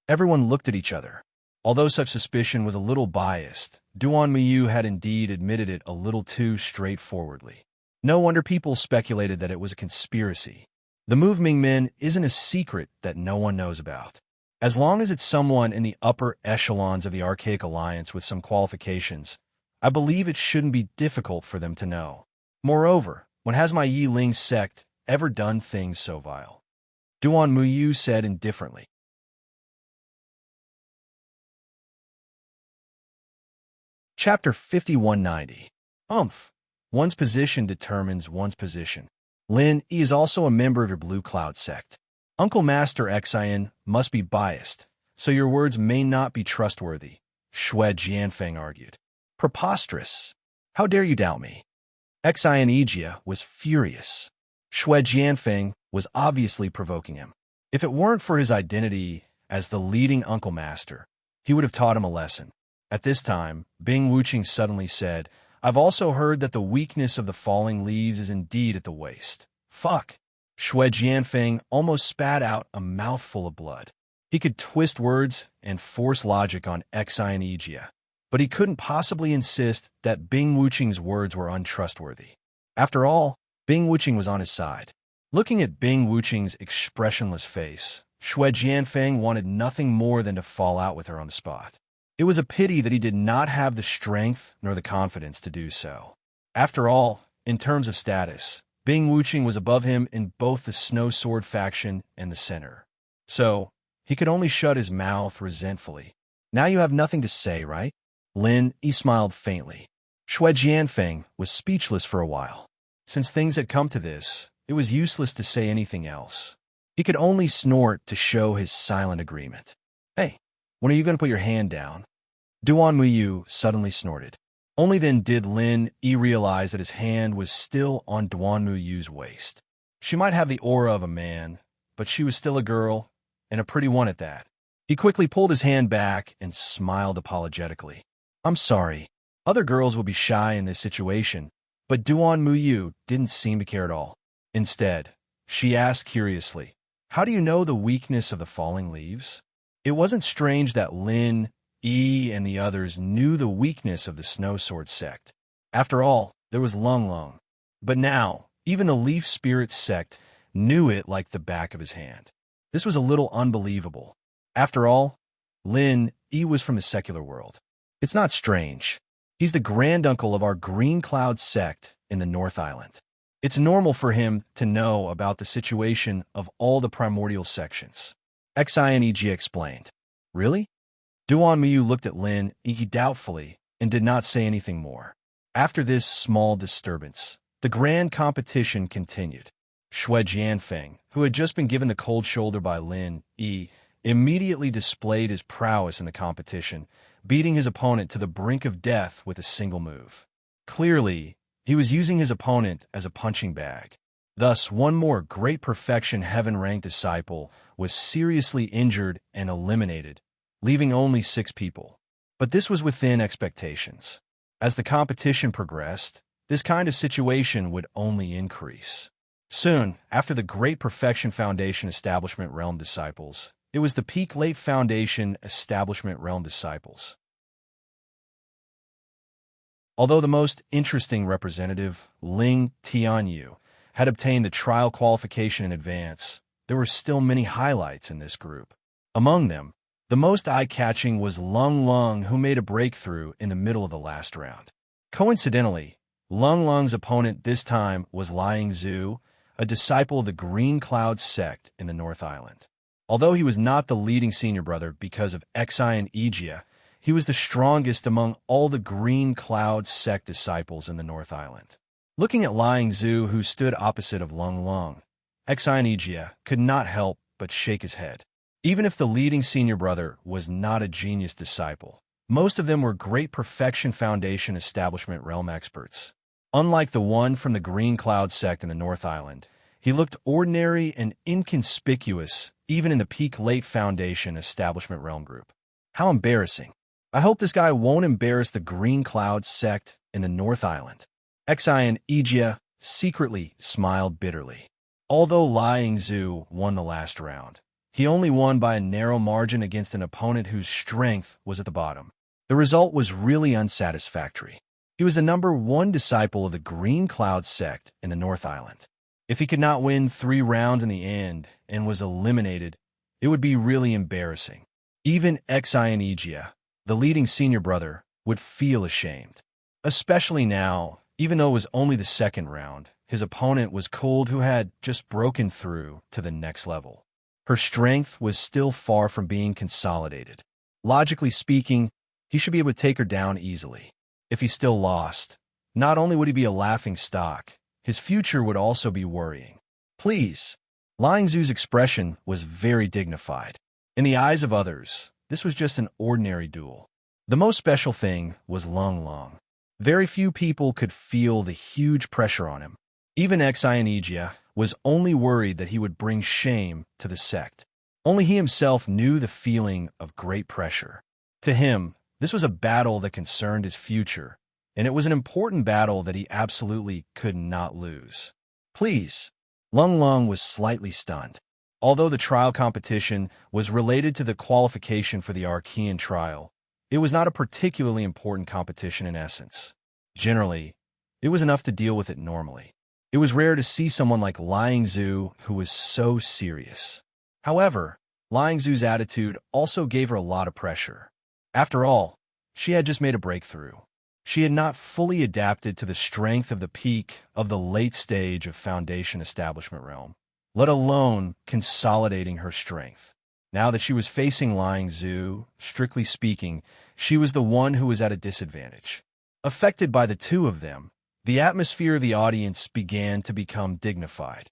Everyone looked at each other. Although such suspicion was a little biased, Duan Muyu had indeed admitted it a little too straightforwardly. No wonder people speculated that it was a conspiracy. The move Mingmen isn't a secret that no one knows about. As long as it's someone in the upper echelons of the Archaic Alliance with some qualifications, I believe it shouldn't be difficult for them to know. Moreover, when has my Yi Ling sect ever done things so vile? Duan Muyu said indifferently. Chapter 5190. One's position determines one's position. Lin Yi is also a member of your Blue Cloud sect. Uncle Master Xian must be biased, so your words may not be trustworthy, Xue Jianfeng argued. Preposterous. How dare you doubt me? Xian Ijia was furious. Xue Jianfeng was obviously provoking him. If it weren't for his identity as the leading Uncle Master, he would have taught him a lesson. At this time, Bing Wuqing suddenly said, I've also heard that the weakness of the falling leaves is indeed at the waist. Fuck. Xue Jianfeng almost spat out a mouthful of blood. He could twist words and force logic on Xian Ijia, but he couldn't possibly insist that Bing Wuqing's words were untrustworthy. After all, Bing Wuqing was on his side. Looking at Bing Wuqing's expressionless face, Xue Jianfeng wanted nothing more than to fall out with her on the spot. It was a pity that he did not have the strength nor the confidence to do so. After all, in terms of status, Bing Wuqing was above him in both the Snow Sword faction and the center. So, he could only shut his mouth resentfully. Now you have nothing to say, right? Lin Yi smiled faintly. Xue Jianfeng was speechless for a while. Since things had come to this, it was useless to say anything else. He could only snort to show his silent agreement. Hey, when are you going to put your hand down? Duan Muyu suddenly snorted. Only then did Lin Yi realize that his hand was still on Duan Muyu's waist. She might have the aura of a man, but she was still a girl, and a pretty one at that. He quickly pulled his hand back and smiled apologetically. I'm sorry. Other girls will be shy in this situation, but Duan Muyu didn't seem to care at all. Instead, she asked curiously, How do you know the weakness of the falling leaves? It wasn't strange that Lin Yi and the others knew the weakness of the Snow Sword sect. After all, there was Lung Lung. But now, even the Leaf Spirit sect knew it like the back of his hand. This was a little unbelievable. After all, Lin Yi was from the secular world. It's not strange. He's the granduncle of our Green Cloud sect in the North Island. It's normal for him to know about the situation of all the primordial sections. Xineg explained. Really? Duan Muyu looked at Lin Yi doubtfully and did not say anything more. After this small disturbance, the grand competition continued. Xue Jianfeng, who had just been given the cold shoulder by Lin Yi, immediately displayed his prowess in the competition, beating his opponent to the brink of death with a single move. Clearly, he was using his opponent as a punching bag. Thus, one more great perfection heaven-ranked disciple was seriously injured and eliminated, leaving only 6 people. But this was within expectations. As the competition progressed, this kind of situation would only increase. Soon, after the Great Perfection Foundation Establishment Realm disciples, it was the Peak Late Foundation Establishment Realm disciples. Although the most interesting representative, Ling Tianyu, had obtained the trial qualification in advance, there were still many highlights in this group. Among them, the most eye-catching was Lung Lung, who made a breakthrough in the middle of the last round. Coincidentally, Lung Lung's opponent this time was Liang Zhu, a disciple of the Green Cloud sect in the North Island. Although he was not the leading senior brother because of Xian Ijia, he was the strongest among all the Green Cloud sect disciples in the North Island. Looking at Liang Zhu, who stood opposite of Lung Lung, Xian Ijia could not help but shake his head. Even if the leading senior brother was not a genius disciple, most of them were Great Perfection Foundation Establishment Realm experts. Unlike the one from the Green Cloud sect in the North Island, he looked ordinary and inconspicuous even in the Peak Late Foundation Establishment Realm group. How embarrassing. I hope this guy won't embarrass the Green Cloud sect in the North Island. Xian Ijia secretly smiled bitterly. Although Liang Zhu won the last round, he only won by a narrow margin against an opponent whose strength was at the bottom. The result was really unsatisfactory. He was the number 1 disciple of the Green Cloud sect in the North Island. If he could not win 3 rounds in the end and was eliminated, it would be really embarrassing. Even Xianijia, the leading senior brother, would feel ashamed. Especially now, even though it was only the second round, his opponent was cold who had just broken through to the next level. Her strength was still far from being consolidated. Logically speaking, he should be able to take her down easily. If he still lost, not only would he be a laughing stock, his future would also be worrying. Please. Lingzhu's expression was very dignified. In the eyes of others, this was just an ordinary duel. The most special thing was Lung Long. Very few people could feel the huge pressure on him. Even Xianijia was only worried that he would bring shame to the sect. Only he himself knew the feeling of great pressure. To him, this was a battle that concerned his future, and it was an important battle that he absolutely could not lose. Please. Lung Long was slightly stunned. Although the trial competition was related to the qualification for the Archean trial, it was not a particularly important competition in essence. Generally, it was enough to deal with it normally. It was rare to see someone like Lingzhu who was so serious. However, Lingzhu's attitude also gave her a lot of pressure. After all, she had just made a breakthrough. She had not fully adapted to the strength of the peak of the late stage of Foundation Establishment realm, let alone consolidating her strength. Now that she was facing Lingzhu, strictly speaking, she was the one who was at a disadvantage. Affected by the two of them, the atmosphere of the audience began to become dignified.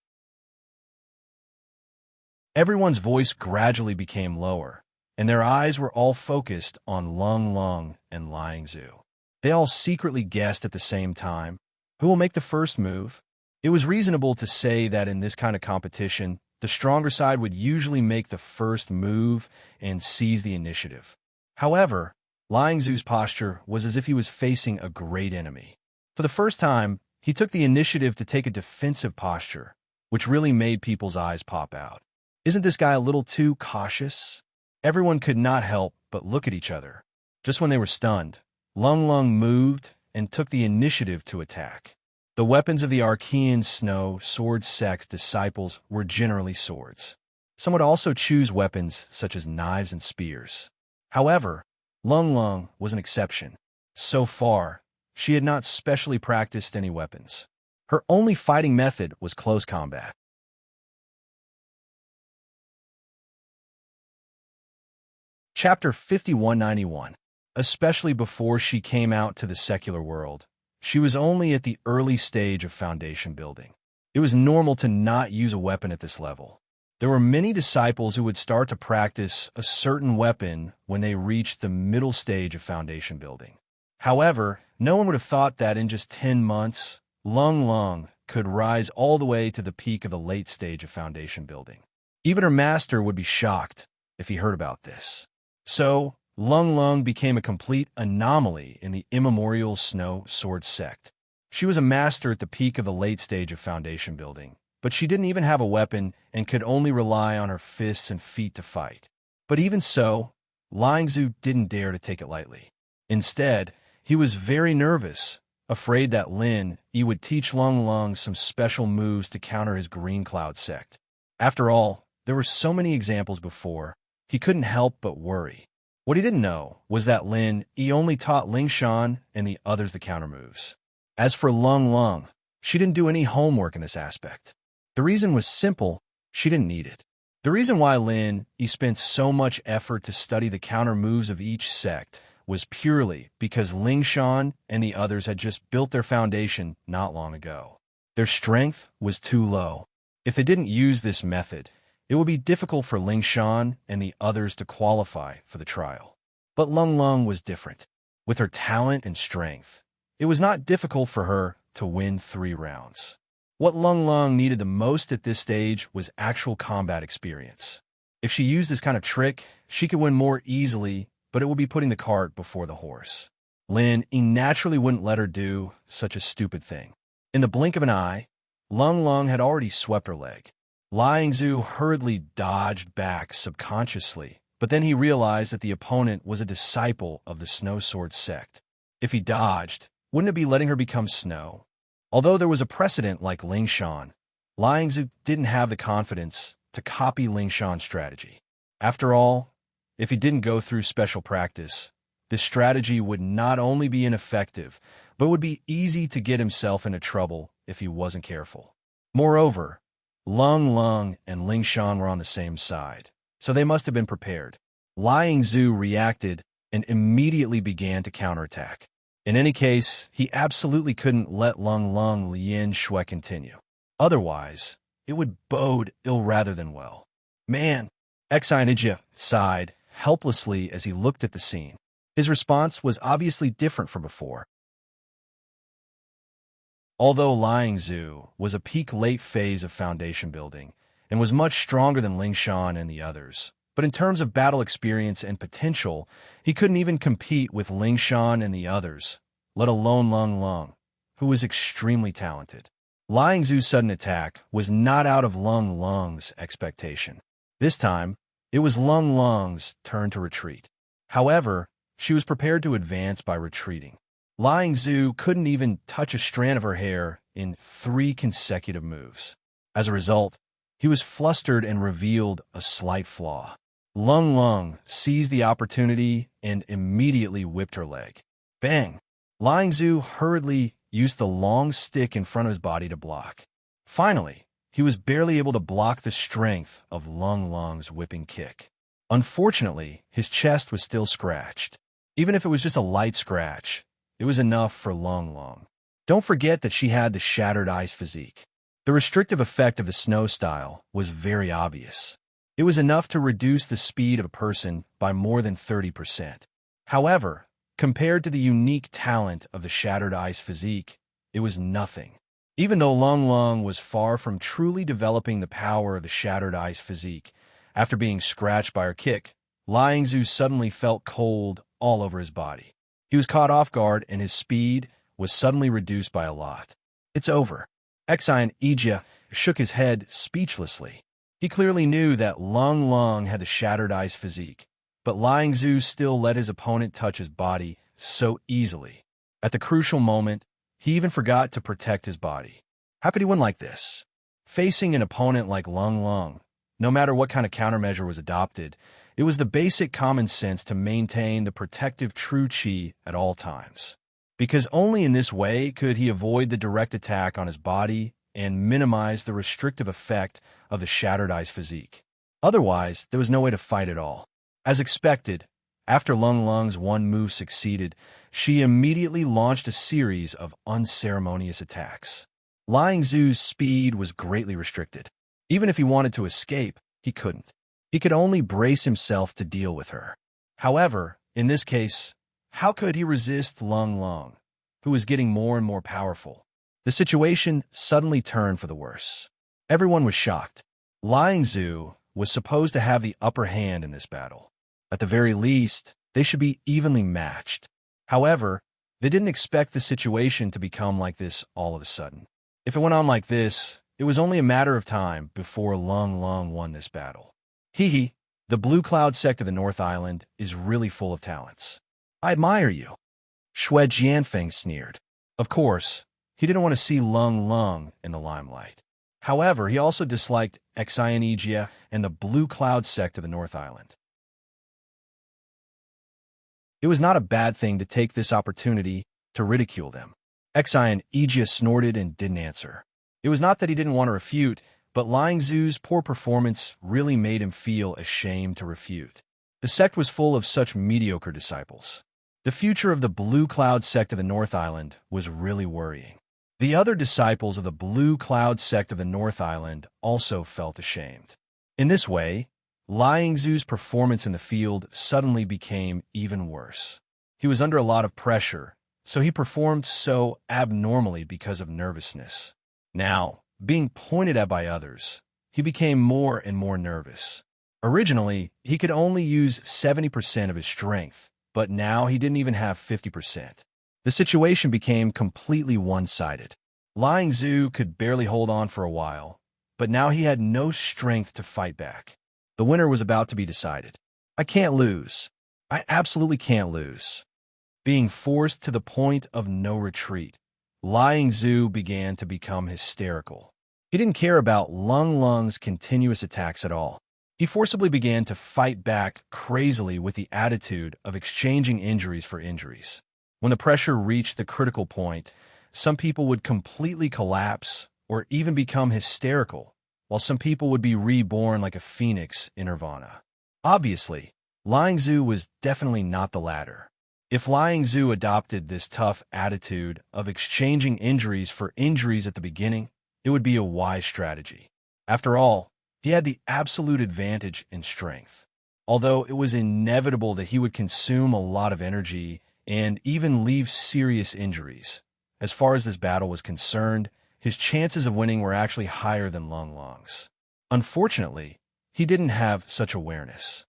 Everyone's voice gradually became lower, and their eyes were all focused on Lung Long and Lingzhu. They all secretly guessed at the same time, who will make the first move? It was reasonable to say that in this kind of competition, the stronger side would usually make the first move and seize the initiative. However, Lingzhu's posture was as if he was facing a great enemy. For the first time, he took the initiative to take a defensive posture, which really made people's eyes pop out. Isn't this guy a little too cautious? Everyone could not help but look at each other. Just when they were stunned, Lung Long moved and took the initiative to attack. The weapons of the Archean Snow Sword Sect's disciples were generally swords. Some would also choose weapons such as knives and spears. However, Lung Long was an exception. So far, she had not specially practiced any weapons. Her only fighting method was close combat. Chapter 5191. Especially before she came out to the secular world, she was only at the early stage of foundation building. It was normal to not use a weapon at this level. There were many disciples who would start to practice a certain weapon when they reached the middle stage of foundation building. However, no one would have thought that in just 10 months, Lung Long could rise all the way to the peak of the late stage of foundation building. Even her master would be shocked if he heard about this. So, Lung Long became a complete anomaly in the immemorial Snow Sword sect. She was a master at the peak of the late stage of foundation building, but she didn't even have a weapon and could only rely on her fists and feet to fight. But even so, Lingzhu didn't dare to take it lightly. Instead, he was very nervous, afraid that Lin Yi would teach Lung Long some special moves to counter his Green Cloud sect. After all, there were so many examples before, he couldn't help but worry. What he didn't know was that Lin Yi only taught Ling Shan and the others the countermoves. As for Lung Long, she didn't do any homework in this aspect. The reason was simple, she didn't need it. The reason why Lin Yi spent so much effort to study the countermoves of each sect was purely because Ling Shan and the others had just built their foundation not long ago. Their strength was too low. If they didn't use this method, it would be difficult for Ling Shan and the others to qualify for the trial. But Lung Long was different. With her talent and strength, it was not difficult for her to win 3 rounds. What Lung Long needed the most at this stage was actual combat experience. If she used this kind of trick, she could win more easily, but it would be putting the cart before the horse. Lin Yi naturally wouldn't let her do such a stupid thing. In the blink of an eye, Lung Long had already swept her leg. Lingzhu hurriedly dodged back subconsciously, but then he realized that the opponent was a disciple of the Snow Sword sect. If he dodged, wouldn't it be letting her become snow? Although there was a precedent like Ling Shan, Lingzhu didn't have the confidence to copy Ling Shan's strategy. After all, if he didn't go through special practice, this strategy would not only be ineffective, but would be easy to get himself into trouble if he wasn't careful. Moreover, Lung Lung and Ling Shan were on the same side, so they must have been prepared. Liang Zhu reacted and immediately began to counterattack. In any case, he absolutely couldn't let Lung Lung Lian Shui continue. Otherwise, it would bode ill rather than well. Man, Exionija sighed helplessly as he looked at the scene. His response was obviously different from before. Although Liang Zhu was a peak late phase of foundation building and was much stronger than Ling Shan and the others, but in terms of battle experience and potential, he couldn't even compete with Ling Shan and the others, let alone Lung Lung, who was extremely talented. Liang Zhu's sudden attack was not out of Lung Lung's expectation. This time, it was Lung Lung's turn to retreat. However, she was prepared to advance by retreating. Liang Zhu couldn't even touch a strand of her hair in 3 consecutive moves. As a result, he was flustered and revealed a slight flaw. Lung Lung seized the opportunity and immediately whipped her leg. Bang! Liang Zhu hurriedly used the long stick in front of his body to block. Finally, he was barely able to block the strength of Lung Lung's whipping kick. Unfortunately, his chest was still scratched. Even if it was just a light scratch, it was enough for Lung Lung. Don't forget that she had the shattered ice physique. The restrictive effect of the snow style was very obvious. It was enough to reduce the speed of a person by more than 30%. However, compared to the unique talent of the shattered ice physique, it was nothing. Even though Lung Lung was far from truly developing the power of the shattered ice physique, after being scratched by her kick, Liang Zhu suddenly felt cold all over his body. He was caught off guard and his speed was suddenly reduced by a lot. It's over. Exionija shook his head speechlessly. He clearly knew that Lung Lung had the shattered ice physique, but Liang Zhu still let his opponent touch his body so easily. At the crucial moment, he even forgot to protect his body. How could he win like this? Facing an opponent like Lung Lung, no matter what kind of countermeasure was adopted, it was the basic common sense to maintain the protective true chi at all times. Because only in this way could he avoid the direct attack on his body and minimize the restrictive effect of the shattered ice physique. Otherwise, there was no way to fight at all. As expected, after Lung Lung's one move succeeded, she immediately launched a series of unceremonious attacks. Liang Zhu's speed was greatly restricted. Even if he wanted to escape, he couldn't. He could only brace himself to deal with her. However, in this case, how could he resist Lung Lung, who was getting more and more powerful? The situation suddenly turned for the worse. Everyone was shocked. Liang Zhu was supposed to have the upper hand in this battle. At the very least, they should be evenly matched. However, they didn't expect the situation to become like this all of a sudden. If it went on like this, it was only a matter of time before Lung Lung won this battle. Hee, the Blue Cloud sect of the North Island is really full of talents. I admire you. Xue Jianfeng sneered. Of course, he didn't want to see Lung Lung in the limelight. However, he also disliked Exionija and the Blue Cloud sect of the North Island. It was not a bad thing to take this opportunity to ridicule them. Exionija snorted and didn't answer. It was not that he didn't want to refute, but Liang Zhu's poor performance really made him feel ashamed to refute. The sect was full of such mediocre disciples. The future of the Blue Cloud sect of the North Island was really worrying. The other disciples of the Blue Cloud sect of the North Island also felt ashamed. In this way, Liang Zhu's performance in the field suddenly became even worse. He was under a lot of pressure, so he performed so abnormally because of nervousness. Now, being pointed at by others, he became more and more nervous. Originally, he could only use 70% of his strength, but now he didn't even have 50%. The situation became completely one-sided. Liang Zhu could barely hold on for a while, but now he had no strength to fight back. The winner was about to be decided. I can't lose. I absolutely can't lose. Being forced to the point of no retreat, Liang Zhu began to become hysterical. He didn't care about Lung Lung's continuous attacks at all. He forcibly began to fight back crazily with the attitude of exchanging injuries for injuries. When the pressure reached the critical point, some people would completely collapse or even become hysterical, while some people would be reborn like a phoenix in nirvana. Obviously, Liang Zhu was definitely not the latter. If Liang Zhu adopted this tough attitude of exchanging injuries for injuries at the beginning, it would be a wise strategy. After all, he had the absolute advantage in strength. Although it was inevitable that he would consume a lot of energy and even leave serious injuries, as far as this battle was concerned, his chances of winning were actually higher than Lung Long's. Unfortunately, he didn't have such awareness.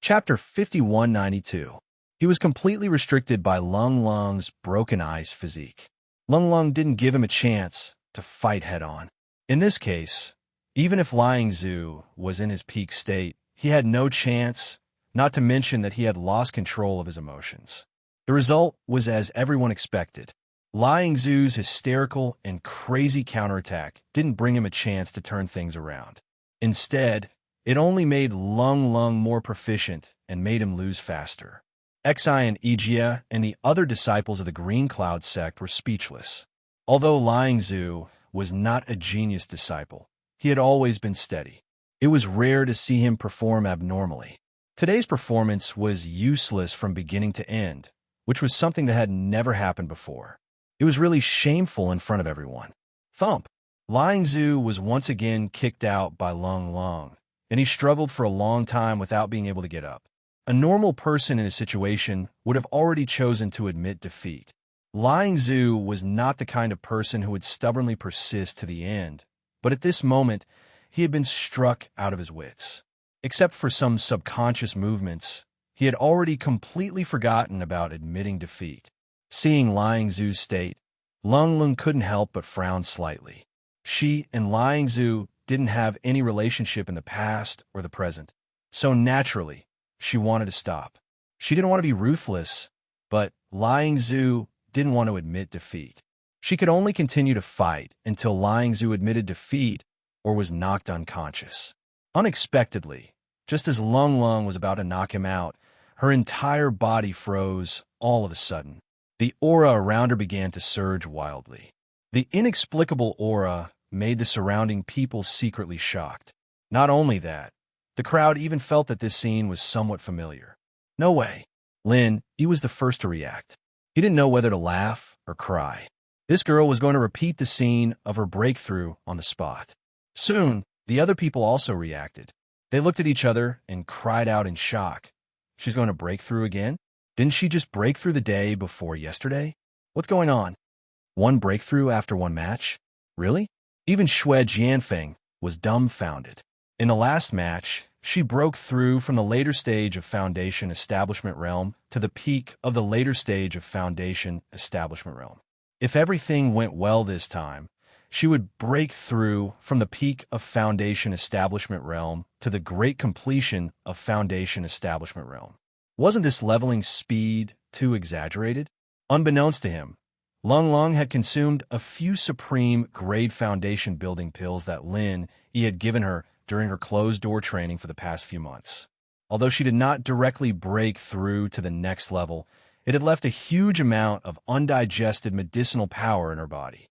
Chapter 5192. He was completely restricted by Lung Long's broken ice physique. Lung Lung didn't give him a chance to fight head-on. In this case, even if Liang Zhu was in his peak state, he had no chance, not to mention that he had lost control of his emotions. The result was as everyone expected. Liang Zhu's hysterical and crazy counterattack didn't bring him a chance to turn things around. Instead, it only made Lung Lung more proficient and made him lose faster. Xi and Ijia and the other disciples of the Green Cloud sect were speechless. Although Liang Zhu was not a genius disciple, he had always been steady. It was rare to see him perform abnormally. Today's performance was useless from beginning to end, which was something that had never happened before. It was really shameful in front of everyone. Thump! Liang Zhu was once again kicked out by Lung Lung, and he struggled for a long time without being able to get up. A normal person in his situation would have already chosen to admit defeat. Liang Zhu was not the kind of person who would stubbornly persist to the end, but at this moment, he had been struck out of his wits. Except for some subconscious movements, he had already completely forgotten about admitting defeat. Seeing Liang Zhu's state, Lung Lung couldn't help but frown slightly. She and Liang Zhu didn't have any relationship in the past or the present, so naturally, she wanted to stop. She didn't want to be ruthless, but Liang Zhu didn't want to admit defeat. She could only continue to fight until Liang Zhu admitted defeat or was knocked unconscious. Unexpectedly, just as Lung Lung was about to knock him out, her entire body froze all of a sudden. The aura around her began to surge wildly. The inexplicable aura made the surrounding people secretly shocked. Not only that, the crowd even felt that this scene was somewhat familiar. No way. Lin, he was the first to react. He didn't know whether to laugh or cry. This girl was going to repeat the scene of her breakthrough on the spot. Soon, the other people also reacted. They looked at each other and cried out in shock. She's going to break through again? Didn't she just break through the day before yesterday? What's going on? One breakthrough after one match? Really? Even Xue Jianfeng was dumbfounded. In the last match, she broke through from the later stage of Foundation Establishment Realm to the peak of the later stage of Foundation Establishment Realm. If everything went well this time, she would break through from the peak of Foundation Establishment Realm to the great completion of Foundation Establishment Realm. Wasn't this leveling speed too exaggerated? Unbeknownst to him, Lung Lung had consumed a few supreme grade foundation building pills that Lin Yi had given her during her closed-door training for the past few months. Although she did not directly break through to the next level, it had left a huge amount of undigested medicinal power in her body.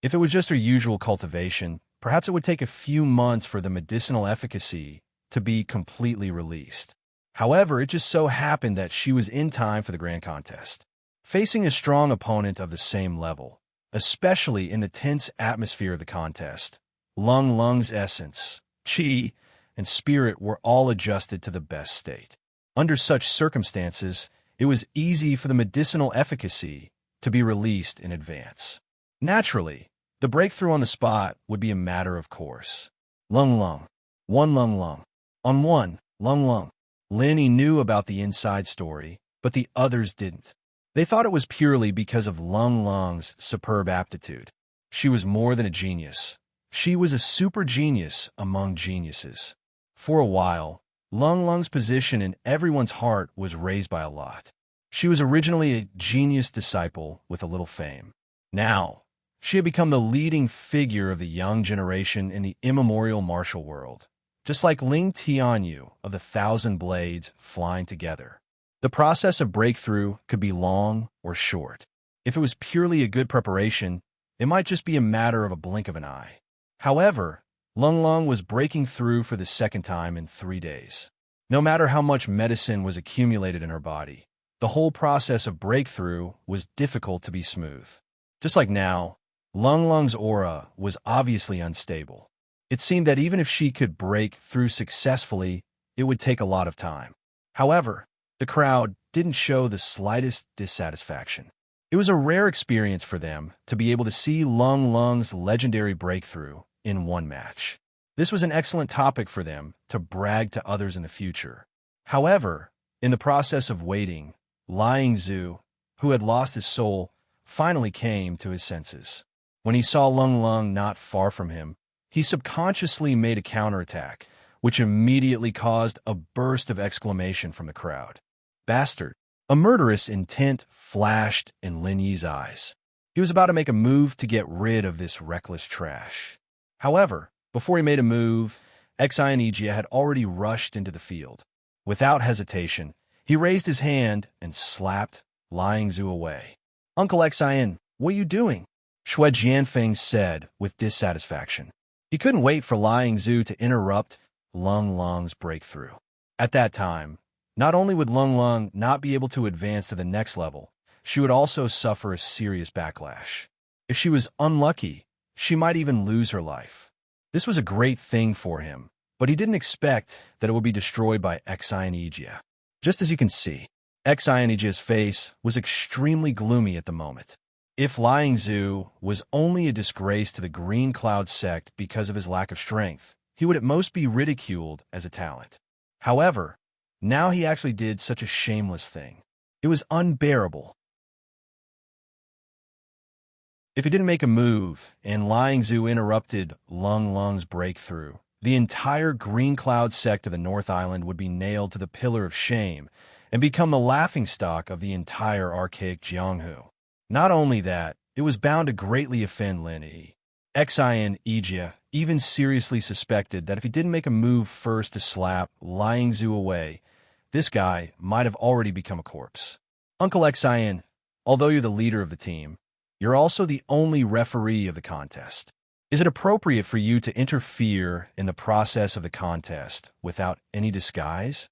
If it was just her usual cultivation, perhaps it would take a few months for the medicinal efficacy to be completely released. However, it just so happened that she was in time for the grand contest. Facing a strong opponent of the same level, especially in the tense atmosphere of the contest, Lung Lung's essence, qi, and spirit were all adjusted to the best state. Under such circumstances, it was easy for the medicinal efficacy to be released in advance. Naturally, the breakthrough on the spot would be a matter of course. Lung Lung. One Lung Lung. On one, Lung Lung. Lin Yi knew about the inside story, but the others didn't. They thought it was purely because of Lung Lung's superb aptitude. She was more than a genius. She was a super genius among geniuses. For a while, Lung Lung's position in everyone's heart was raised by a lot. She was originally a genius disciple with a little fame. Now, she had become the leading figure of the young generation in the immemorial martial world, just like Ling Tianyu of the Thousand Blades flying together. The process of breakthrough could be long or short. If it was purely a good preparation, it might just be a matter of a blink of an eye. However, Lung Lung was breaking through for the second time in 3 days. No matter how much medicine was accumulated in her body, the whole process of breakthrough was difficult to be smooth. Just like now, Lung Lung's aura was obviously unstable. It seemed that even if she could break through successfully, it would take a lot of time. However, the crowd didn't show the slightest dissatisfaction. It was a rare experience for them to be able to see Lung Lung's legendary breakthrough in one match. This was an excellent topic for them to brag to others in the future. However, in the process of waiting, Liang Zhu, who had lost his soul, finally came to his senses. When he saw Lung Lung not far from him, he subconsciously made a counterattack, which immediately caused a burst of exclamation from the crowd. Bastard! A murderous intent flashed in Lin Yi's eyes. He was about to make a move to get rid of this reckless trash. However, before he made a move, Xianijia had already rushed into the field. Without hesitation, he raised his hand and slapped Liang Zhu away. "Uncle Xian, what are you doing?" Shui Jianfeng said with dissatisfaction. He couldn't wait for Liang Zhu to interrupt Lung Lung's breakthrough. At that time, not only would Lung Lung not be able to advance to the next level, she would also suffer a serious backlash. If she was unlucky, she might even lose her life. This was a great thing for him, but he didn't expect that it would be destroyed by Xianijia. Just as you can see, Xianijia's face was extremely gloomy at the moment. If Liang Zhu was only a disgrace to the Green Cloud sect because of his lack of strength, he would at most be ridiculed as a talent. However, now he actually did such a shameless thing. It was unbearable. If he didn't make a move and Liang Zhu interrupted Lung Lung's breakthrough, the entire Green Cloud sect of the North Island would be nailed to the pillar of shame and become the laughingstock of the entire archaic Jianghu. Not only that, it was bound to greatly offend Lin Yi. Xianijia even seriously suspected that if he didn't make a move first to slap Liang Zhu away, this guy might have already become a corpse. Uncle Xian, although you're the leader of the team, you're also the only referee of the contest. Is it appropriate for you to interfere in the process of the contest without any disguise?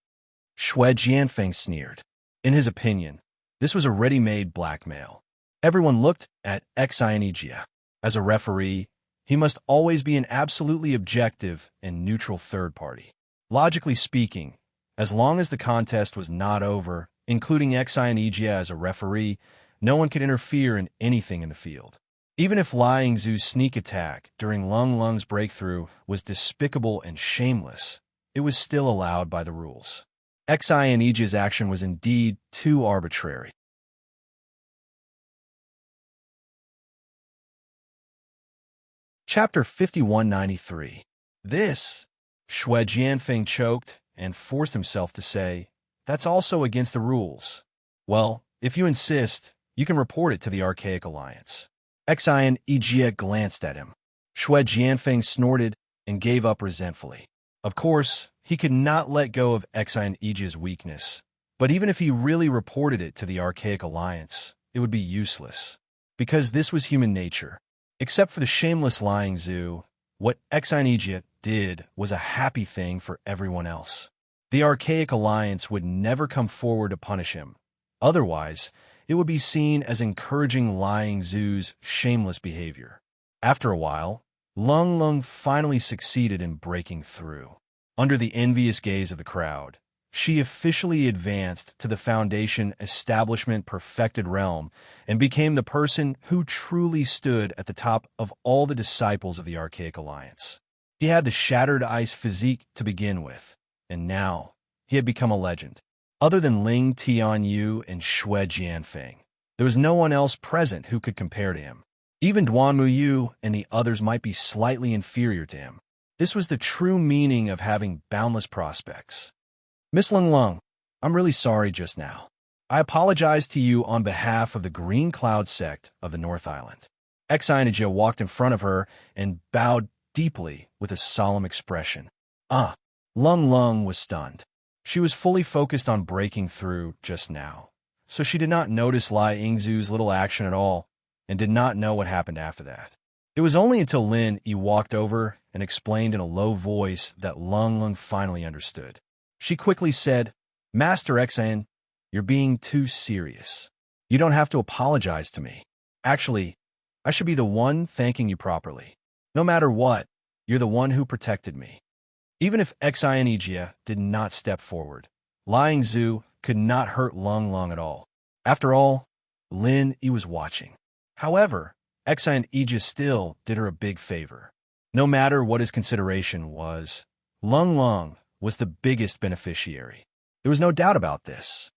Shui Jianfeng sneered. In his opinion, this was a ready-made blackmail. Everyone looked at Xianijia. As a referee, he must always be an absolutely objective and neutral third party. Logically speaking, as long as the contest was not over, including Xianijia as a referee, no one could interfere in anything in the field. Even if Liang Zhu's sneak attack during Lung Lung's breakthrough was despicable and shameless, it was still allowed by the rules. Xianijia's action was indeed too arbitrary. Chapter 5193. This, Shui Jianfeng choked and forced himself to say, "That's also against the rules." "Well, if you insist, you can report it to the Archaic Alliance." Xianijia glanced at him. Shui Jianfeng snorted and gave up resentfully. Of course, he could not let go of Xianijia's weakness, but even if he really reported it to the Archaic Alliance, it would be useless, because this was human nature. Except for the shameless Liang Zhu, what Xianijia did was a happy thing for everyone else. The Archaic Alliance would never come forward to punish him. Otherwise, it would be seen as encouraging Liang Zhu's shameless behavior. After a while, Lung Lung finally succeeded in breaking through. Under the envious gaze of the crowd, she officially advanced to the Foundation Establishment Perfected Realm and became the person who truly stood at the top of all the disciples of the Archaic Alliance. He had the shattered ice physique to begin with, and now he had become a legend. Other than Ling Tianyu and Shui Jianfeng, there was no one else present who could compare to him. Even Duan Muyu and the others might be slightly inferior to him. This was the true meaning of having boundless prospects. "Miss Lung Lung, I'm really sorry just now. I apologize to you on behalf of the Green Cloud sect of the North Island. Exionija walked in front of her and bowed deeply with a solemn expression. Lung Lung was stunned. She was fully focused on breaking through just now, so she did not notice Lai Yingzu's little action at all and did not know what happened after that. It was only until Lin Yi walked over and explained in a low voice that Lung Lung finally understood. She quickly said, Master Exan, you're being too serious. You don't have to apologize to me. Actually, I should be the one thanking you properly. No matter what, you're the one who protected me. Even if Exionija did not step forward, Lai Yingzu could not hurt Lung Lung at all. After all, Lin Yi was watching. However, Exionija still did her a big favor. No matter what his consideration was, Lung Lung was the biggest beneficiary. There was no doubt about this.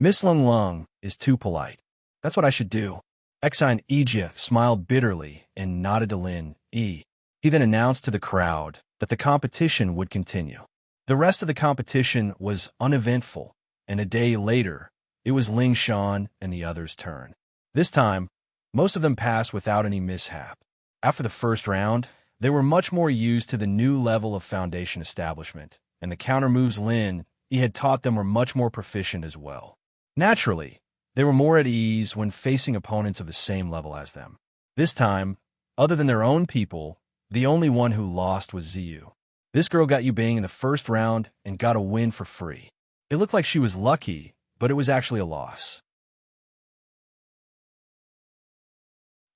Miss Lung Lung is too polite. That's what I should do. Exionija smiled bitterly and nodded to Lin Yi. He then announced to the crowd that the competition would continue. The rest of the competition was uneventful, and a day later, it was Ling Shan and the others' turn. This time, most of them passed without any mishap. After the first round, they were much more used to the new level of foundation establishment, and the counter moves Lin Yi had taught them were much more proficient as well. Naturally, they were more at ease when facing opponents of the same level as them. This time, other than their own people, the only one who lost was Ziyu. This girl got you bang in the first round and got a win for free. It looked like she was lucky, but it was actually a loss.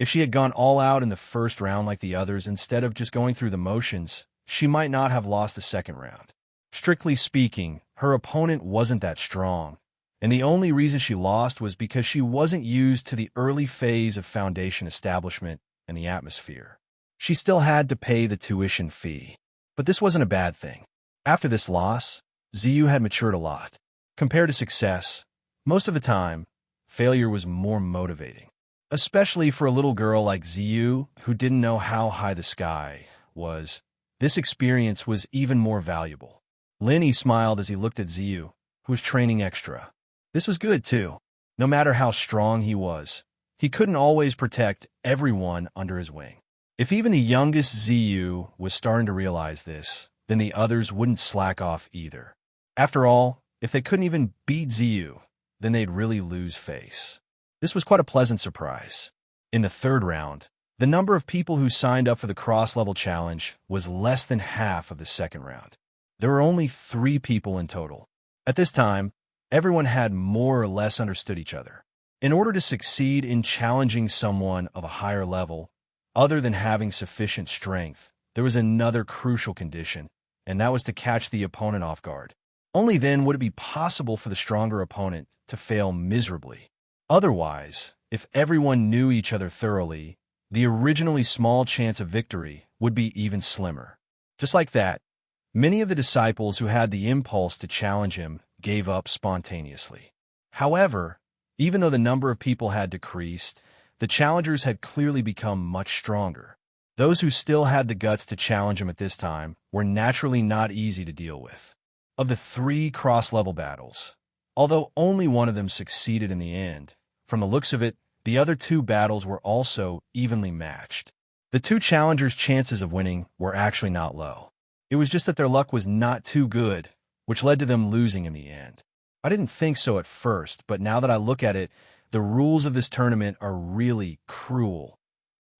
If she had gone all out in the first round like the others instead of just going through the motions, she might not have lost the second round. Strictly speaking, her opponent wasn't that strong, and the only reason she lost was because she wasn't used to the early phase of foundation establishment and the atmosphere. She still had to pay the tuition fee. But this wasn't a bad thing. After this loss, Ziyu had matured a lot. Compared to success, most of the time, failure was more motivating. Especially for a little girl like Ziyu, who didn't know how high the sky was. This experience was even more valuable. Lin Yi smiled as he looked at Ziyu, who was training extra. This was good, too. No matter how strong he was, he couldn't always protect everyone under his wing. If even the youngest Ziyu was starting to realize this, then the others wouldn't slack off either. After all, if they couldn't even beat Ziyu, then they'd really lose face. This was quite a pleasant surprise. In the third round, the number of people who signed up for the cross-level challenge was less than half of the second round. There were only 3 people in total. At this time, everyone had more or less understood each other. In order to succeed in challenging someone of a higher level, other than having sufficient strength, there was another crucial condition, and that was to catch the opponent off guard. Only then would it be possible for the stronger opponent to fail miserably. Otherwise, if everyone knew each other thoroughly, the originally small chance of victory would be even slimmer. Just like that, many of the disciples who had the impulse to challenge him gave up spontaneously. However, even though the number of people had decreased, the challengers had clearly become much stronger. Those who still had the guts to challenge him at this time were naturally not easy to deal with. Of the 3 cross-level battles, although only one of them succeeded in the end, from the looks of it, the other 2 battles were also evenly matched. The 2 challengers' chances of winning were actually not low. It was just that their luck was not too good, which led to them losing in the end. I didn't think so at first, but now that I look at it, the rules of this tournament are really cruel.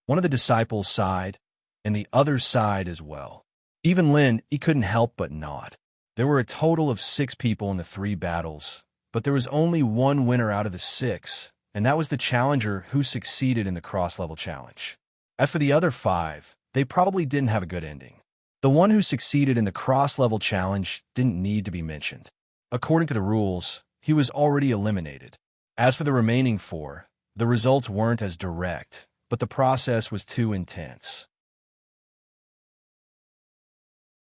One of the disciples sighed, and the other sighed as well. Even Lin, he couldn't help but nod. There were a total of 6 people in the 3 battles, but there was only one winner out of the 6, and that was the challenger who succeeded in the cross-level challenge. As for the other 5, they probably didn't have a good ending. The one who succeeded in the cross-level challenge didn't need to be mentioned. According to the rules, he was already eliminated. As for the remaining 4, the results weren't as direct, but the process was too intense.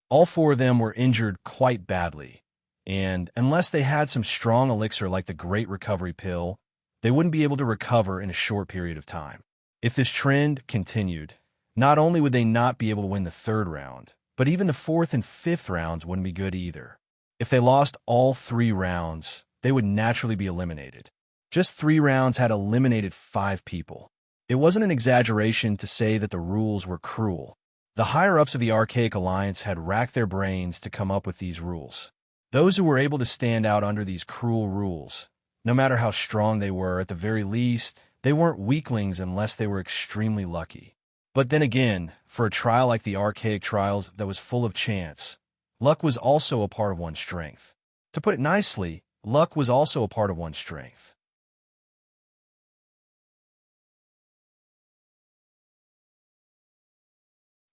All 4 of them were injured quite badly, and unless they had some strong elixir like the Great Recovery Pill, they wouldn't be able to recover in a short period of time. If this trend continued, not only would they not be able to win the 3rd round, but even the 4th and 5th rounds wouldn't be good either. If they lost all 3 rounds, they would naturally be eliminated. Just 3 rounds had eliminated 5 people. It wasn't an exaggeration to say that the rules were cruel. The higher-ups of the Archaic Alliance had racked their brains to come up with these rules. Those who were able to stand out under these cruel rules, no matter how strong they were, at the very least, they weren't weaklings unless they were extremely lucky. But then again, for a trial like the Archaic Trials that was full of chance, luck was also a part of one's strength. To put it nicely, luck was also a part of one's strength.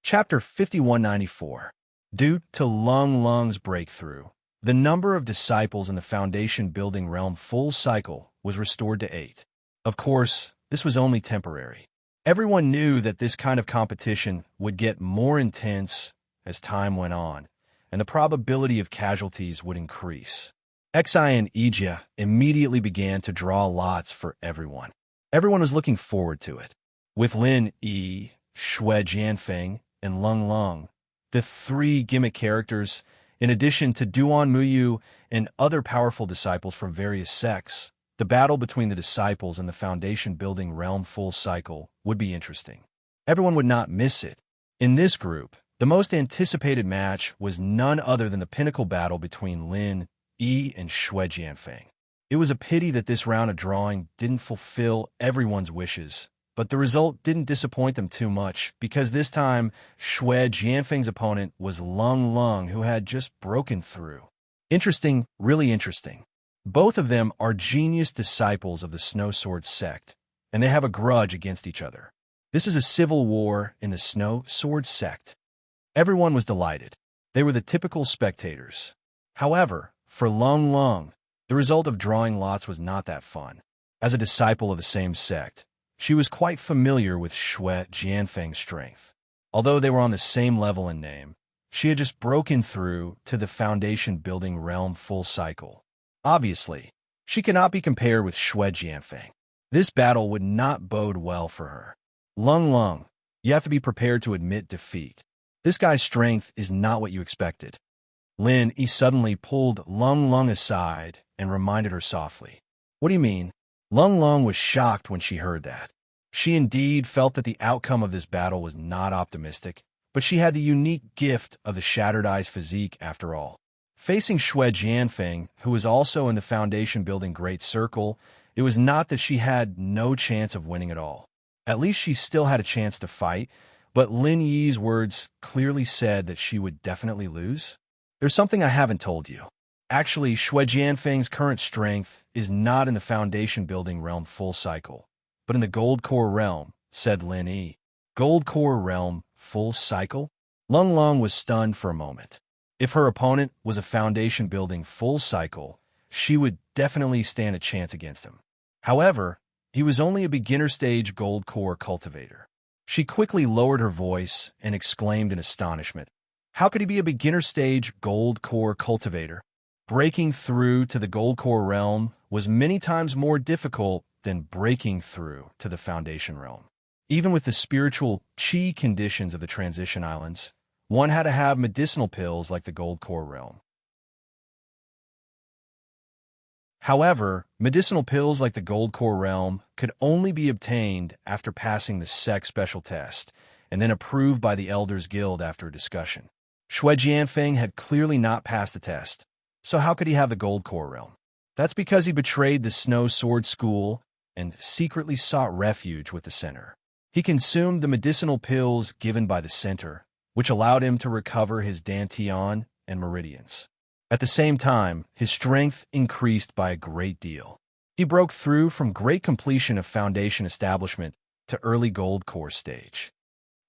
Chapter 5194. Due to Lung Lung's breakthrough, the number of disciples in the foundation-building realm full cycle was restored to 8. Of course, this was only temporary. Everyone knew that this kind of competition would get more intense as time went on, and the probability of casualties would increase. Xi and Ija immediately began to draw lots for everyone. Everyone was looking forward to it. With Lin Yi, Shui Jianfeng, and Lung Lung, the 3 gimmick characters, in addition to Duan Muyu and other powerful disciples from various sects, the battle between the disciples and the foundation-building realm full cycle would be interesting. Everyone would not miss it. In this group, the most anticipated match was none other than the pinnacle battle between Lin Yi and Shui Jianfeng. It was a pity that this round of drawing didn't fulfill everyone's wishes, but the result didn't disappoint them too much, because this time, Shui Jianfeng's opponent was Lung Lung, who had just broken through. Interesting, really interesting. Both of them are genius disciples of the Snow Sword sect, and they have a grudge against each other. This is a civil war in the Snow Sword sect. Everyone was delighted. They were the typical spectators. However, for Lung Lung, the result of drawing lots was not that fun. As a disciple of the same sect, she was quite familiar with Shui Jianfeng's strength. Although they were on the same level in name, she had just broken through to the foundation-building realm full cycle. Obviously, she cannot be compared with Shui Jianfeng. This battle would not bode well for her. Lung Lung, you have to be prepared to admit defeat. This guy's strength is not what you expected. Lin Yi suddenly pulled Lung Lung aside and reminded her softly. What do you mean? Lung Lung was shocked when she heard that. She indeed felt that the outcome of this battle was not optimistic, but she had the unique gift of the Shattered Eyes physique after all. Facing Shui Jianfeng, who was also in the foundation-building Great Circle, it was not that she had no chance of winning at all. At least she still had a chance to fight, but Lin Yi's words clearly said that she would definitely lose. There's something I haven't told you. Actually, Shui Jianfeng's current strength is not in the foundation-building realm full cycle, but in the Gold Core realm, said Lin Yi. Gold Core realm full cycle? Lung Lung was stunned for a moment. If her opponent was a foundation-building full cycle, she would definitely stand a chance against him. However, he was only a beginner-stage Gold Core cultivator. She quickly lowered her voice and exclaimed in astonishment. How could he be a beginner-stage Gold Core cultivator? Breaking through to the Gold Core realm was many times more difficult than breaking through to the Foundation realm. Even with the spiritual chi conditions of the Transition Islands, one had to have medicinal pills like the Gold Core realm. However, medicinal pills like the Gold Core realm could only be obtained after passing the SEC special test, and then approved by the Elders Guild after a discussion. Shui Jianfeng had clearly not passed the test, so how could he have the Gold Core realm? That's because he betrayed the Snow Sword School and secretly sought refuge with the center. He consumed the medicinal pills given by the center, which allowed him to recover his Dantian and meridians. At the same time, his strength increased by a great deal. He broke through from great completion of Foundation establishment to early Gold Core stage.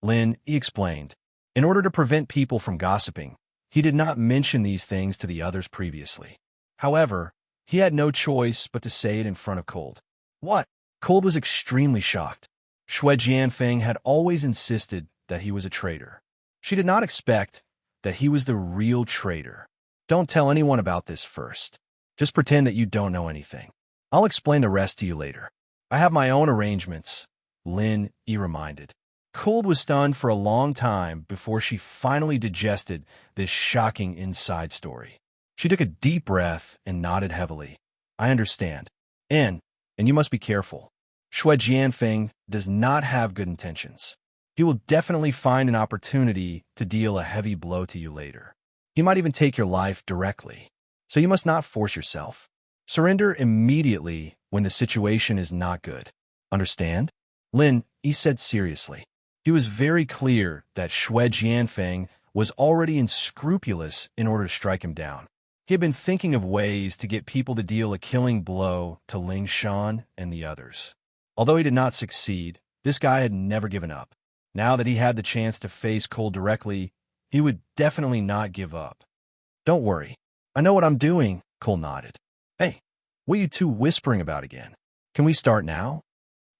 Lin Yi explained, in order to prevent people from gossiping, he did not mention these things to the others previously. However, he had no choice but to say it in front of Cold. What? Cold was extremely shocked. Shui Jianfeng had always insisted that he was a traitor. She did not expect that he was the real traitor. Don't tell anyone about this first. Just pretend that you don't know anything. I'll explain the rest to you later. I have my own arrangements, Lin Yi reminded. Cold was stunned for a long time before she finally digested this shocking inside story. She took a deep breath and nodded heavily. I understand. And you must be careful. Shui Jianfeng does not have good intentions. He will definitely find an opportunity to deal a heavy blow to you later. He might even take your life directly. So you must not force yourself. Surrender immediately when the situation is not good. Understand? Lin, he said seriously. He was very clear that Shui Jianfeng was already unscrupulous in order to strike him down. He had been thinking of ways to get people to deal a killing blow to Ling Shan and the others. Although he did not succeed, this guy had never given up. Now that he had the chance to face Cole directly, he would definitely not give up. Don't worry. I know what I'm doing, Cole nodded. Hey, what are you two whispering about again? Can we start now?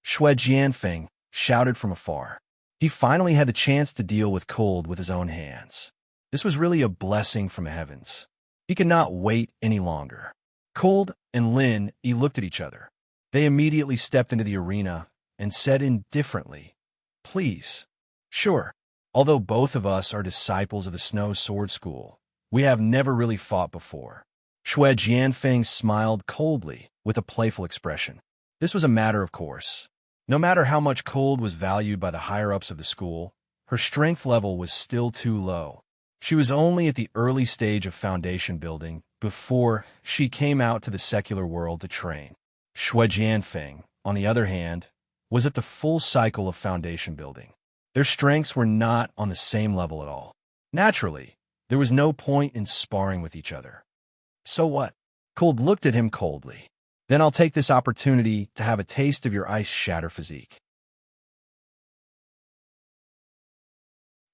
Shui Jianfeng shouted from afar. He finally had the chance to deal with Cold with his own hands. This was really a blessing from the heavens. He could not wait any longer. Cold and Lin looked at each other. They immediately stepped into the arena and said indifferently, Please. Sure, although both of us are disciples of the Snow Sword School, we have never really fought before. Shui Jianfeng smiled coldly with a playful expression. This was a matter of course. No matter how much Cold was valued by the higher-ups of the school, her strength level was still too low. She was only at the early stage of foundation building before she came out to the secular world to train. Shui Jianfeng, on the other hand, was at the full cycle of foundation building. Their strengths were not on the same level at all. Naturally, there was no point in sparring with each other. So what? Cold looked at him coldly. Then I'll take this opportunity to have a taste of your ice shatter physique.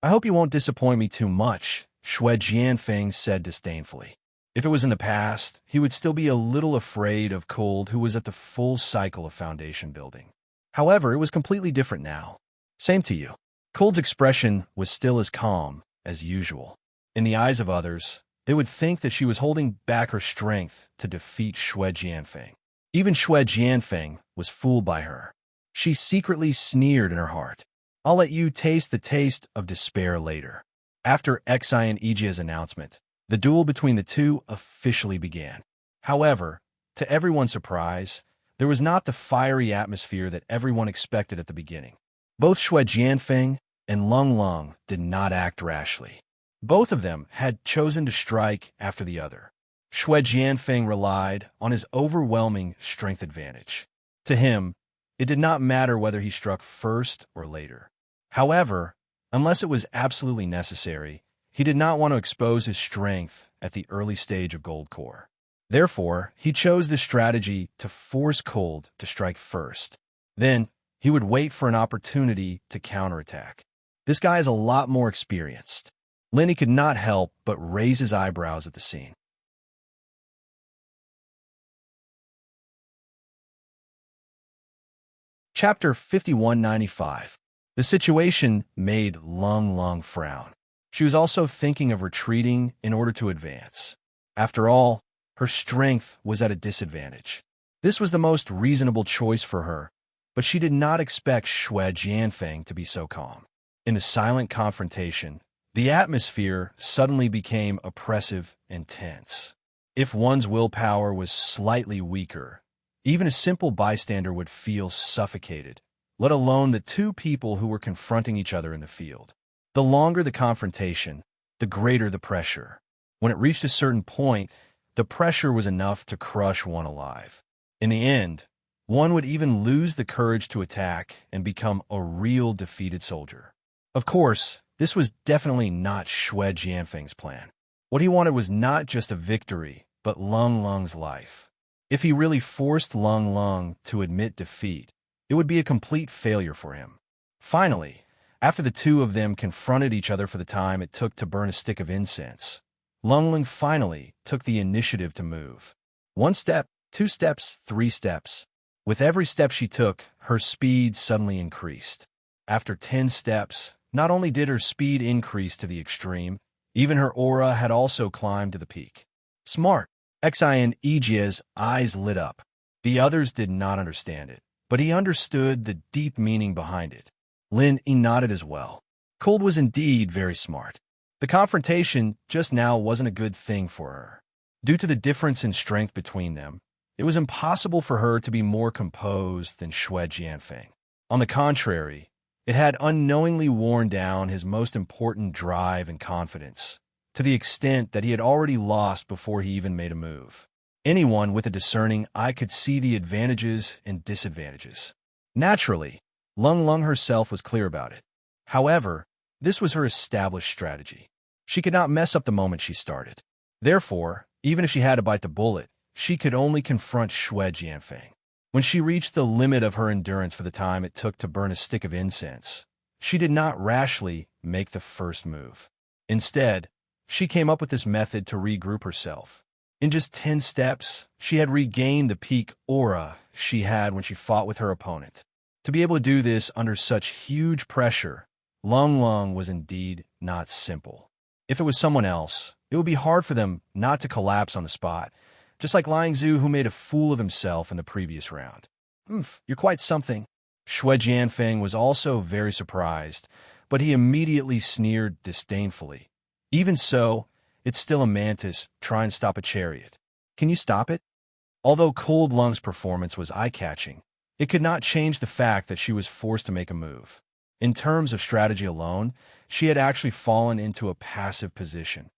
I hope you won't disappoint me too much, Shui Jianfeng said disdainfully. If it was in the past, he would still be a little afraid of Cold, who was at the full cycle of foundation building. However, it was completely different now. Same to you. Cold's expression was still as calm as usual. In the eyes of others, they would think that she was holding back her strength to defeat Shui Jianfeng. Even Shui Jianfeng was fooled by her. She secretly sneered in her heart. I'll let you taste the taste of despair later. After Xian Ijia's announcement, the duel between the two officially began. However, to everyone's surprise, there was not the fiery atmosphere that everyone expected at the beginning. Both Shui Jianfeng and Lung Lung did not act rashly. Both of them had chosen to strike after the other. Shui Jianfeng relied on his overwhelming strength advantage. To him, it did not matter whether he struck first or later. However, unless it was absolutely necessary, he did not want to expose his strength at the early stage of Gold Core. Therefore, he chose the strategy to force Cold to strike first. Then, he would wait for an opportunity to counterattack. This guy is a lot more experienced. Lenny could not help but raise his eyebrows at the scene. Chapter 5195. The situation made Lung Lung frown. She was also thinking of retreating in order to advance. After all, her strength was at a disadvantage. This was the most reasonable choice for her, but she did not expect Shui Jianfeng to be so calm. In the silent confrontation, the atmosphere suddenly became oppressive and tense. If one's willpower was slightly weaker, even a simple bystander would feel suffocated, let alone the two people who were confronting each other in the field. The longer the confrontation, the greater the pressure. When it reached a certain point, the pressure was enough to crush one alive. In the end, one would even lose the courage to attack and become a real defeated soldier. Of course, this was definitely not Shui Jianfeng's plan. What he wanted was not just a victory, but Lung Lung's life. If he really forced Lung Lung to admit defeat, it would be a complete failure for him. Finally, after the two of them confronted each other for the time it took to burn a stick of incense, Lung Lung finally took the initiative to move. 1 step, 2 steps, 3 steps. With every step she took, her speed suddenly increased. After 10 steps, not only did her speed increase to the extreme, even her aura had also climbed to the peak. Smart. Xian Ijia's eyes lit up. The others did not understand it, but he understood the deep meaning behind it. Lin Yi nodded as well. Cold was indeed very smart. The confrontation just now wasn't a good thing for her. Due to the difference in strength between them, It was impossible for her to be more composed than Xue Jianfeng. On the contrary, it had unknowingly worn down his most important drive and confidence, to the extent that he had already lost before he even made a move. Anyone with a discerning eye could see the advantages and disadvantages. Naturally, Lung Lung herself was clear about it. However, this was her established strategy. She could not mess up the moment she started. Therefore, even if she had to bite the bullet, she could only confront Xue Jianfeng. When she reached the limit of her endurance for the time it took to burn a stick of incense, she did not rashly make the first move. Instead, she came up with this method to regroup herself. In just 10 steps, she had regained the peak aura she had when she fought with her opponent. To be able to do this under such huge pressure, Lung Lung was indeed not simple. If it was someone else, it would be hard for them not to collapse on the spot, just like Liang Zhu, who made a fool of himself in the previous round. You're quite something. Xue Jianfeng was also very surprised, but he immediately sneered disdainfully. Even so, it's still a mantis trying to stop a chariot. Can you stop it? Although Cold Lung's performance was eye-catching, it could not change the fact that she was forced to make a move. In terms of strategy alone, she had actually fallen into a passive position.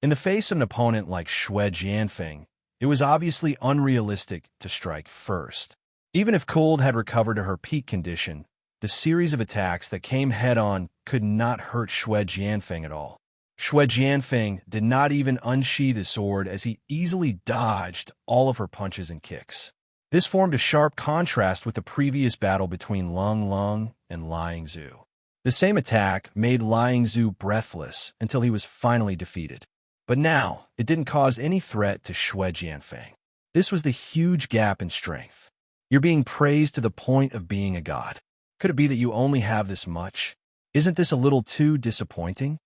In the face of an opponent like Xue Jianfeng, it was obviously unrealistic to strike first. Even if Cold had recovered to her peak condition, the series of attacks that came head-on could not hurt Xue Jianfeng at all. Xue Jianfeng did not even unsheath his sword as he easily dodged all of her punches and kicks. This formed a sharp contrast with the previous battle between Lung Lung and Liang Zhu. The same attack made Liang Zhu breathless until he was finally defeated. But now, it didn't cause any threat to Xue Jianfeng. This was the huge gap in strength. You're being praised to the point of being a god. Could it be that you only have this much? Isn't this a little too disappointing?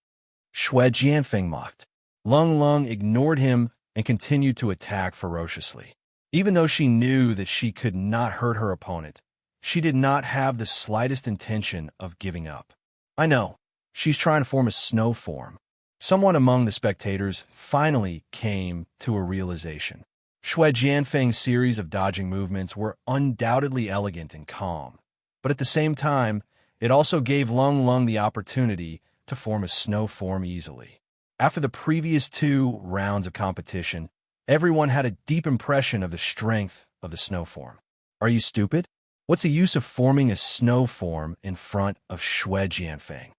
Xue Jianfeng mocked. Lung Lung ignored him and continued to attack ferociously. Even though she knew that she could not hurt her opponent, she did not have the slightest intention of giving up. I know, she's trying to form a snow form. Someone among the spectators finally came to a realization. Xue Jianfeng's series of dodging movements were undoubtedly elegant and calm, but at the same time, it also gave Lung Lung the opportunity to form a snow form easily. After the previous 2 rounds of competition, everyone had a deep impression of the strength of the snow form. Are you stupid? What's the use of forming a snow form in front of Xue Jianfeng?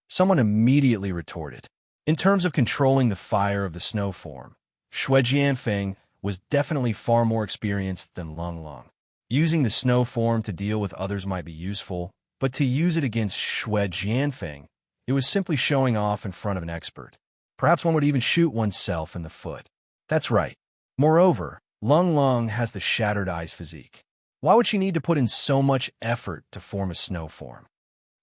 Someone immediately retorted. In terms of controlling the fire of the snow form, Xue Jianfeng was definitely far more experienced than Lung Lung. Using the snow form to deal with others might be useful, but to use it against Xue Jianfeng, it was simply showing off in front of an expert. Perhaps one would even shoot oneself in the foot. That's right. Moreover, Lung Lung has the shattered ice physique. Why would she need to put in so much effort to form a snow form?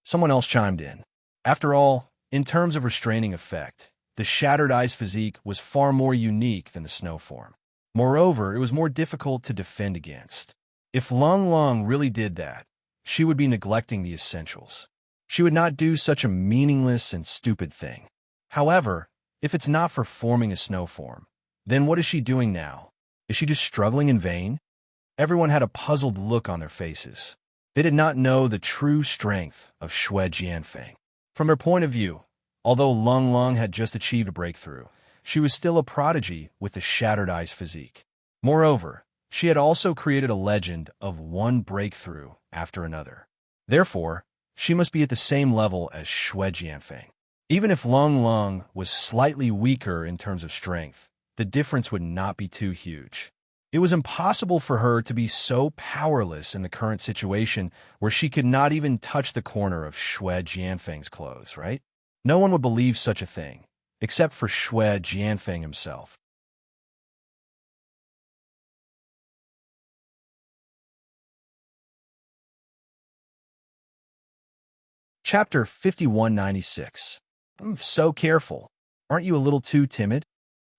Someone else chimed in. After all, in terms of restraining effect, the shattered ice physique was far more unique than the snow form. Moreover, it was more difficult to defend against. If Lung Lung really did that, she would be neglecting the essentials. She would not do such a meaningless and stupid thing. However, if it's not for forming a snow form, then what is she doing now? Is she just struggling in vain? Everyone had a puzzled look on their faces. They did not know the true strength of Xue Jianfeng. From her point of view, although Lung Lung had just achieved a breakthrough, she was still a prodigy with the shattered ice physique. Moreover, she had also created a legend of one breakthrough after another. Therefore, she must be at the same level as Xue Jianfeng. Even if Lung Lung was slightly weaker in terms of strength, the difference would not be too huge. It was impossible for her to be so powerless in the current situation where she could not even touch the corner of Xue Jianfeng's clothes, right? No one would believe such a thing, except for Xue Jianfeng himself. Chapter 5196. I'm so careful. Aren't you a little too timid?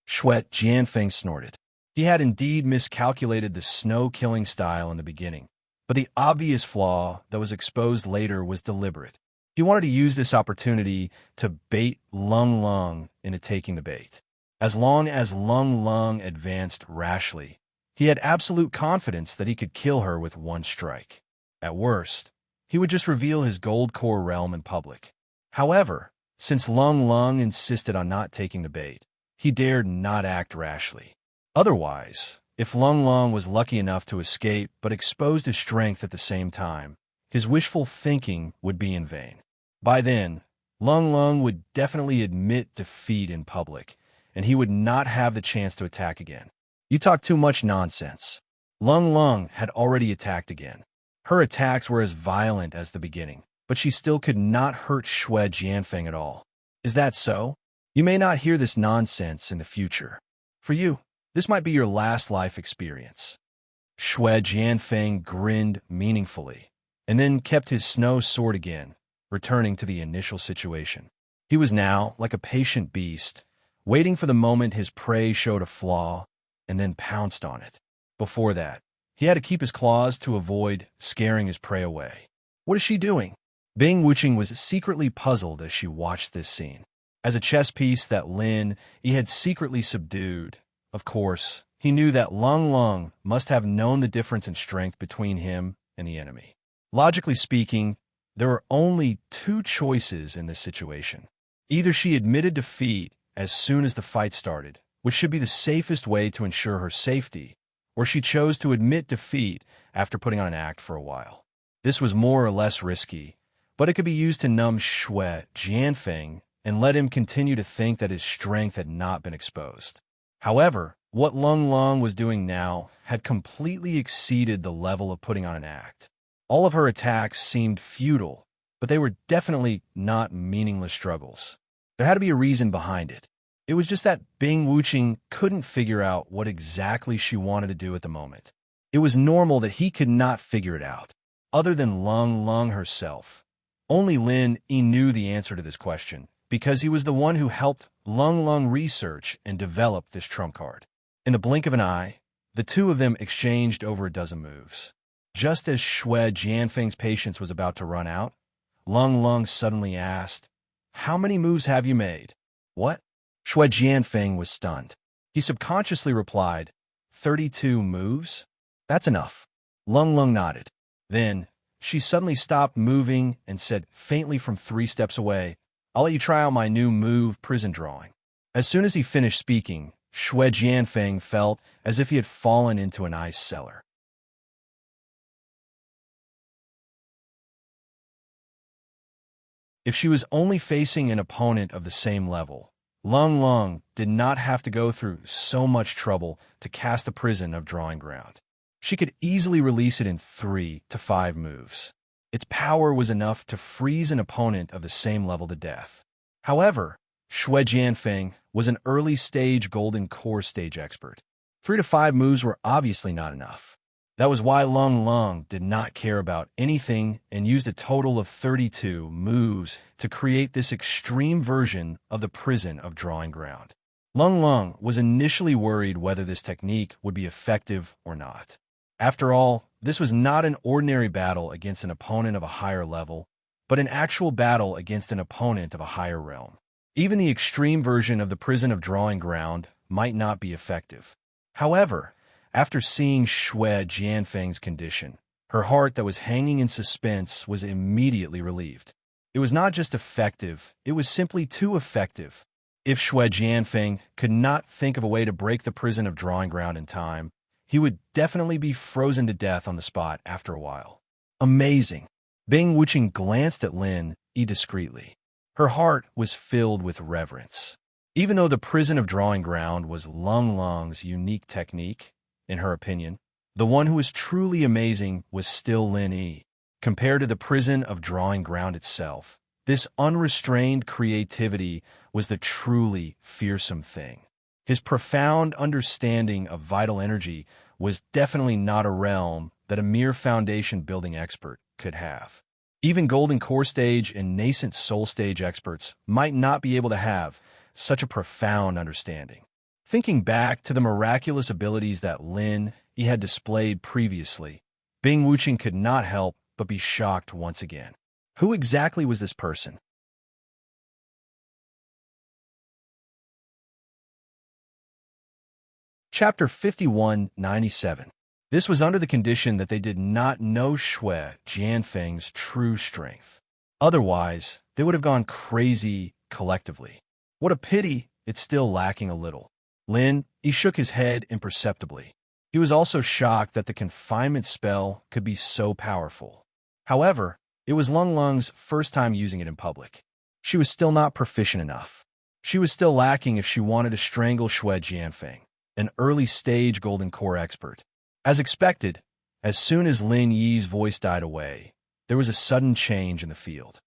Xue Jianfeng snorted. He had indeed miscalculated the snow-killing style in the beginning, but the obvious flaw that was exposed later was deliberate. He wanted to use this opportunity to bait Lung Lung into taking the bait. As long as Lung Lung advanced rashly, he had absolute confidence that he could kill her with one strike. At worst, he would just reveal his gold core realm in public. However, since Lung Lung insisted on not taking the bait, he dared not act rashly. Otherwise, if Lung Lung was lucky enough to escape but exposed his strength at the same time, his wishful thinking would be in vain. By then, Lung Lung would definitely admit defeat in public, and he would not have the chance to attack again. You talk too much nonsense. Lung Lung had already attacked again. Her attacks were as violent as the beginning, but she still could not hurt Xue Jianfeng at all. Is that so? You may not hear this nonsense in the future. For you, this might be your last life experience. Xue Jianfeng grinned meaningfully, and then kept his snow sword again, returning to the initial situation. He was now like a patient beast, waiting for the moment his prey showed a flaw, and then pounced on it. Before that, he had to keep his claws to avoid scaring his prey away. What is she doing? Bing Wuqing was secretly puzzled as she watched this scene. As a chess piece that Lin Yi had secretly subdued, of course, he knew that Lung Lung must have known the difference in strength between him and the enemy. Logically speaking, there were only two choices in this situation. Either she admitted defeat as soon as the fight started, which should be the safest way to ensure her safety, or she chose to admit defeat after putting on an act for a while. This was more or less risky, but it could be used to numb Xue Jianfeng and let him continue to think that his strength had not been exposed. However, what Lung Lung was doing now had completely exceeded the level of putting on an act. All of her attacks seemed futile, but they were definitely not meaningless struggles. There had to be a reason behind it. It was just that Bing Wuqing couldn't figure out what exactly she wanted to do at the moment. It was normal that he could not figure it out, other than Lung Lung herself. Only Lin Yi knew the answer to this question, because he was the one who helped Lung Lung research and develop this trump card. In the blink of an eye, the two of them exchanged over a dozen moves. Just as Xue Jianfeng's patience was about to run out, Lung Lung suddenly asked, "How many moves have you made?" "What?" Xue Jianfeng was stunned. He subconsciously replied, 32 moves? That's enough. Lung Lung nodded. Then, she suddenly stopped moving and said faintly from 3 steps away, "I'll let you try out my new move, prison drawing." As soon as he finished speaking, Xue Jianfeng felt as if he had fallen into an ice cellar. If she was only facing an opponent of the same level, Lung Lung did not have to go through so much trouble to cast the prison of drawing ground. She could easily release it in 3 to 5 moves. Its power was enough to freeze an opponent of the same level to death. However, Xue Jianfeng was an early-stage golden core stage expert. 3 to 5 moves were obviously not enough. That was why Lung Lung did not care about anything and used a total of 32 moves to create this extreme version of the prison of drawing ground. Lung Lung was initially worried whether this technique would be effective or not. After all, this was not an ordinary battle against an opponent of a higher level, but an actual battle against an opponent of a higher realm. Even the extreme version of the prison of drawing ground might not be effective. However, after seeing Xue Jianfeng's condition, her heart that was hanging in suspense was immediately relieved. It was not just effective, it was simply too effective. If Xue Jianfeng could not think of a way to break the prison of drawing ground in time, he would definitely be frozen to death on the spot after a while. Amazing. Bing Wuqing glanced at Lin Yi discreetly. Her heart was filled with reverence. Even though the prison of drawing ground was Lung Lung's unique technique, in her opinion, the one who was truly amazing was still Lin Yi. Compared to the prison of drawing ground itself, this unrestrained creativity was the truly fearsome thing. His profound understanding of vital energy was definitely not a realm that a mere foundation-building expert could have. Even Golden Core Stage and Nascent Soul Stage experts might not be able to have such a profound understanding. Thinking back to the miraculous abilities that Lin Yi had displayed previously, Bing Wuqing could not help but be shocked once again. Who exactly was this person? Chapter 5197. This was under the condition that they did not know Shui Jianfeng's true strength. Otherwise, they would have gone crazy collectively. What a pity it's still lacking a little. He shook his head imperceptibly. He was also shocked that the confinement spell could be so powerful. However, it was Lung's first time using it in public. She was still not proficient enough. She was still lacking if she wanted to strangle Shui Jianfeng, an early-stage Golden Core expert. As expected, as soon as Lin Yi's voice died away, there was a sudden change in the field.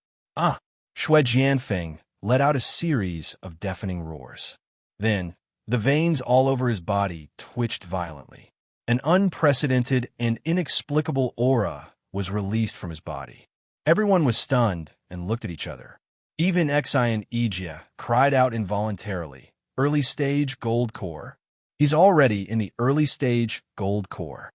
Shui Jianfeng let out a series of deafening roars. Then, the veins all over his body twitched violently. An unprecedented and inexplicable aura was released from his body. Everyone was stunned and looked at each other. Even Xi and Ijia cried out involuntarily, "Early-stage Gold Core." He's already in the early-stage Gold Core.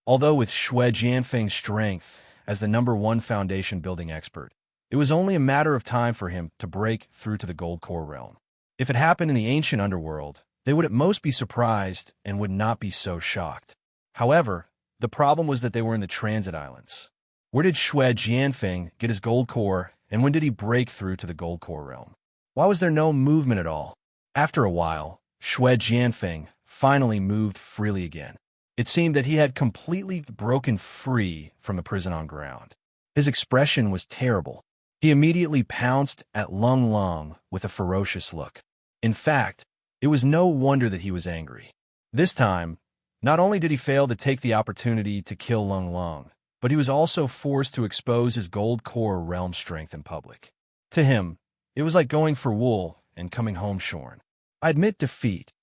Although with Shui Jianfeng's strength as the #1 foundation-building expert, it was only a matter of time for him to break through to the Gold Core realm. If it happened in the ancient underworld, they would at most be surprised and would not be so shocked. However, the problem was that they were in the Transit Islands. Where did Shui Jianfeng get his Gold Core, and when did he break through to the Gold Core realm? Why was there no movement at all? After a while, Shui Jianfeng finally moved freely again. It seemed that he had completely broken free from the prison on ground. His expression was terrible. He immediately pounced at Lung with a ferocious look. In fact, it was no wonder that he was angry. This time, not only did he fail to take the opportunity to kill Lung, but he was also forced to expose his Gold Core realm strength in public. To him, it was like going for wool and coming home shorn. I admit defeat.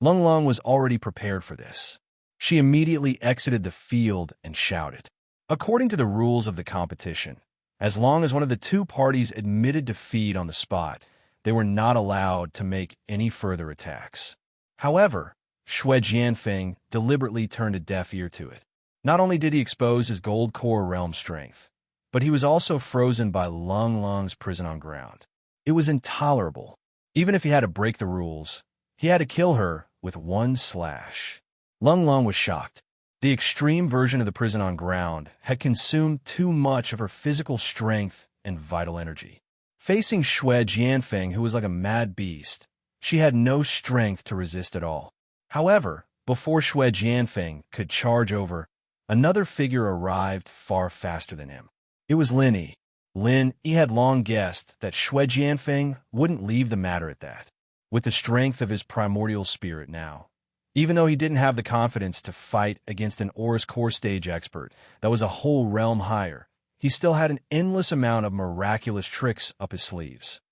Lung was already prepared for this. She immediately exited the field and shouted. According to the rules of the competition, as long as one of the two parties admitted defeat on the spot, they were not allowed to make any further attacks. However, Shui Jianfeng deliberately turned a deaf ear to it. Not only did he expose his Gold Core realm strength, but he was also frozen by Lung's prison on ground. It was intolerable. Even if he had to break the rules, he had to kill her with one slash. Lung was shocked. The extreme version of the prison on ground had consumed too much of her physical strength and vital energy. Facing Shui Jianfeng, who was like a mad beast, she had no strength to resist at all. However, before Shui Jianfeng could charge over, another figure arrived far faster than him. It was Lin Yi. He had long guessed that Shui Jianfeng wouldn't leave the matter at that. With the strength of his primordial spirit now, even though he didn't have the confidence to fight against an Aurus Core stage expert that was a whole realm higher, he still had an endless amount of miraculous tricks up his sleeves.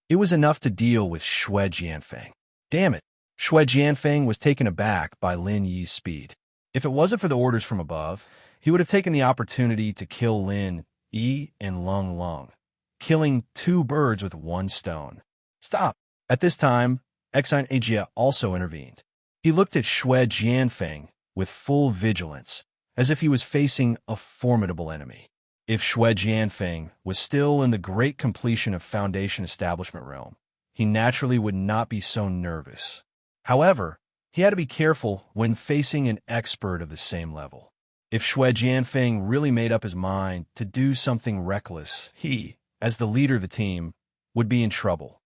It was enough to deal with Shui Jianfeng. Damn it! Shui Jianfeng was taken aback by Lin Yi's speed. If it wasn't for the orders from above, he would have taken the opportunity to kill Lin Yi and Lung, killing two birds with one stone. Stop! At this time, Xi and Ijia also intervened. He looked at Shui Jianfeng with full vigilance, as if he was facing a formidable enemy. If Shui Jianfeng was still in the great completion of Foundation Establishment realm, he naturally would not be so nervous. However, he had to be careful when facing an expert of the same level. If Shui Jianfeng really made up his mind to do something reckless, he, as the leader of the team, would be in trouble.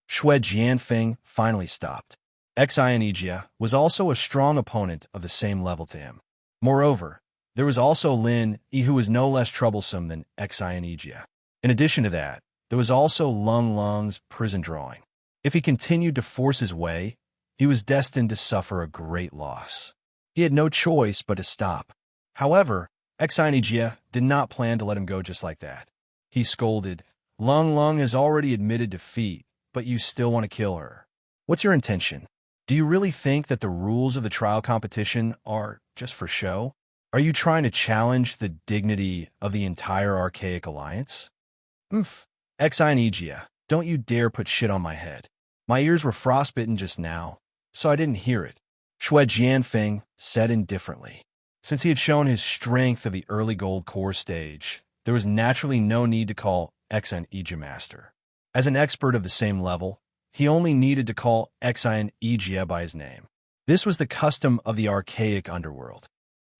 Shui Jianfeng finally stopped. Xi and Ijia was also a strong opponent of the same level to him. Moreover, there was also Lin Yi, who was no less troublesome than Xi and Ijia. In addition to that, there was also Lung's prison drawing. If he continued to force his way, he was destined to suffer a great loss. He had no choice but to stop. However, Xi and Ijia did not plan to let him go just like that. He scolded, Lung has already admitted defeat, but you still want to kill her. What's your intention? Do you really think that the rules of the trial competition are just for show? Are you trying to challenge the dignity of the entire Archaic Alliance? Xi and Ijia, don't you dare put shit on my head. My ears were frostbitten just now, so I didn't hear it. Shui Jianfeng said indifferently. Since he had shown his strength of the early Gold Core stage, there was naturally no need to call Xi and Ijia master. As an expert of the same level, he only needed to call Xian Ijia by his name. This was the custom of the archaic underworld.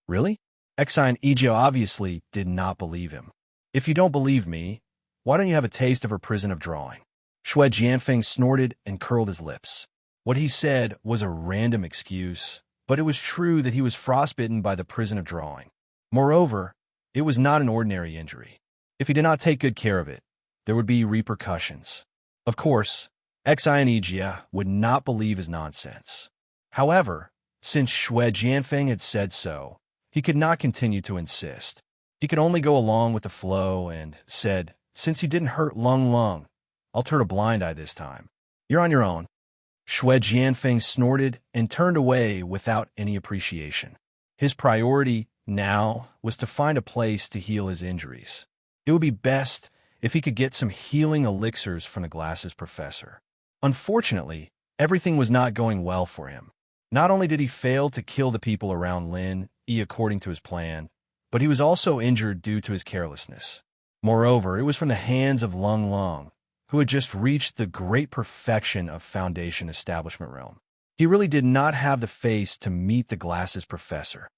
Really? Xian Ijia obviously did not believe him. If you don't believe me, why don't you have a taste of her prison of drawing? Shui Jianfeng snorted and curled his lips. What he said was a random excuse, but it was true that he was frostbitten by the prison of drawing. Moreover, it was not an ordinary injury. If he did not take good care of it, there would be repercussions. Of course, Xian Ijia would not believe his nonsense. However, since Shui Jianfeng had said so, he could not continue to insist. He could only go along with the flow and said, "Since you didn't hurt Lung Lung, I'll turn a blind eye this time. You're on your own." Shui Jianfeng snorted and turned away without any appreciation. His priority now was to find a place to heal his injuries. It would be best if he could get some healing elixirs from the glasses professor. Unfortunately, everything was not going well for him. Not only did he fail to kill the people around Lin Yi according to his plan, but he was also injured due to his carelessness. Moreover, it was from the hands of Lung Lung, who had just reached the great perfection of Foundation Establishment Realm. He really did not have the face to meet the glasses professor.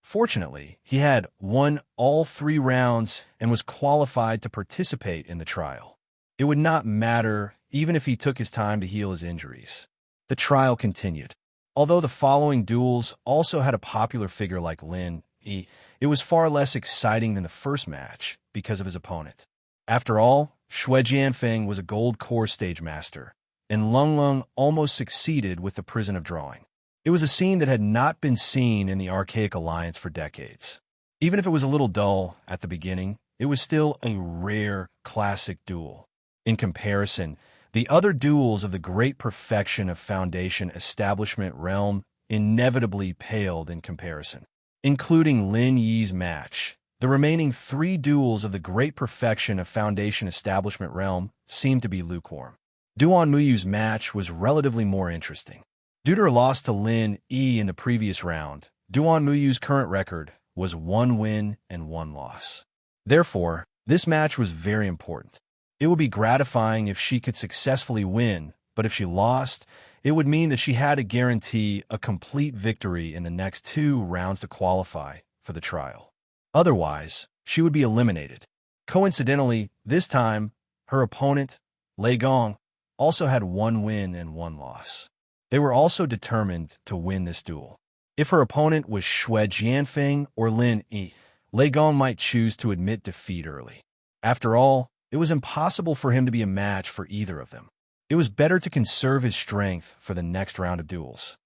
Fortunately, he had won all 3 rounds and was qualified to participate in the trial. It would not matter even if he took his time to heal his injuries. The trial continued. Although the following duels also had a popular figure like Lin Yi, it was far less exciting than the first match because of his opponent. After all, Shui Jianfeng was a gold core stage master, and Lung Lung almost succeeded with the prison of drawing. It was a scene that had not been seen in the Archaic Alliance for decades. Even if it was a little dull at the beginning, it was still a rare, classic duel. In comparison, the other duels of the great perfection of Foundation Establishment Realm inevitably paled in comparison. Including Lin Yi's match, the remaining 3 duels of the great perfection of Foundation Establishment Realm seemed to be lukewarm. Duan Muyu's match was relatively more interesting. Due to her loss to Lin Yi in the previous round, Duan Muyu's current record was 1 win and 1 loss. Therefore, this match was very important. It would be gratifying if she could successfully win, but if she lost, it would mean that she had to guarantee a complete victory in the next 2 rounds to qualify for the trial. Otherwise, she would be eliminated. Coincidentally, this time, her opponent, Lei Gong, also had 1 win and 1 loss. They were also determined to win this duel. If her opponent was Shui Jianfeng or Lin Yi, Lei Gong might choose to admit defeat early. After all, it was impossible for him to be a match for either of them. It was better to conserve his strength for the next round of duels.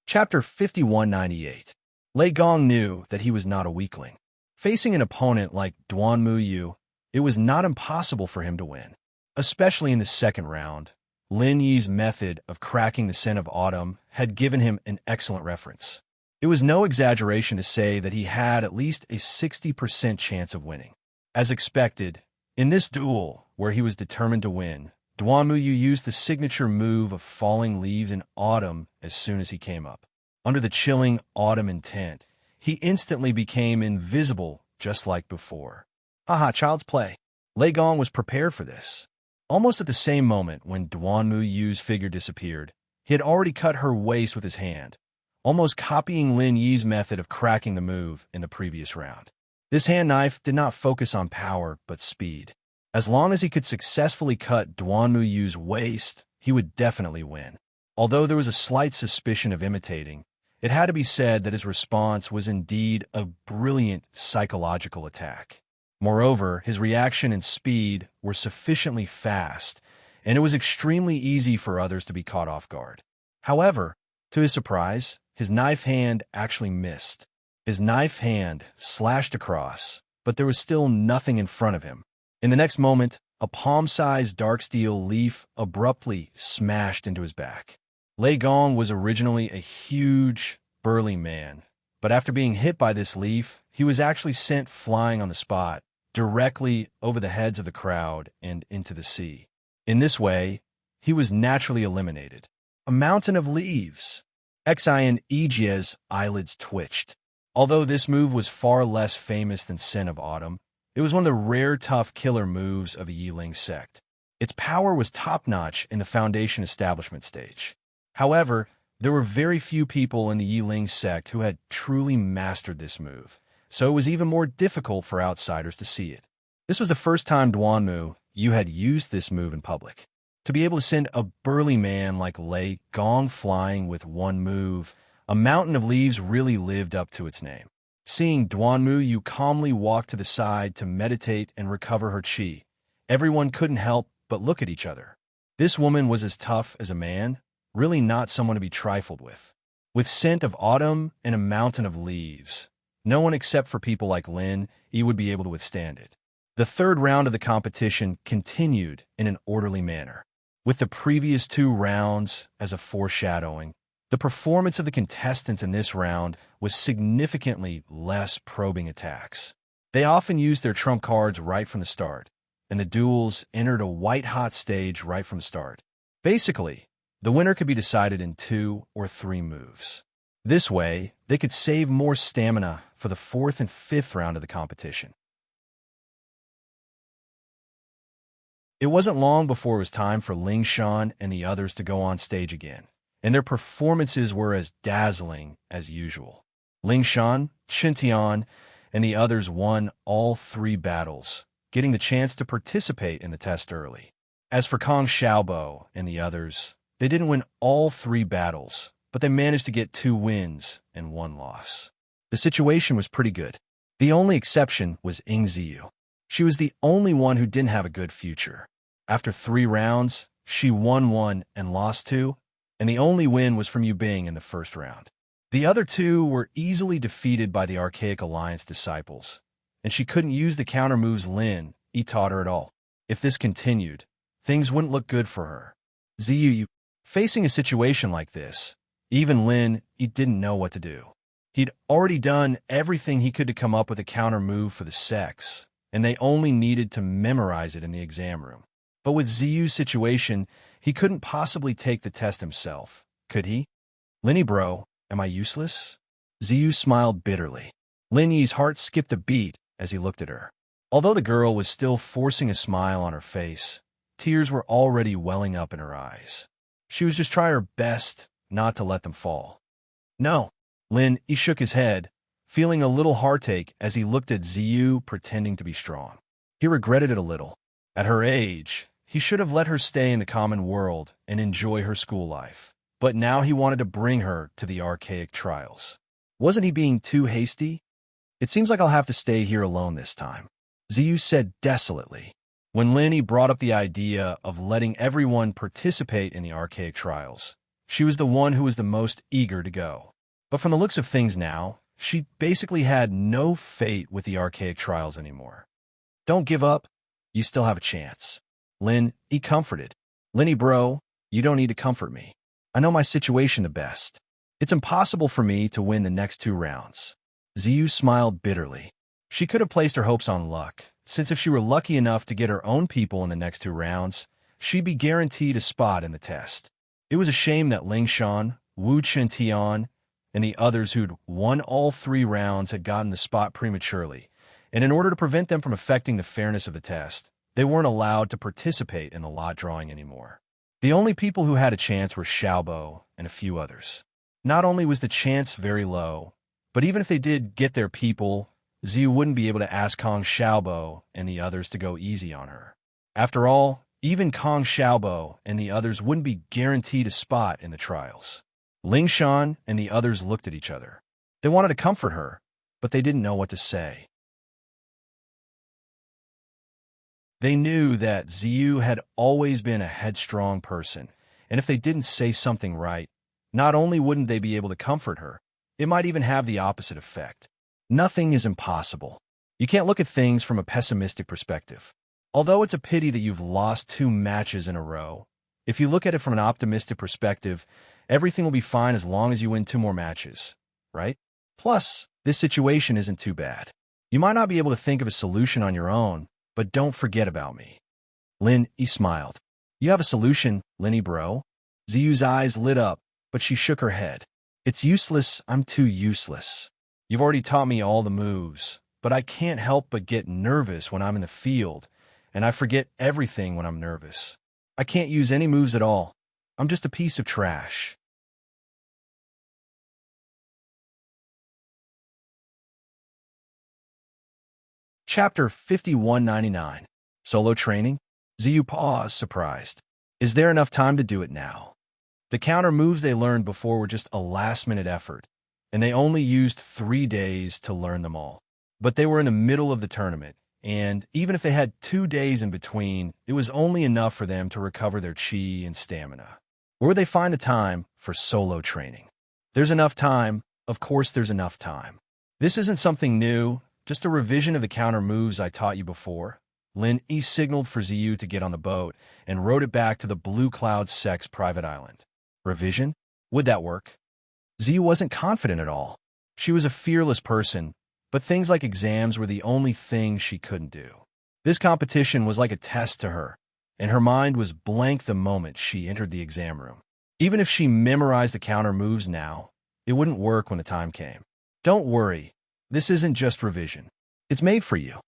Chapter 5198. Lei Gong knew that he was not a weakling. Facing an opponent like Duan Muyu, it was not impossible for him to win. Especially in the second round, Lin Yi's method of cracking the scent of autumn had given him an excellent reference. It was no exaggeration to say that he had at least a 60% chance of winning. As expected, in this duel, where he was determined to win, Duan Muyu used the signature move of falling leaves in autumn as soon as he came up. Under the chilling autumn intent, he instantly became invisible just like before. Haha, child's play. Lei Gong was prepared for this. Almost at the same moment when Duan Muyu's figure disappeared, he had already cut her waist with his hand, almost copying Lin Yi's method of cracking the move in the previous round. This hand knife did not focus on power, but speed. As long as he could successfully cut Duan Muyu's waist, he would definitely win. Although there was a slight suspicion of imitating, it had to be said that his response was indeed a brilliant psychological attack. Moreover, his reaction and speed were sufficiently fast, and it was extremely easy for others to be caught off guard. However, to his surprise, his knife hand actually missed. His knife hand slashed across, but there was still nothing in front of him. In the next moment, a palm-sized dark steel leaf abruptly smashed into his back. Lei Gong was originally a huge, burly man, but after being hit by this leaf, he was actually sent flying on the spot, directly over the heads of the crowd and into the sea. In this way, he was naturally eliminated. A mountain of leaves. Xian Ijia's eyelids twitched. Although this move was far less famous than Scent of Autumn, it was one of the rare tough killer moves of the Yiling sect. Its power was top-notch in the Foundation establishment stage. However, there were very few people in the Yiling sect who had truly mastered this move, so it was even more difficult for outsiders to see it. This was the first time Duanmu, you had used this move in public. To be able to send a burly man like Lei Gong flying with one move, a mountain of leaves really lived up to its name. Seeing Duanmu, you calmly walk to the side to meditate and recover her chi. Everyone couldn't help but look at each other. This woman was as tough as a man, really not someone to be trifled with. With Scent of Autumn and a mountain of leaves, no one except for people like Lin, would be able to withstand it. The third round of the competition continued in an orderly manner. With the previous 2 rounds as a foreshadowing, the performance of the contestants in this round was significantly less probing attacks. They often used their trump cards right from the start, and the duels entered a white-hot stage right from the start. Basically, the winner could be decided in 2 or 3 moves. This way, they could save more stamina for the 4th and 5th round of the competition. It wasn't long before it was time for Ling Shan and the others to go on stage again, and their performances were as dazzling as usual. Ling Shan, Chen Tian, and the others won all 3 battles, getting the chance to participate in the test early. As for Kong Xiaobo and the others, they didn't win all 3 battles, but they managed to get 2 wins and 1 loss. The situation was pretty good. The only exception was Ying Ziyu. She was the only one who didn't have a good future. After 3 rounds, she won 1 and lost 2, and the only win was from Yu Bing in the first round. The other 2 were easily defeated by the Archaic Alliance disciples, and she couldn't use the counter moves Lin taught her at all. If this continued, things wouldn't look good for her. Ziyu, facing a situation like this, even Lin didn't know what to do. He'd already done everything he could to come up with a counter move for the sex, and they only needed to memorize it in the exam room. But with Ziyu's situation, he couldn't possibly take the test himself, could he? Linny bro, am I useless? Ziyu smiled bitterly. Lin Yi's heart skipped a beat as he looked at her. Although the girl was still forcing a smile on her face, tears were already welling up in her eyes. She was just trying her best not to let them fall. No. Lin Yi shook his head, feeling a little heartache as he looked at Ziyu pretending to be strong. He regretted it a little. At her age, he should have let her stay in the common world and enjoy her school life. But now he wanted to bring her to the archaic trials. Wasn't he being too hasty? It seems like I'll have to stay here alone this time, Ziyu said desolately. When Lin Yi brought up the idea of letting everyone participate in the archaic trials, she was the one who was the most eager to go. But from the looks of things now, she basically had no fate with the archaic trials anymore. Don't give up. You still have a chance. Lin Yi comforted. Linny bro, you don't need to comfort me. I know my situation the best. It's impossible for me to win the next 2 rounds. Ziyu smiled bitterly. She could have placed her hopes on luck, since if she were lucky enough to get her own people in the next 2 rounds, she'd be guaranteed a spot in the test. It was a shame that Ling Shan, Wu Chentian, and the others who'd won all 3 rounds had gotten the spot prematurely, and in order to prevent them from affecting the fairness of the test, they weren't allowed to participate in the lot drawing anymore. The only people who had a chance were Xiaobo and a few others. Not only was the chance very low, but even if they did get their people, Ziyu wouldn't be able to ask Kong Xiaobo and the others to go easy on her. After all, even Kong Xiaobo and the others wouldn't be guaranteed a spot in the trials. Ling Shan and the others looked at each other. They wanted to comfort her, but they didn't know what to say. They knew that Ziyu had always been a headstrong person, and if they didn't say something right, not only wouldn't they be able to comfort her, it might even have the opposite effect. Nothing is impossible. You can't look at things from a pessimistic perspective. Although it's a pity that you've lost 2 matches in a row, if you look at it from an optimistic perspective, everything will be fine as long as you win 2 more matches, right? Plus, this situation isn't too bad. You might not be able to think of a solution on your own, but don't forget about me. Lin Yi smiled. You have a solution, Linny bro? Ziyu's eyes lit up, but she shook her head. It's useless, I'm too useless. You've already taught me all the moves, but I can't help but get nervous when I'm in the field, and I forget everything when I'm nervous. I can't use any moves at all. I'm just a piece of trash. Chapter 5199. Solo Training? Ziyu paused, surprised. Is there enough time to do it now? The counter moves they learned before were just a last-minute effort, and they only used 3 days to learn them all. But they were in the middle of the tournament, and even if they had 2 days in between, it was only enough for them to recover their chi and stamina. Where would they find the time for solo training? There's enough time. Of course there's enough time. This isn't something new, just a revision of the counter moves I taught you before. Lin Yi signaled for Ziyu to get on the boat and rowed it back to the Blue Cloud Sect's private island. Revision? Would that work? Ziyu wasn't confident at all. She was a fearless person, but things like exams were the only thing she couldn't do. This competition was like a test to her, and her mind was blank the moment she entered the exam room. Even if she memorized the counter moves now, it wouldn't work when the time came. Don't worry, this isn't just revision. It's made for you.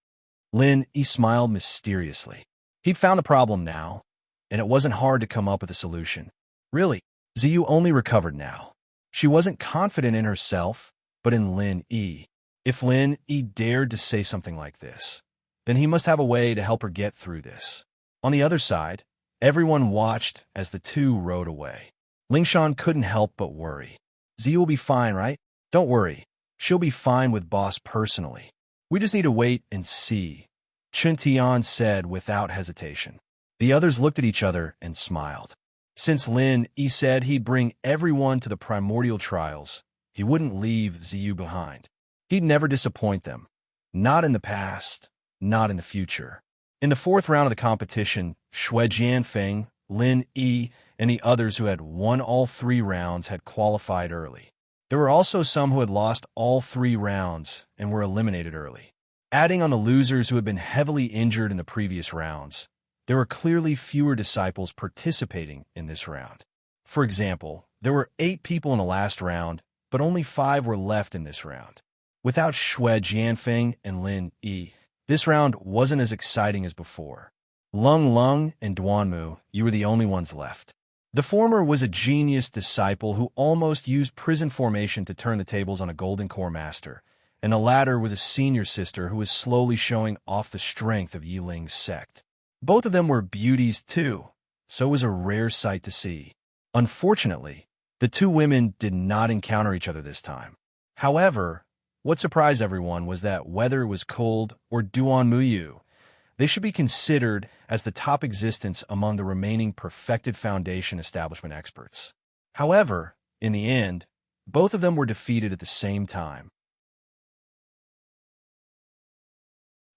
Lin Yi smiled mysteriously. He'd found the problem now, and it wasn't hard to come up with a solution. Really, Ziyu only recovered now. She wasn't confident in herself, but in Lin Yi. If Lin Yi dared to say something like this, then he must have a way to help her get through this. On the other side, everyone watched as the two rowed away. Lingshan couldn't help but worry. Ziyu will be fine, right? Don't worry. She'll be fine with boss personally. We just need to wait and see, Chen Tian said without hesitation. The others looked at each other and smiled. Since Lin Yi said he'd bring everyone to the primordial trials, he wouldn't leave Ziyu behind. He'd never disappoint them. Not in the past, not in the future. In the 4th round of the competition, Xue Jianfeng, Lin Yi, and the others who had won all 3 rounds had qualified early. There were also some who had lost all 3 rounds and were eliminated early. Adding on the losers who had been heavily injured in the previous rounds, there were clearly fewer disciples participating in this round. For example, there were 8 people in the last round, but only 5 were left in this round. Without Xue Jianfeng and Lin Yi, this round wasn't as exciting as before. Lung Lung and Duanmu, you were the only ones left. The former was a genius disciple who almost used prison formation to turn the tables on a Golden Core master, and the latter was a senior sister who was slowly showing off the strength of Yiling's sect. Both of them were beauties too, so it was a rare sight to see. Unfortunately, the 2 women did not encounter each other this time. However, what surprised everyone was that whether it was cold or Duanmu, they should be considered as the top existence among the remaining perfected foundation establishment experts. However, in the end, both of them were defeated at the same time.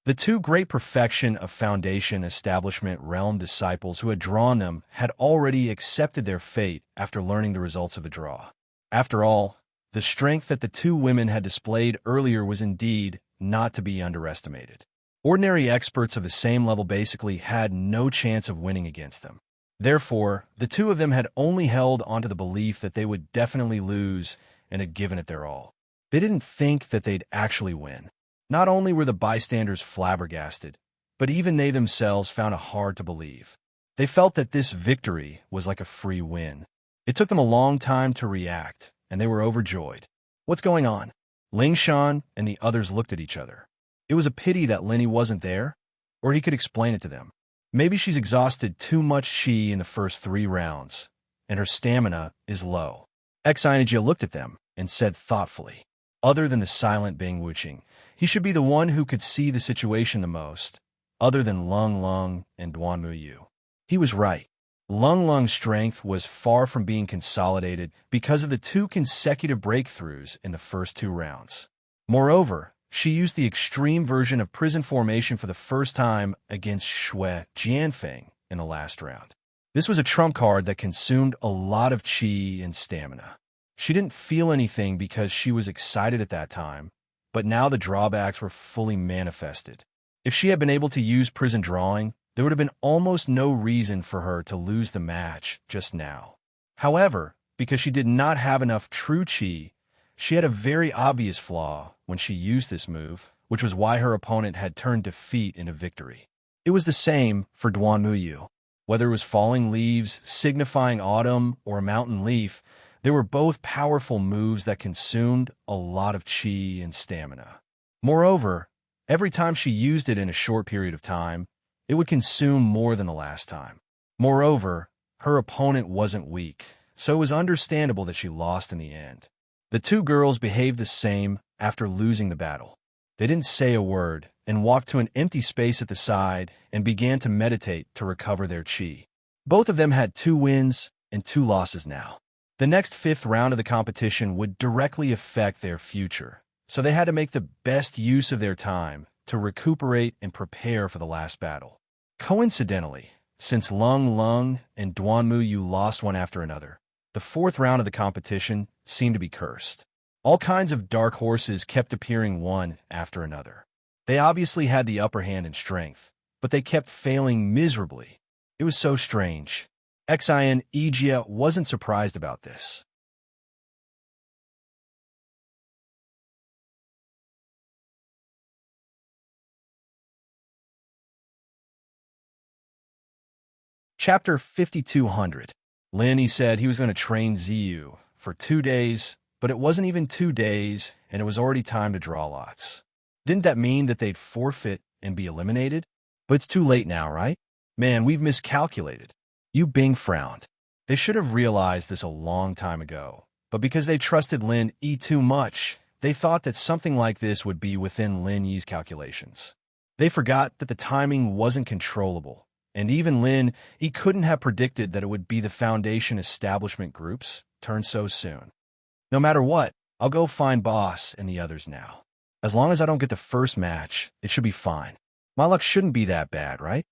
The 2 great perfection of foundation establishment realm disciples who had drawn them had already accepted their fate after learning the results of the draw. After all, the strength that the 2 women had displayed earlier was indeed not to be underestimated. Ordinary experts of the same level basically had no chance of winning against them. Therefore, the 2 of them had only held onto the belief that they would definitely lose and had given it their all. They didn't think that they'd actually win. Not only were the bystanders flabbergasted, but even they themselves found it hard to believe. They felt that this victory was like a free win. It took them a long time to react, and they were overjoyed. What's going on? Lingshan and the others looked at each other. It was a pity that Linny wasn't there, or he could explain it to them. Maybe she's exhausted too much chi in the first 3 rounds, and her stamina is low. Exinajia looked at them and said thoughtfully, other than the silent Bing Wuching, he should be the one who could see the situation the most, other than Lung Lung and Duanmu Yu. He was right. Lung Lung's strength was far from being consolidated because of the 2 consecutive breakthroughs in the first 2 rounds. Moreover, she used the extreme version of prison formation for the first time against Xue Jianfeng in the last round. This was a trump card that consumed a lot of chi and stamina. She didn't feel anything because she was excited at that time, but now the drawbacks were fully manifested. If she had been able to use prison drawing, there would have been almost no reason for her to lose the match just now. However, because she did not have enough true chi, She had a very obvious flaw when she used this move, which was why her opponent had turned defeat into victory. It was the same for Duanmuyu. Whether it was falling leaves, signifying autumn, or a mountain leaf, they were both powerful moves that consumed a lot of chi and stamina. Moreover, every time she used it in a short period of time, it would consume more than the last time. Moreover, her opponent wasn't weak, so it was understandable that she lost in the end. The two girls behaved the same after losing the battle. They didn't say a word and walked to an empty space at the side and began to meditate to recover their chi. Both of them had 2 wins and 2 losses now. The next 5th round of the competition would directly affect their future, so they had to make the best use of their time to recuperate and prepare for the last battle. Coincidentally, since Lung Lung and Duanmuyu lost one after another, the 4th round of the competition seemed to be cursed. All kinds of dark horses kept appearing one after another. They obviously had the upper hand in strength, but they kept failing miserably. It was so strange. Xian Ijia wasn't surprised about this. Chapter 5200. Lin, he said he was going to train Ziyu for 2 days, but it wasn't even 2 days, and it was already time to draw lots. Didn't that mean that they'd forfeit and be eliminated? But it's too late now, right? Man, we've miscalculated. Yu Bing frowned. They should have realized this a long time ago, but because they trusted Lin Yi too much, they thought that something like this would be within Lin Yi's calculations. They forgot that the timing wasn't controllable, and even Lin Yi couldn't have predicted that it would be the Foundation establishment groups turn so soon. No matter what, I'll go find Boss and the others now. As long as I don't get the first match, it should be fine. My luck shouldn't be that bad, right?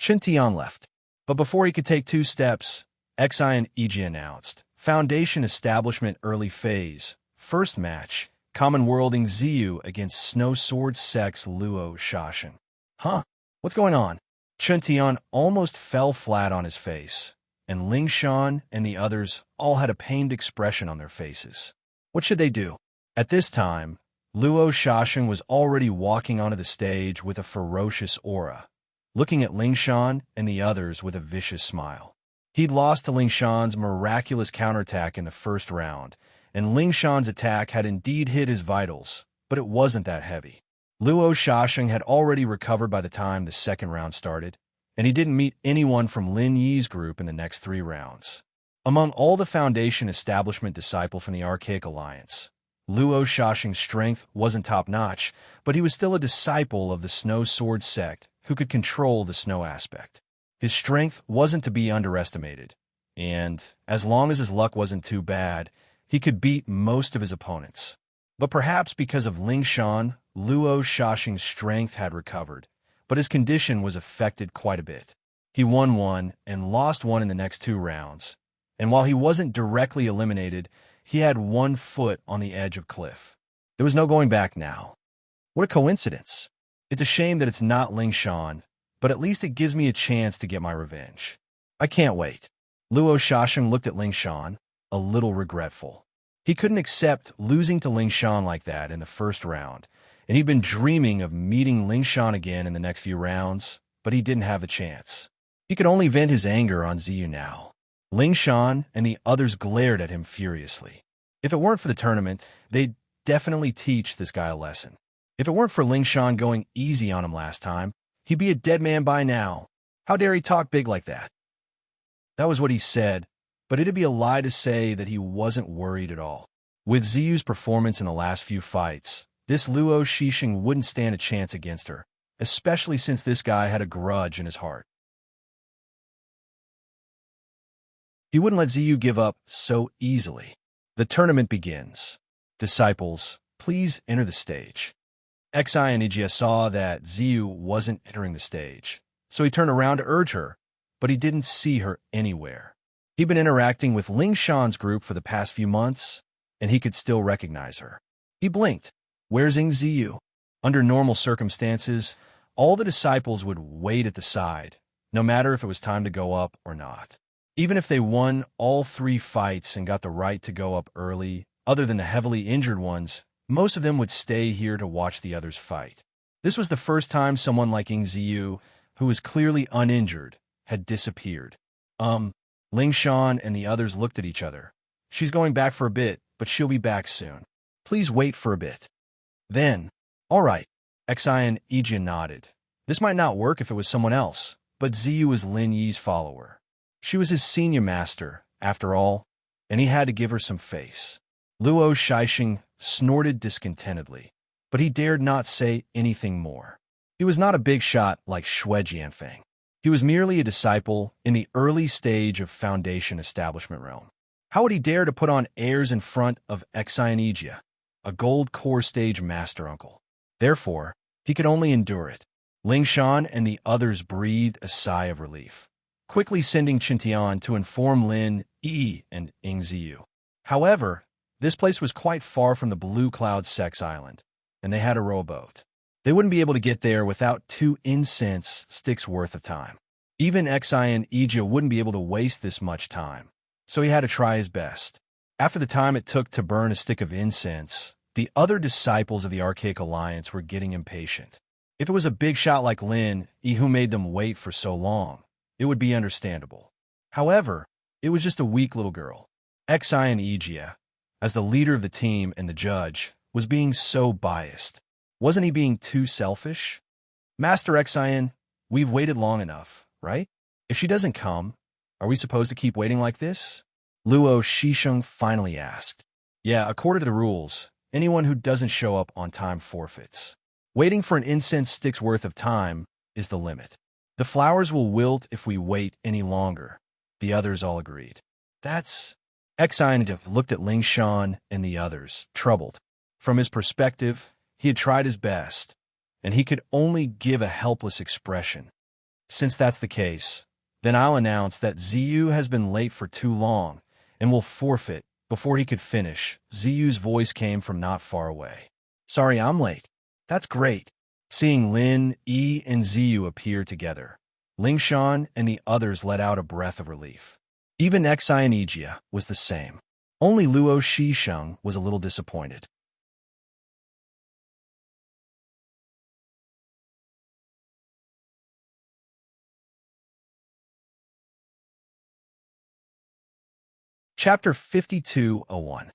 Chen Tian left. But before he could take 2 steps, Xian Iji announced, Foundation Establishment Early Phase, First Match, Common Worlding Ziyu against Snow Sword Sex Luo Shashin. Huh? What's going on? Chen Tian almost fell flat on his face, and Ling Shan and the others all had a pained expression on their faces. What should they do? At this time, Luo Shashin was already walking onto the stage with a ferocious aura, looking at Ling Shan and the others with a vicious smile. He'd lost to Ling Shan's miraculous counterattack in the first round, and Ling Shan's attack had indeed hit his vitals, but it wasn't that heavy. Luo Shashing had already recovered by the time the second round started, and he didn't meet anyone from Lin Yi's group in the next 3 rounds. Among all the Foundation establishment disciples from the Archaic Alliance, Luo Shashing's strength wasn't top-notch, but he was still a disciple of the Snow Sword sect who could control the snow aspect. His strength wasn't to be underestimated, and, as long as his luck wasn't too bad, he could beat most of his opponents. But perhaps because of Ling Shan, Luo Shashing's strength had recovered, but his condition was affected quite a bit. He won 1 and lost 1 in the next 2 rounds, and while he wasn't directly eliminated, he had 1 foot on the edge of cliff. There was no going back now. What a coincidence. It's a shame that it's not Ling Shan, but at least it gives me a chance to get my revenge. I can't wait. Luo Shashing looked at Ling Shan, a little regretful. He couldn't accept losing to Ling Shan like that in the first round, and he'd been dreaming of meeting Ling Shan again in the next few rounds, but he didn't have the chance. He could only vent his anger on Ziyu now. Ling Shan and the others glared at him furiously. If it weren't for the tournament, they'd definitely teach this guy a lesson. If it weren't for Ling Shan going easy on him last time, he'd be a dead man by now. How dare he talk big like that? That was what he said, but it'd be a lie to say that he wasn't worried at all. With Ziyu's performance in the last few fights, this Luo Shishing wouldn't stand a chance against her, especially since this guy had a grudge in his heart. He wouldn't let Ziyu give up so easily. The tournament begins. Disciples, please enter the stage. Xi and Ijia saw that Ziyu wasn't entering the stage, so he turned around to urge her, but he didn't see her anywhere. He'd been interacting with Ling Shan's group for the past few months, and he could still recognize her. He blinked. Where's Ziyu? Under normal circumstances, all the disciples would wait at the side, no matter if it was time to go up or not. Even if they won all 3 fights and got the right to go up early, other than the heavily injured ones, most of them would stay here to watch the others fight. This was the first time someone like Ing Ziyu, who was clearly uninjured, had disappeared. Ling Shan and the others looked at each other. She's going back for a bit, but she'll be back soon. Please wait for a bit. Then, all right, Xian Yijia nodded. This might not work if it was someone else, but Ziyu was Lin Yi's follower. She was his senior master, after all, and he had to give her some face. Luo Shixing snorted discontentedly, but he dared not say anything more. He was not a big shot like Xue Jianfeng. He was merely a disciple in the early stage of Foundation establishment realm. How would he dare to put on airs in front of Xian Yijia, a gold core stage master uncle? Therefore, he could only endure it. Ling Shan and the others breathed a sigh of relief, quickly sending Qintian to inform Lin Yi and Ing Ziyu. However, this place was quite far from the Blue Cloud Sex Island, and they had a rowboat. They wouldn't be able to get there without 2 incense sticks worth of time. Even Xian Yijia wouldn't be able to waste this much time, so he had to try his best. After the time it took to burn a stick of incense, the other disciples of the Archaic Alliance were getting impatient. If it was a big shot like Lin Yi who made them wait for so long, it would be understandable. However, it was just a weak little girl. Xian Yijia, as the leader of the team and the judge, was being so biased. Wasn't he being too selfish? Master Xian, we've waited long enough, right? If she doesn't come, are we supposed to keep waiting like this? Luo Shisheng finally asked. Yeah, according to the rules, anyone who doesn't show up on time forfeits. Waiting for an incense stick's worth of time is the limit. The flowers will wilt if we wait any longer. The others all agreed. That's... Xian looked at Ling Shan and the others, troubled. From his perspective, he had tried his best, and he could only give a helpless expression. Since that's the case, then I'll announce that Ziyu has been late for too long and will forfeit before he could finish. Ziyu's voice came from not far away. Sorry, I'm late. That's great. Seeing Lin Yi and Ziyu appear together, Ling Shan and the others let out a breath of relief. Even Xian Yijia was the same. Only Luo Shisheng was a little disappointed. Chapter 52:01.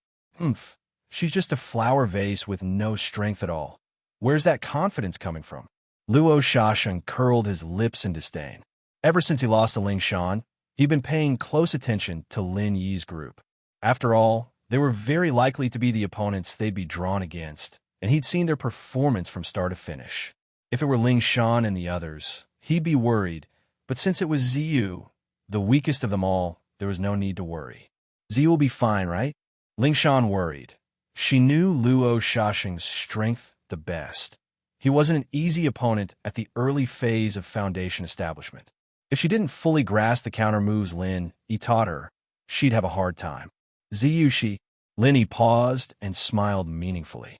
She's just a flower vase with no strength at all. Where's that confidence coming from? Luo Shasheng curled his lips in disdain. Ever since he lost to Ling Shan, he'd been paying close attention to Lin Yi's group. After all, they were very likely to be the opponents they'd be drawn against, and he'd seen their performance from start to finish. If it were Ling Shan and the others, he'd be worried, but since it was Ziyu, the weakest of them all, there was no need to worry. Ziyu will be fine, right? Ling Shan worried. She knew Luo Shasheng's strength the best. He wasn't an easy opponent at the early phase of Foundation establishment. If she didn't fully grasp the counter moves Lin Yi taught her, she'd have a hard time. Ziyu, Lin Yi paused and smiled meaningfully.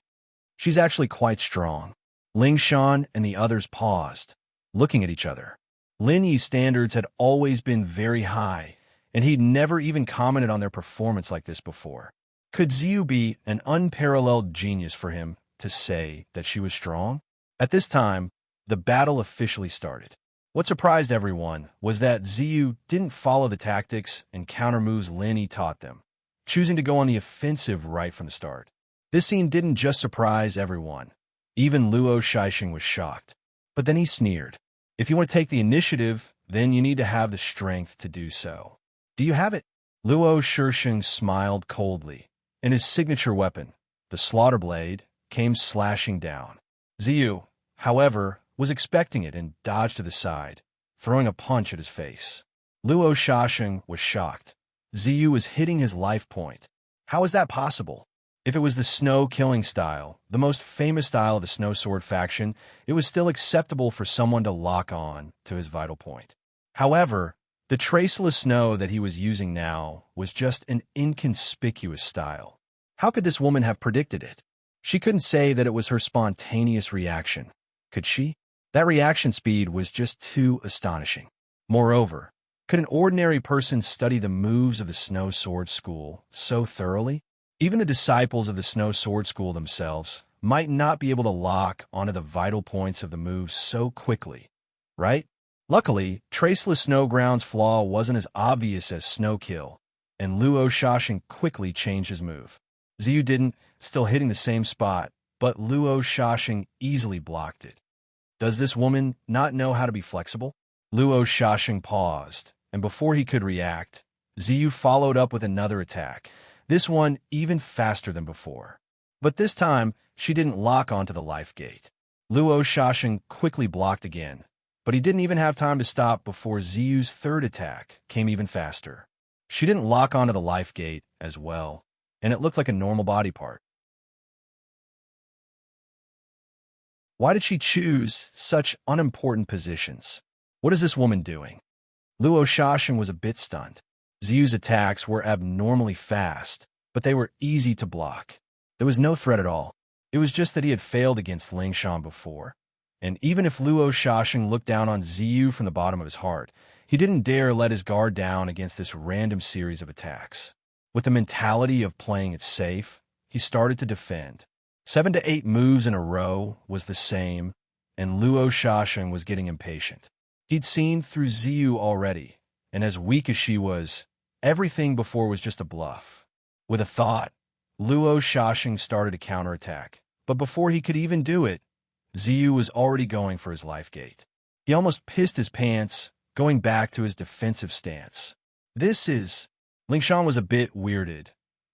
She's actually quite strong. Ling Shan and the others paused, looking at each other. Lin Yi's standards had always been very high, and he'd never even commented on their performance like this before. Could Ziyu be an unparalleled genius for him to say that she was strong? At this time, the battle officially started. What surprised everyone was that Ziyu didn't follow the tactics and counter moves Lin Yi taught them, choosing to go on the offensive right from the start. This scene didn't just surprise everyone. Even Luo Shixing was shocked. But then he sneered. If you want to take the initiative, then you need to have the strength to do so. Do you have it? Luo Shixing smiled coldly, and his signature weapon, the slaughter blade, came slashing down. Ziyu, however, was expecting it and dodged to the side, throwing a punch at his face. Luo Shixing was shocked. Ziyu was hitting his life point. How is that possible? If it was the snow-killing style, the most famous style of the Snow Sword faction, it was still acceptable for someone to lock on to his vital point. However, the traceless snow that he was using now was just an inconspicuous style. How could this woman have predicted it? She couldn't say that it was her spontaneous reaction. Could she? That reaction speed was just too astonishing. Moreover, could an ordinary person study the moves of the Snow Sword School so thoroughly? Even the disciples of the Snow Sword School themselves might not be able to lock onto the vital points of the moves so quickly, right? Luckily, Traceless Snowground's flaw wasn't as obvious as Snowkill, and Luo Shashin quickly changed his move. Ziyu didn't, still hitting the same spot, but Luo Shashin easily blocked it. Does this woman not know how to be flexible? Luo Shashin paused, and before he could react, Ziyu followed up with another attack, this one even faster than before. But this time, she didn't lock onto the life gate. Luo Shashin quickly blocked again, but he didn't even have time to stop before Ziyu's third attack came even faster. She didn't lock onto the life gate as well, and it looked like a normal body part. Why did she choose such unimportant positions? What is this woman doing? Luo Shashin was a bit stunned. Ziyu's attacks were abnormally fast, but they were easy to block. There was no threat at all. It was just that he had failed against Lingshan before. And even if Luo Shashin looked down on Ziyu from the bottom of his heart, he didn't dare let his guard down against this random series of attacks. With the mentality of playing it safe, he started to defend. 7 to 8 moves in a row was the same, and Luo Shashin was getting impatient. He'd seen through Ziyu already, and as weak as she was, everything before was just a bluff. With a thought, Luo Shashin started a counterattack, but before he could even do it, Ziyu was already going for his life gate. He almost pissed his pants, going back to his defensive stance. Lingshan was a bit weirded.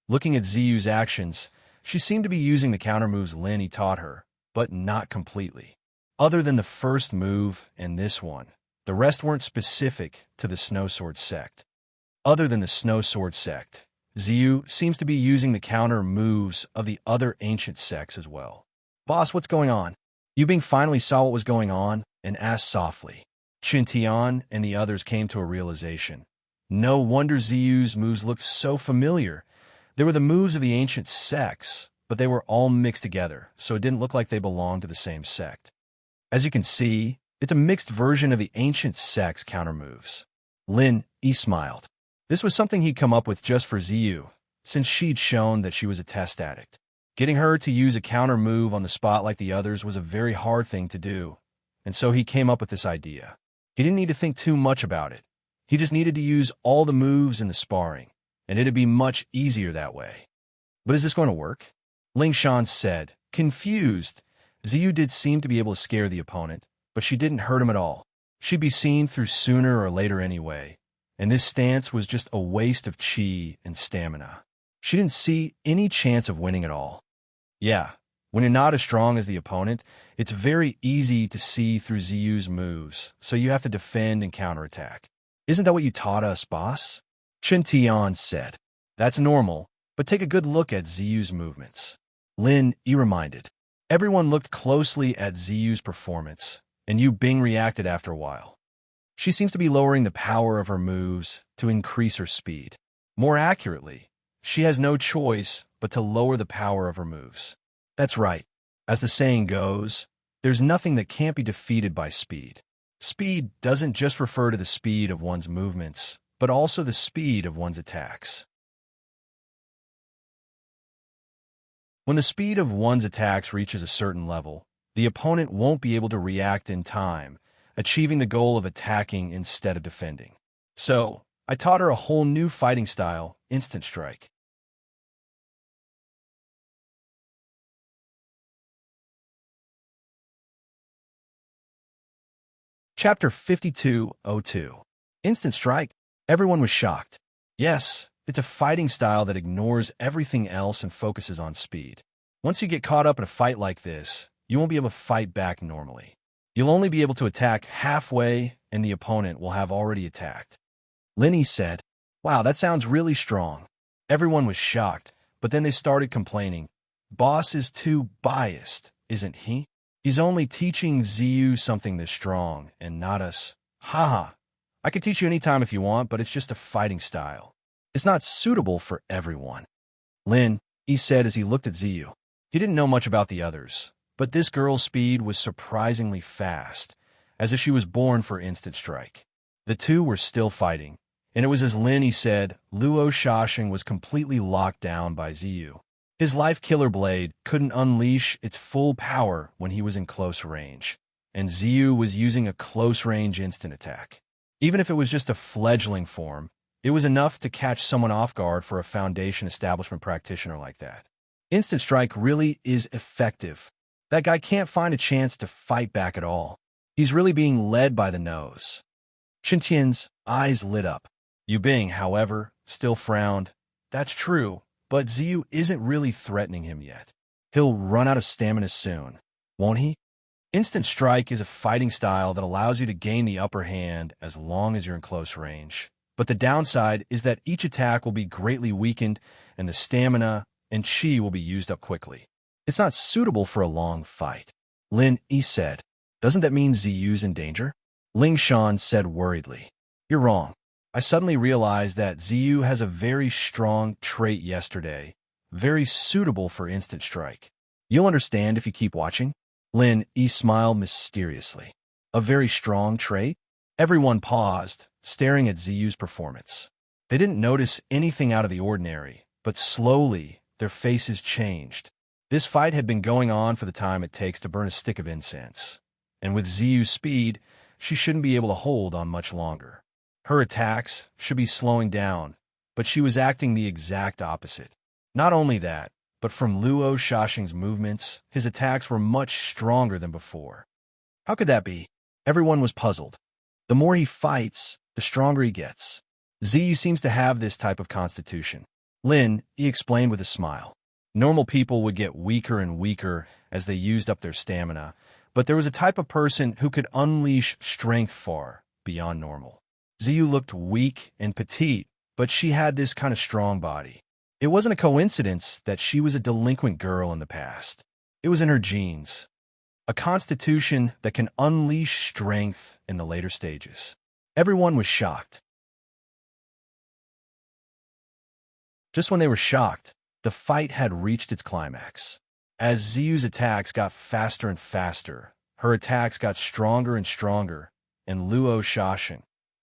Looking at Ziyu's actions, she seemed to be using the counter moves Lin taught her, but not completely. Other than the first move and this one, the rest weren't specific to the Snow Sword sect. Other than the Snow Sword sect, Ziyu seems to be using the counter moves of the other ancient sects as well. Boss, what's going on? Yubing finally saw what was going on and asked softly. Qintian and the others came to a realization. No wonder Ziyu's moves looked so familiar. They were the moves of the ancient sects, but they were all mixed together, so it didn't look like they belonged to the same sect. As you can see, it's a mixed version of the ancient sect's counter moves. Lin smiled. This was something he'd come up with just for Ziyu, since she'd shown that she was a test addict. Getting her to use a counter move on the spot like the others was a very hard thing to do, and so he came up with this idea. He didn't need to think too much about it. He just needed to use all the moves in the sparring, and it'd be much easier that way. But is this going to work? Lingshan said, confused. Ziyu did seem to be able to scare the opponent, but she didn't hurt him at all. She'd be seen through sooner or later anyway, and this stance was just a waste of chi and stamina. She didn't see any chance of winning at all. Yeah, when you're not as strong as the opponent, it's very easy to see through Ziyu's moves, so you have to defend and counterattack. Isn't that what you taught us, boss? Qintian said. That's normal, but take a good look at Ziyu's movements. Lin reminded. Everyone looked closely at Ziyu's performance, and Yu Bing reacted after a while. She seems to be lowering the power of her moves to increase her speed. More accurately, she has no choice but to lower the power of her moves. That's right. As the saying goes, there's nothing that can't be defeated by speed. Speed doesn't just refer to the speed of one's movements, but also the speed of one's attacks. When the speed of one's attacks reaches a certain level, the opponent won't be able to react in time, achieving the goal of attacking instead of defending. So, I taught her a whole new fighting style, Instant Strike. Chapter 5202. Instant Strike. Everyone was shocked. Yes, it's a fighting style that ignores everything else and focuses on speed. Once you get caught up in a fight like this, you won't be able to fight back normally. You'll only be able to attack halfway, and the opponent will have already attacked. Linny said, "Wow, that sounds really strong." Everyone was shocked, but then they started complaining. Boss is too biased, isn't he? He's only teaching Ziyu something this strong, and not us. Haha. I could teach you anytime if you want, but it's just a fighting style. It's not suitable for everyone. Lin, he said as he looked at Ziyu. He didn't know much about the others, but this girl's speed was surprisingly fast, as if she was born for Instant Strike. The two were still fighting, And it was as Lin said, Luo Shashing was completely locked down by Ziyu. His life killer blade couldn't unleash its full power when he was in close range, and Ziyu was using a close-range instant attack. Even if it was just a fledgling form, it was enough to catch someone off guard for a Foundation establishment practitioner like that. Instant strike really is effective. That guy can't find a chance to fight back at all. He's really being led by the nose. Qintian's eyes lit up. Yu Bing, however, still frowned. That's true, but Ziyu isn't really threatening him yet. He'll run out of stamina soon, won't he? Instant strike is a fighting style that allows you to gain the upper hand as long as you're in close range. But the downside is that each attack will be greatly weakened and the stamina and chi will be used up quickly. It's not suitable for a long fight. Lin Yi said. Doesn't that mean Ziyu's in danger? Ling Shan said worriedly. You're wrong. I suddenly realized that Ziyu has a very strong trait yesterday, very suitable for instant strike. You'll understand if you keep watching. Lin Yi smiled mysteriously. A very strong trait? Everyone paused, staring at Ziyu's performance. They didn't notice anything out of the ordinary, but slowly their faces changed. This fight had been going on for the time it takes to burn a stick of incense, and with Ziyu's speed, she shouldn't be able to hold on much longer. Her attacks should be slowing down, but she was acting the exact opposite. Not only that, but from Luo Shashing's movements, his attacks were much stronger than before. How could that be? Everyone was puzzled. The more he fights, the stronger he gets. Ziyu seems to have this type of constitution. Lin, he explained with a smile. Normal people would get weaker and weaker as they used up their stamina, but there was a type of person who could unleash strength far beyond normal. Ziyu looked weak and petite, but she had this kind of strong body. It wasn't a coincidence that she was a delinquent girl in the past. It was in her genes. A constitution that can unleash strength in the later stages. Everyone was shocked. Just when they were shocked, the fight had reached its climax. As Ziyu's attacks got faster and faster, her attacks got stronger and stronger, and Luo Shashing,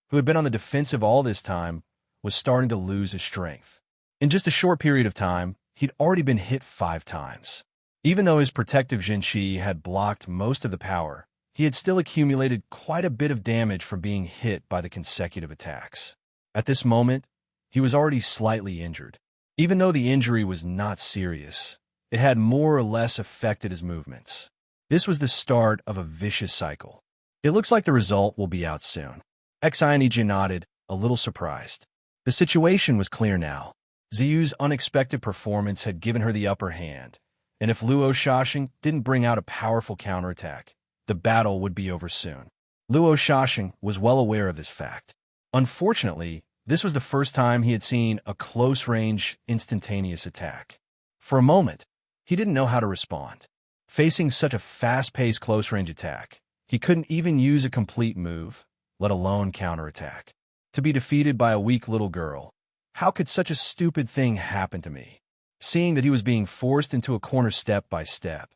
who had been on the defensive all this time, was starting to lose his strength. In just a short period of time, he'd already been hit 5 times. Even though his protective Jinqi had blocked most of the power, he had still accumulated quite a bit of damage from being hit by the consecutive attacks. At this moment, he was already slightly injured. Even though the injury was not serious, it had more or less affected his movements. This was the start of a vicious cycle. It looks like the result will be out soon. Xinij nodded, a little surprised. The situation was clear now. Ziyu's unexpected performance had given her the upper hand, and if Luo Shashing didn't bring out a powerful counterattack, the battle would be over soon. Luo Shashing was well aware of this fact. Unfortunately, this was the first time he had seen a close-range, instantaneous attack. For a moment, he didn't know how to respond. Facing such a fast-paced close-range attack, he couldn't even use a complete move, let alone counterattack. To be defeated by a weak little girl. How could such a stupid thing happen to me? Seeing that he was being forced into a corner step by step,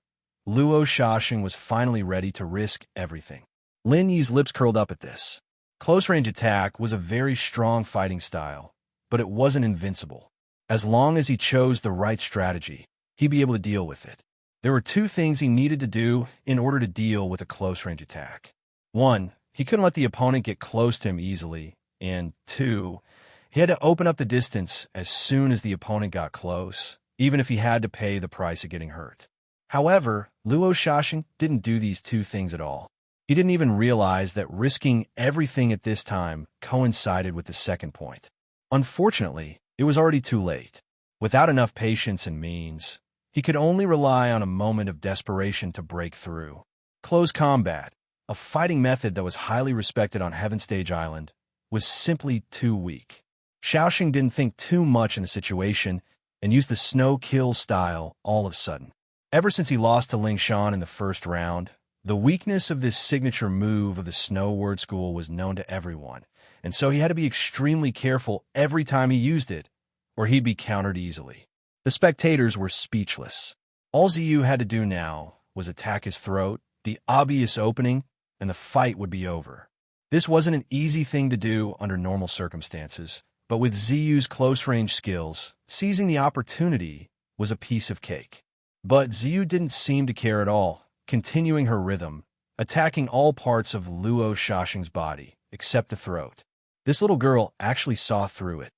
Luo Shashing was finally ready to risk everything. Lin Yi's lips curled up at this. Close-range attack was a very strong fighting style, but it wasn't invincible. As long as he chose the right strategy, he'd be able to deal with it. There were 2 things he needed to do in order to deal with a close-range attack. 1, he couldn't let the opponent get close to him easily, and 2, he had to open up the distance as soon as the opponent got close, even if he had to pay the price of getting hurt. However, Luo Shashing didn't do these 2 things at all. He didn't even realize that risking everything at this time coincided with the second point. Unfortunately, it was already too late. Without enough patience and means, he could only rely on a moment of desperation to break through. Close combat, a fighting method that was highly respected on Heaven Stage Island, was simply too weak. Xiaoxing didn't think too much in the situation and used the snow kill style all of a sudden. Ever since he lost to Ling Shan in the first round, the weakness of this signature move of the Snow Word School was known to everyone, and so he had to be extremely careful every time he used it, or he'd be countered easily. The spectators were speechless. All Ziyu had to do now was attack his throat, the obvious opening, and the fight would be over. This wasn't an easy thing to do under normal circumstances, but with Ziyu's close-range skills, seizing the opportunity was a piece of cake. But Ziyu didn't seem to care at all, continuing her rhythm, attacking all parts of Luo Shashing's body, except the throat. This little girl actually saw through it.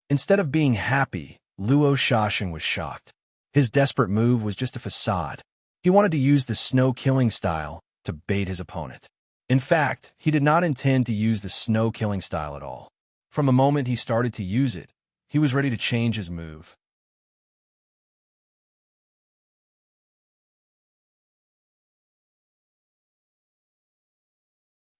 Instead of being happy, Luo Shashing was shocked. His desperate move was just a facade. He wanted to use the snow-killing style to bait his opponent. In fact, he did not intend to use the snow-killing style at all. From the moment he started to use it, he was ready to change his move.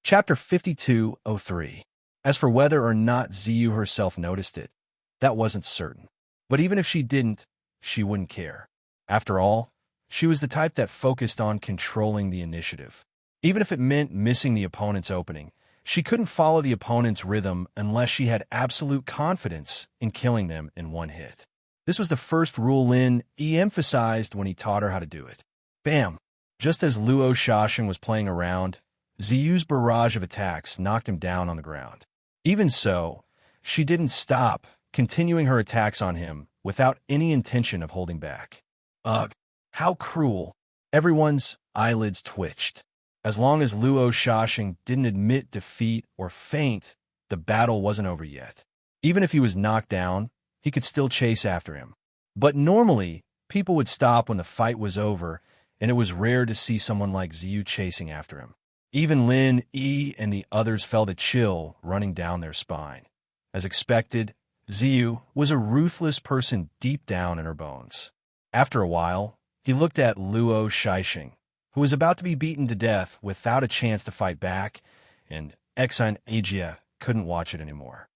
Chapter 52:03. As for whether or not Ziyu herself noticed it, that wasn't certain. But even if she didn't, she wouldn't care. After all, she was the type that focused on controlling the initiative. Even if it meant missing the opponent's opening, she couldn't follow the opponent's rhythm unless she had absolute confidence in killing them in one hit. This was the first rule Lin Yi emphasized when he taught her how to do it. Bam! Just as Luo Shashing was playing around, Ziyu's barrage of attacks knocked him down on the ground. Even so, she didn't stop, continuing her attacks on him without any intention of holding back. Ugh, how cruel. Everyone's eyelids twitched. As long as Luo Shashing didn't admit defeat or faint, the battle wasn't over yet. Even if he was knocked down, he could still chase after him. But normally, people would stop when the fight was over, and it was rare to see someone like Ziyu chasing after him. Even Lin Yi and the others felt a chill running down their spine. As expected, Ziyu was a ruthless person deep down in her bones. After a while, he looked at Luo Shashing, who was about to be beaten to death without a chance to fight back, and Exine Agia couldn't watch it anymore.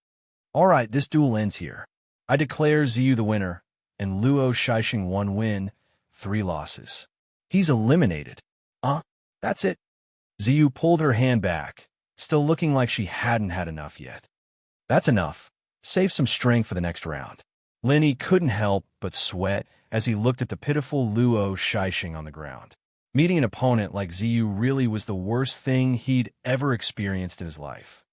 All right, this duel ends here. I declare Ziyu the winner, and Luo Shashing 1 win, 3 losses. He's eliminated. That's it. Ziyu pulled her hand back, still looking like she hadn't had enough yet. That's enough. Save some strength for the next round. Lin Yi couldn't help but sweat as he looked at the pitiful Luo Shashing on the ground. Meeting an opponent like Ziyu really was the worst thing he'd ever experienced in his life.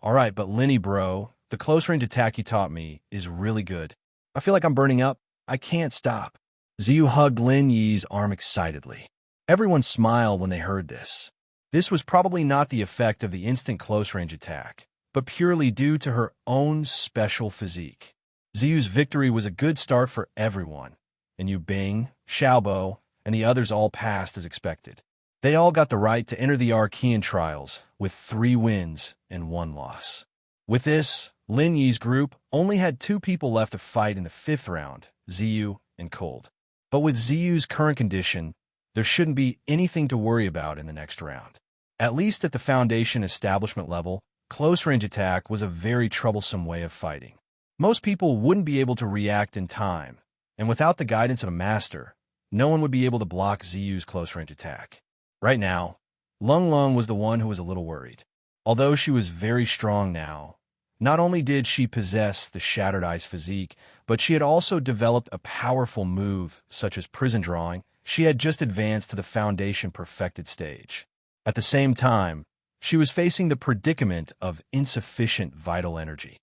All right, but Lin Yi bro, the close-range attack you taught me is really good. I feel like I'm burning up. I can't stop. Ziyu hugged Lin Yi's arm excitedly. Everyone smiled when they heard this. This was probably not the effect of the instant close-range attack, but purely due to her own special physique. Ziyu's victory was a good start for everyone, and Yu Bing, Xiaobo, and the others all passed as expected. They all got the right to enter the Archean trials with 3 wins and 1 loss. With this, Lin Yi's group only had 2 people left to fight in the 5th round, Ziyu and Cold. But with Ziyu's current condition, there shouldn't be anything to worry about in the next round. At least at the Foundation establishment level, close-range attack was a very troublesome way of fighting. Most people wouldn't be able to react in time, and without the guidance of a master, no one would be able to block Ziyu's close-range attack. Right now, Lung Lung was the one who was a little worried. Although she was very strong now, not only did she possess the Shattered Ice physique, but she had also developed a powerful move, such as prison drawing. She had just advanced to the Foundation perfected stage. At the same time, she was facing the predicament of insufficient vital energy.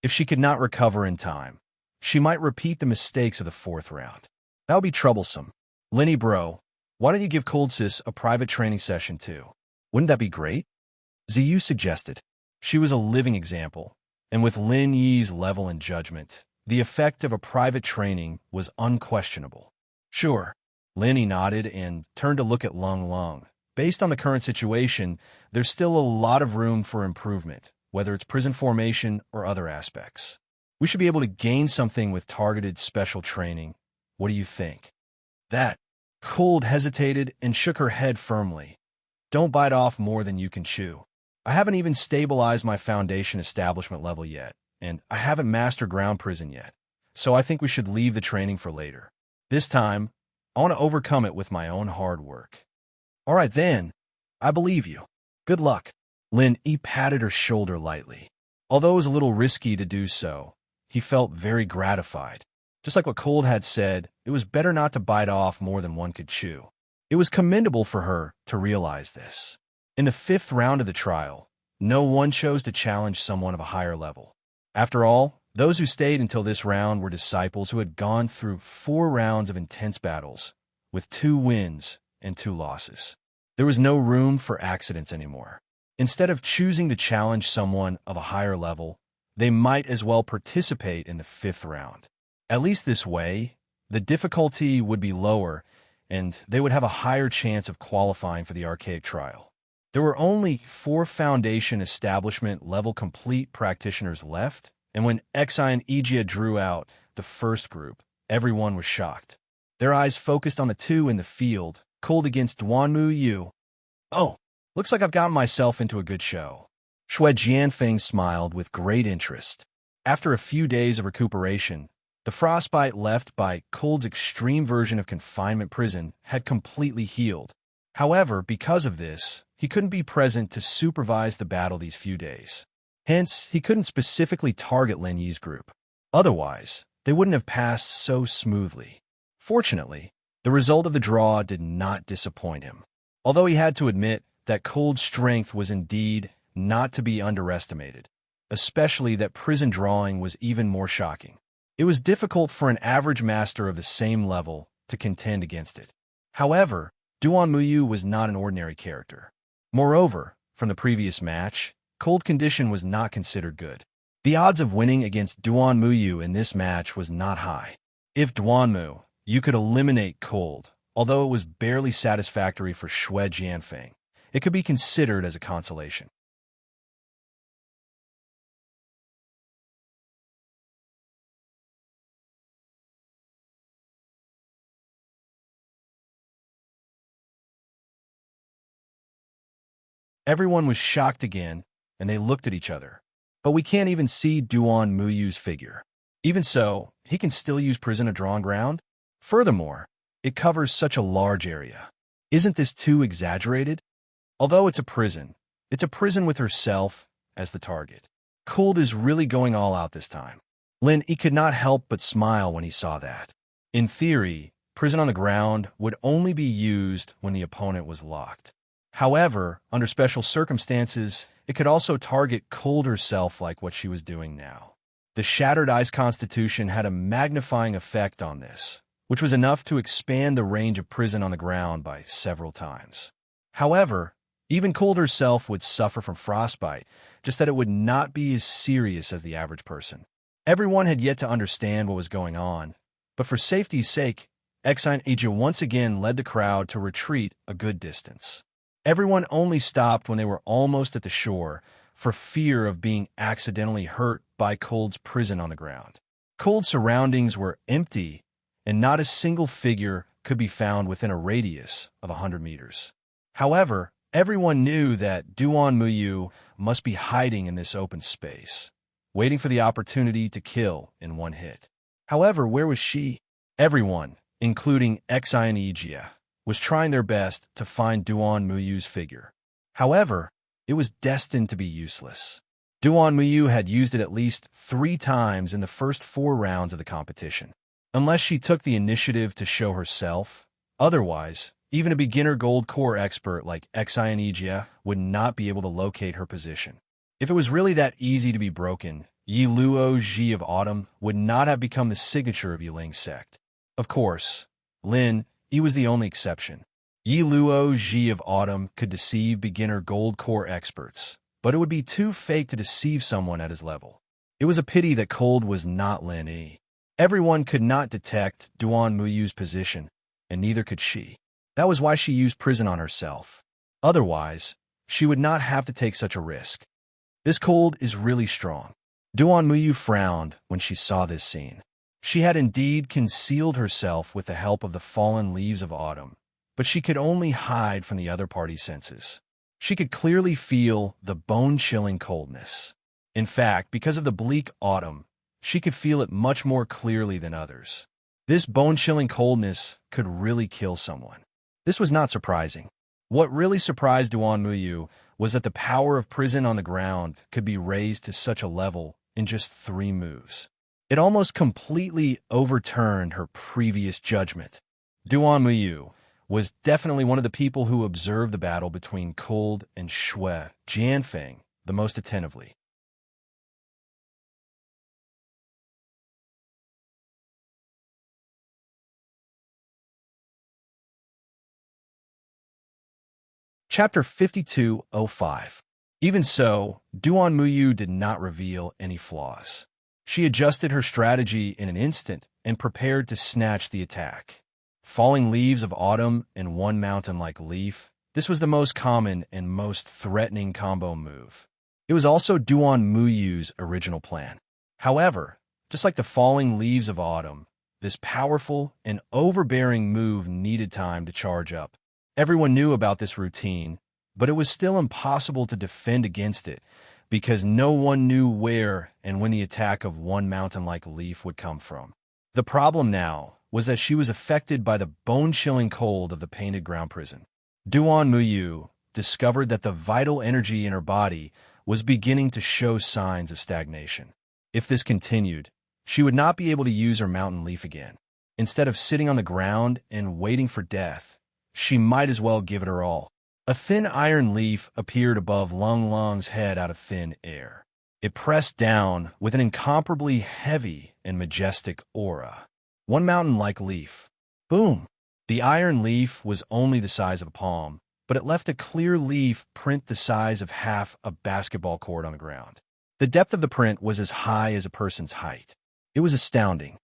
If she could not recover in time, she might repeat the mistakes of the 4th round. That would be troublesome. Lin Yi bro, why don't you give Cold Sis a private training session too? Wouldn't that be great? Ziyu suggested. She was a living example, and with Lin Yi's level and judgment, the effect of a private training was unquestionable. Sure. Lin Yi nodded and turned to look at Lung Lung. Based on the current situation, there's still a lot of room for improvement, whether it's prison formation or other aspects. We should be able to gain something with targeted special training. What do you think? That. Cold hesitated and shook her head firmly. Don't bite off more than you can chew. I haven't even stabilized my Foundation establishment level yet, and I haven't mastered ground prison yet, so I think we should leave the training for later. This time, I want to overcome it with my own hard work. All right then, I believe you. Good luck. Lin Yi patted her shoulder lightly. Although it was a little risky to do so, he felt very gratified. Just like what Cold had said, it was better not to bite off more than one could chew. It was commendable for her to realize this. In the 5th round of the trial, no one chose to challenge someone of a higher level. After all, those who stayed until this round were disciples who had gone through 4 rounds of intense battles, with 2 wins and 2 losses. There was no room for accidents anymore. Instead of choosing to challenge someone of a higher level, they might as well participate in the 5th round. At least this way, the difficulty would be lower, and they would have a higher chance of qualifying for the archaic trial. There were only 4 Foundation Establishment level complete practitioners left, and when Xi and Egia drew out the first group, everyone was shocked. Their eyes focused on the 2 in the field, Cold against Duanmu Yu. Oh, looks like I've gotten myself into a good show. Shui Jianfeng smiled with great interest. After a few days of recuperation, the frostbite left by Cold's extreme version of confinement prison had completely healed. However, because of this, he couldn't be present to supervise the battle these few days. Hence, he couldn't specifically target Lin Yi's group. Otherwise, they wouldn't have passed so smoothly. Fortunately, the result of the draw did not disappoint him. Although he had to admit that Cold's strength was indeed not to be underestimated, especially that prison drawing was even more shocking. It was difficult for an average master of the same level to contend against it. However, Duan Muyu was not an ordinary character. Moreover, from the previous match, Cold condition was not considered good. The odds of winning against Duan Muyu in this match was not high. If Duanmu, you could eliminate Cold, although it was barely satisfactory for Shui Jianfeng, it could be considered as a consolation. Everyone was shocked again, and they looked at each other. But we can't even see Duan Muyu's figure. Even so, he can still use prison of drawn ground? Furthermore, it covers such a large area. Isn't this too exaggerated? Although it's a prison with herself as the target. Cold is really going all out this time. Lin Yi could not help but smile when he saw that. In theory, prison on the ground would only be used when the opponent was locked. However, under special circumstances, it could also target Cold herself like what she was doing now. The Shattered Ice Constitution had a magnifying effect on this, which was enough to expand the range of prison on the ground by several times. However, even Cold herself would suffer from frostbite, just that it would not be as serious as the average person. Everyone had yet to understand what was going on, but for safety's sake, Xi and Eija once again led the crowd to retreat a good distance. Everyone only stopped when they were almost at the shore, for fear of being accidentally hurt by Cold's prison on the ground. Cold's surroundings were empty, and not a single figure could be found within a radius of 100 meters. However, everyone knew that Duan Muyu must be hiding in this open space, waiting for the opportunity to kill in one hit. However, where was she? Everyone, including Xi and Eija, was trying their best to find Duan Muyu's figure. However, it was destined to be useless. Duan Muyu had used it at least 3 times in the first 4 rounds of the competition. Unless she took the initiative to show herself, otherwise, even a beginner gold core expert like Xi and Eija would not be able to locate her position. If it was really that easy to be broken, Yi Luo Ji of Autumn would not have become the signature of Yiling's sect. Of course, Lin Yi was the only exception. Yi Luo Ji of Autumn could deceive beginner gold core experts, but it would be too fake to deceive someone at his level. It was a pity that Cold was not Lin Yi. Everyone could not detect Duan Muyu's position, and neither could she. That was why she used prison on herself. Otherwise, she would not have to take such a risk. This Cold is really strong. Duan Muyu frowned when she saw this scene. She had indeed concealed herself with the help of the fallen leaves of autumn, but she could only hide from the other party's senses. She could clearly feel the bone-chilling coldness. In fact, because of the bleak autumn, she could feel it much more clearly than others. This bone-chilling coldness could really kill someone. This was not surprising. What really surprised Duan Muyu was that the power of prison on the ground could be raised to such a level in just 3 moves. It almost completely overturned her previous judgment. Duan Muyu was definitely one of the people who observed the battle between Cold and Shui Jianfeng the most attentively. Chapter 5205. Even so, Duan Muyu did not reveal any flaws. She adjusted her strategy in an instant and prepared to snatch the attack. Falling leaves of autumn and one mountain-like leaf, this was the most common and most threatening combo move. It was also Duan Muyu's original plan. However, just like the falling leaves of autumn, this powerful and overbearing move needed time to charge up. Everyone knew about this routine, but it was still impossible to defend against it because no one knew where and when the attack of one mountain-like leaf would come from. The problem now was that she was affected by the bone-chilling cold of the painted ground prison. Duan Muyu discovered that the vital energy in her body was beginning to show signs of stagnation. If this continued, she would not be able to use her mountain leaf again. Instead of sitting on the ground and waiting for death, she might as well give it her all. A thin iron leaf appeared above Lung Lung's head out of thin air. It pressed down with an incomparably heavy and majestic aura. One mountain-like leaf. Boom! The iron leaf was only the size of a palm, but it left a clear leaf print the size of half a basketball court on the ground. The depth of the print was as high as a person's height. It was astounding.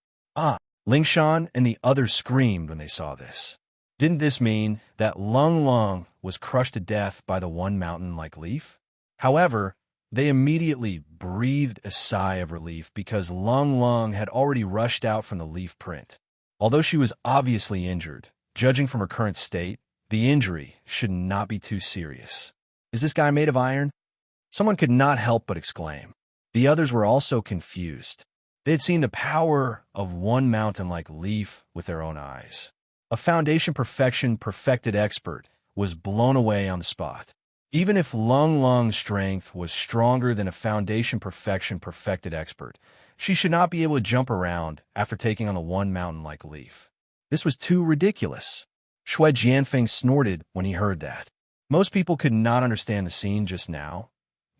Lingshan and the others screamed when they saw this. Didn't this mean that Lung Lung was crushed to death by the one mountain-like leaf? However, they immediately breathed a sigh of relief because Lung Lung had already rushed out from the leaf print. Although she was obviously injured, judging from her current state, the injury should not be too serious. Is this guy made of iron? Someone could not help but exclaim. The others were also confused. They had seen the power of one mountain-like leaf with their own eyes. A foundation perfection perfected expert was blown away on the spot. Even if Lung Lung's strength was stronger than a foundation perfection perfected expert, she should not be able to jump around after taking on the one mountain-like leaf. This was too ridiculous. Shui Jianfeng snorted when he heard that. Most people could not understand the scene just now,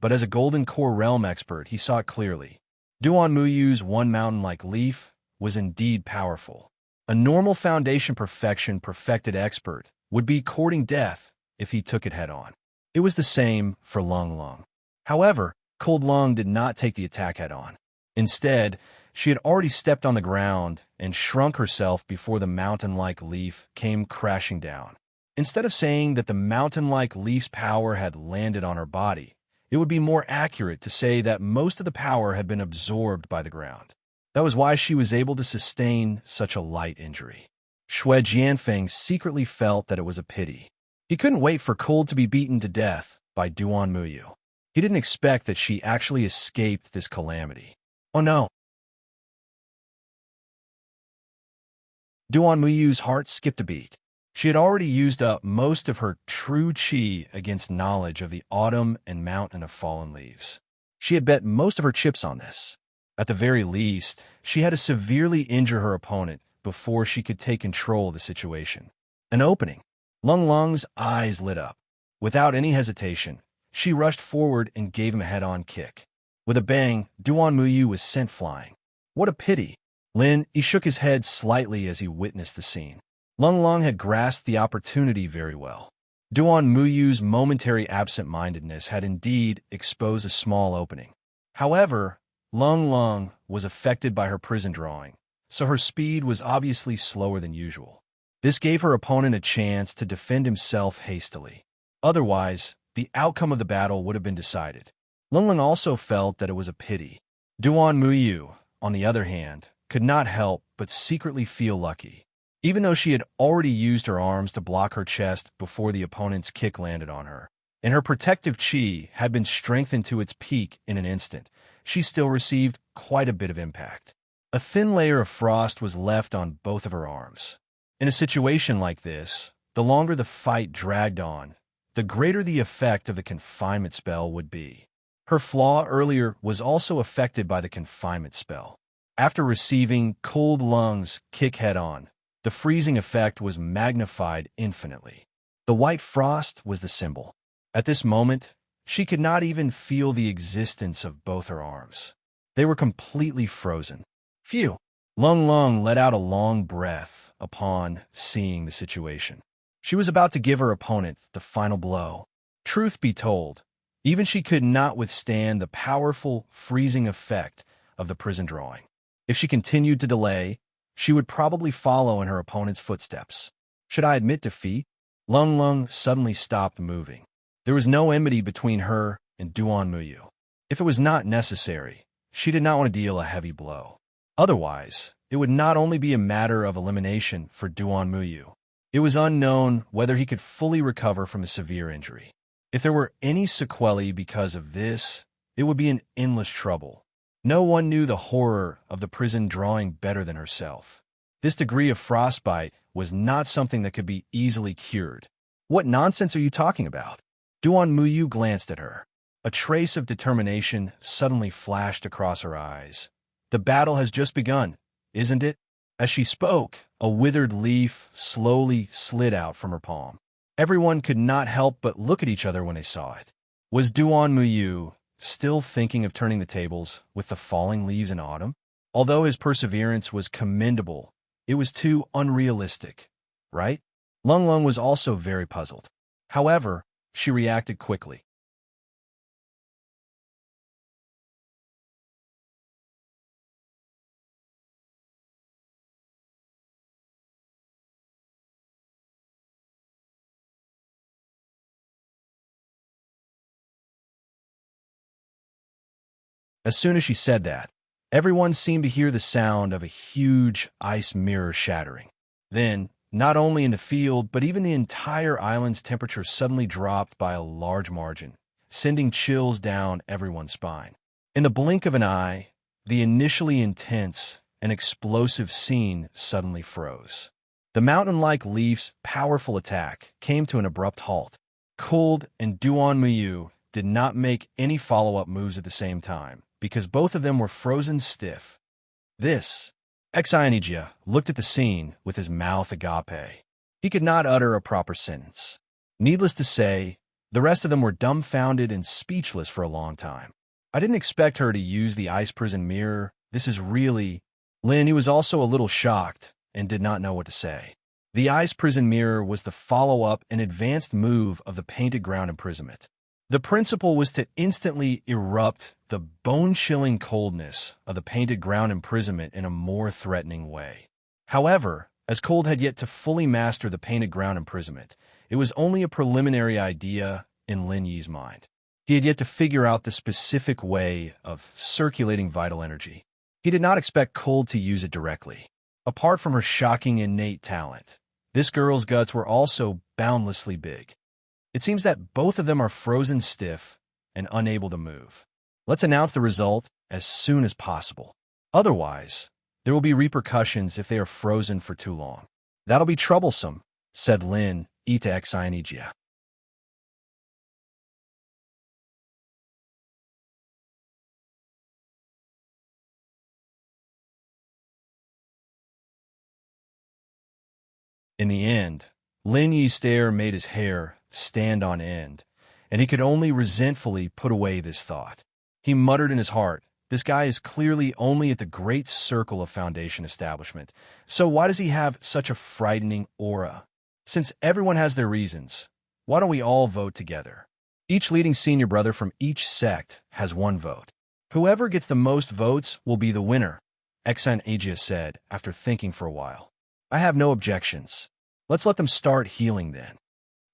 but as a Golden Core Realm expert, he saw it clearly. Duan Muyu's one mountain-like leaf was indeed powerful. A normal foundation perfection perfected expert would be courting death if he took it head-on. It was the same for Lung Lung. However, Cold Lung did not take the attack head-on. Instead, she had already stepped on the ground and shrunk herself before the mountain-like leaf came crashing down. Instead of saying that the mountain-like leaf's power had landed on her body, it would be more accurate to say that most of the power had been absorbed by the ground. That was why she was able to sustain such a light injury. Shui Jianfeng secretly felt that it was a pity. He couldn't wait for Cold to be beaten to death by Duan Muyu. He didn't expect that she actually escaped this calamity. Oh no! Duan Muyu's heart skipped a beat. She had already used up most of her true qi against knowledge of the autumn and mountain of fallen leaves. She had bet most of her chips on this. At the very least, she had to severely injure her opponent before she could take control of the situation. An opening. Lung Lung's eyes lit up. Without any hesitation, she rushed forward and gave him a head-on kick. With a bang, Duan Muyu was sent flying. What a pity. He shook his head slightly as he witnessed the scene. Lung Lung had grasped the opportunity very well. Duan Muyu's momentary absent-mindedness had indeed exposed a small opening. However, Lung Lung was affected by her prison drawing, so her speed was obviously slower than usual. This gave her opponent a chance to defend himself hastily. Otherwise, the outcome of the battle would have been decided. Lung Lung also felt that it was a pity. Duan Muyu, on the other hand, could not help but secretly feel lucky. Even though she had already used her arms to block her chest before the opponent's kick landed on her, and her protective chi had been strengthened to its peak in an instant, she still received quite a bit of impact. A thin layer of frost was left on both of her arms. In a situation like this, the longer the fight dragged on, the greater the effect of the confinement spell would be. Her flaw earlier was also affected by the confinement spell. After receiving cold lungs kick head-on, the freezing effect was magnified infinitely. The white frost was the symbol. At this moment, she could not even feel the existence of both her arms. They were completely frozen. Phew! Lung Lung let out a long breath upon seeing the situation. She was about to give her opponent the final blow. Truth be told, even she could not withstand the powerful freezing effect of the prison drawing. If she continued to delay, she would probably follow in her opponent's footsteps. Should I admit defeat? Lung Lung suddenly stopped moving. There was no enmity between her and Duan Muyu. If it was not necessary, she did not want to deal a heavy blow. Otherwise, it would not only be a matter of elimination for Duan Muyu. It was unknown whether he could fully recover from a severe injury. If there were any sequelae because of this, it would be an endless trouble. No one knew the horror of the prison drawing better than herself. This degree of frostbite was not something that could be easily cured. What nonsense are you talking about? Duan Muyu glanced at her. A trace of determination suddenly flashed across her eyes. The battle has just begun, isn't it? As she spoke, a withered leaf slowly slid out from her palm. Everyone could not help but look at each other when they saw it. Was Duan Muyu still thinking of turning the tables with the falling leaves in autumn? Although his perseverance was commendable, it was too unrealistic, right? Lung Lung was also very puzzled. However, she reacted quickly. As soon as she said that, everyone seemed to hear the sound of a huge ice mirror shattering. Then, not only in the field, but even the entire island's temperature suddenly dropped by a large margin, sending chills down everyone's spine. In the blink of an eye, the initially intense and explosive scene suddenly froze. The mountain-like leaf's powerful attack came to an abrupt halt. Cold and Duan Muyu did not make any follow-up moves at the same time, because both of them were frozen stiff. This, Exionijia looked at the scene with his mouth agape. He could not utter a proper sentence. Needless to say, the rest of them were dumbfounded and speechless for a long time. I didn't expect her to use the ice prison mirror. This is really... Lin, he was also a little shocked and did not know what to say. The ice prison mirror was the follow-up and advanced move of the painted ground imprisonment. The principle was to instantly erupt the bone-chilling coldness of the painted ground imprisonment in a more threatening way. However, as Cold had yet to fully master the painted ground imprisonment, it was only a preliminary idea in Lin Yi's mind. He had yet to figure out the specific way of circulating vital energy. He did not expect Cold to use it directly. Apart from her shocking innate talent, this girl's guts were also boundlessly big. It seems that both of them are frozen stiff and unable to move. Let's announce the result as soon as possible. Otherwise, there will be repercussions if they are frozen for too long. That'll be troublesome, said Lin Yi to Exionijia. In the end, Lin Yi's stare made his hair stand on end, and he could only resentfully put away this thought. He muttered in his heart, this guy is clearly only at the Great Circle of Foundation establishment, so why does he have such a frightening aura? Since everyone has their reasons, why don't we all vote together? Each leading senior brother from each sect has one vote. Whoever gets the most votes will be the winner, Exionijia said after thinking for a while. I have no objections. Let's let them start healing then.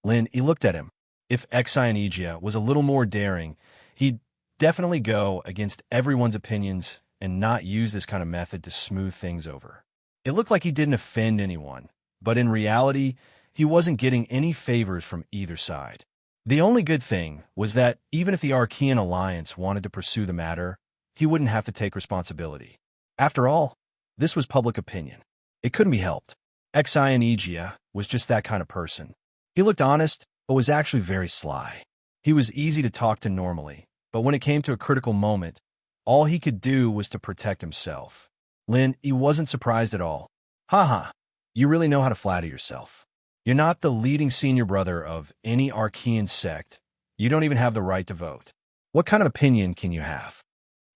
Lin, he looked at him. If Exionijia was a little more daring, he'd definitely go against everyone's opinions and not use this kind of method to smooth things over. It looked like he didn't offend anyone, but in reality, he wasn't getting any favors from either side. The only good thing was that even if the Archean Alliance wanted to pursue the matter, he wouldn't have to take responsibility. After all, this was public opinion. It couldn't be helped. Exionijia was just that kind of person. He looked honest, but was actually very sly. He was easy to talk to normally, but when it came to a critical moment, all he could do was to protect himself. Lin, he wasn't surprised at all. Haha, you really know how to flatter yourself. You're not the leading senior brother of any Archean sect. You don't even have the right to vote. What kind of opinion can you have?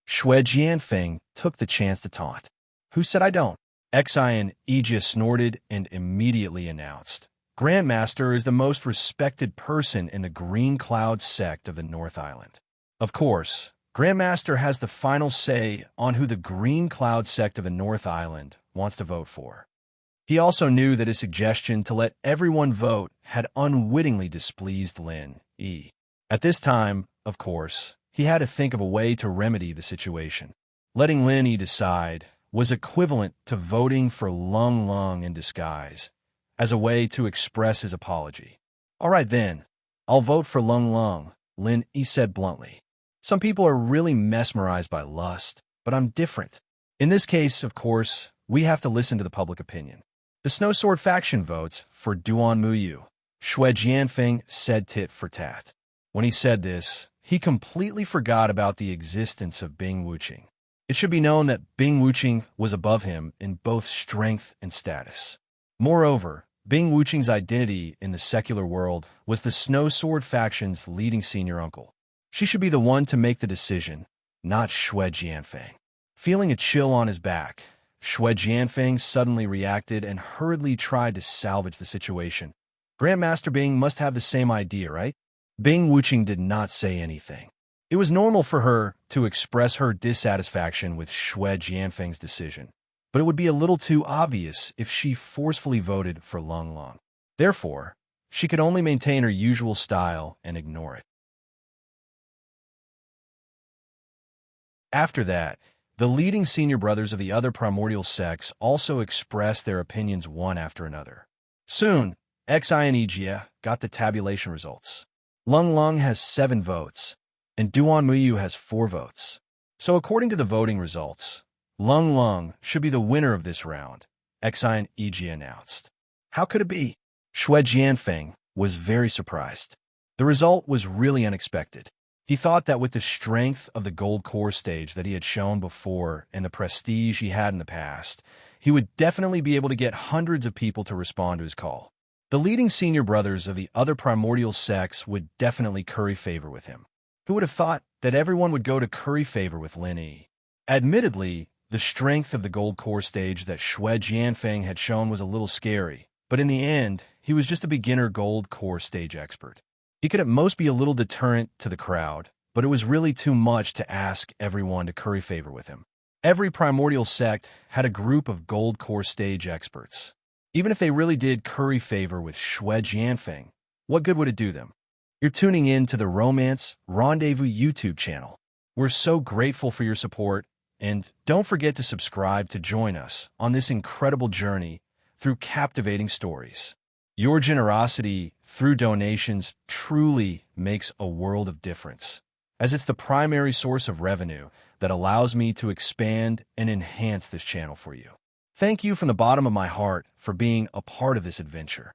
Shui Jianfeng took the chance to taunt. Who said I don't? Xian Ijia snorted and immediately announced, Grandmaster is the most respected person in the Green Cloud sect of the North Island. Of course, Grandmaster has the final say on who the Green Cloud sect of the North Island wants to vote for. He also knew that his suggestion to let everyone vote had unwittingly displeased Lin Yi. At this time, of course, he had to think of a way to remedy the situation. Letting Lin Yi decide was equivalent to voting for Lung Lung in disguise, as a way to express his apology. All right then, I'll vote for Lung Lung, Lin Yi said bluntly. Some people are really mesmerized by lust, but I'm different. In this case, of course, we have to listen to the public opinion. The Snow Sword faction votes for Duan Muyu, Shui Jianfeng said tit for tat. When he said this, he completely forgot about the existence of Bing Wuqing. It should be known that Bing Wuqing was above him in both strength and status. Moreover, Bing Wuqing's identity in the secular world was the Snow Sword faction's leading senior uncle. She should be the one to make the decision, not Shui Jianfeng. Feeling a chill on his back, Shui Jianfeng suddenly reacted and hurriedly tried to salvage the situation. Grandmaster Bing must have the same idea, right? Bing Wuqing did not say anything. It was normal for her to express her dissatisfaction with Shui Jianfeng's decision, but it would be a little too obvious if she forcefully voted for Lung Lung. Therefore, she could only maintain her usual style and ignore it. After that, the leading senior brothers of the other primordial sects also expressed their opinions one after another. Soon, Xian Ijia got the tabulation results. Lung Lung has 7 votes, and Duan Muyu has 4 votes. So according to the voting results, Lung Lung should be the winner of this round, Xian Ijia announced. How could it be? Shui Jianfeng was very surprised. The result was really unexpected. He thought that with the strength of the gold core stage that he had shown before and the prestige he had in the past, he would definitely be able to get hundreds of people to respond to his call. The leading senior brothers of the other primordial sects would definitely curry favor with him. Who would have thought that everyone would go to curry favor with Lin Yi? Admittedly, the strength of the gold core stage that Shui Jianfeng had shown was a little scary, but in the end, he was just a beginner gold core stage expert. He could at most be a little deterrent to the crowd, but it was really too much to ask everyone to curry favor with him. Every primordial sect had a group of gold core stage experts. Even if they really did curry favor with Shui Jianfeng, what good would it do them? You're tuning in to the Romance Rendezvous YouTube channel. We're so grateful for your support, and don't forget to subscribe to join us on this incredible journey through captivating stories. Your generosity through donations truly makes a world of difference, as it's the primary source of revenue that allows me to expand and enhance this channel for you. Thank you from the bottom of my heart for being a part of this adventure.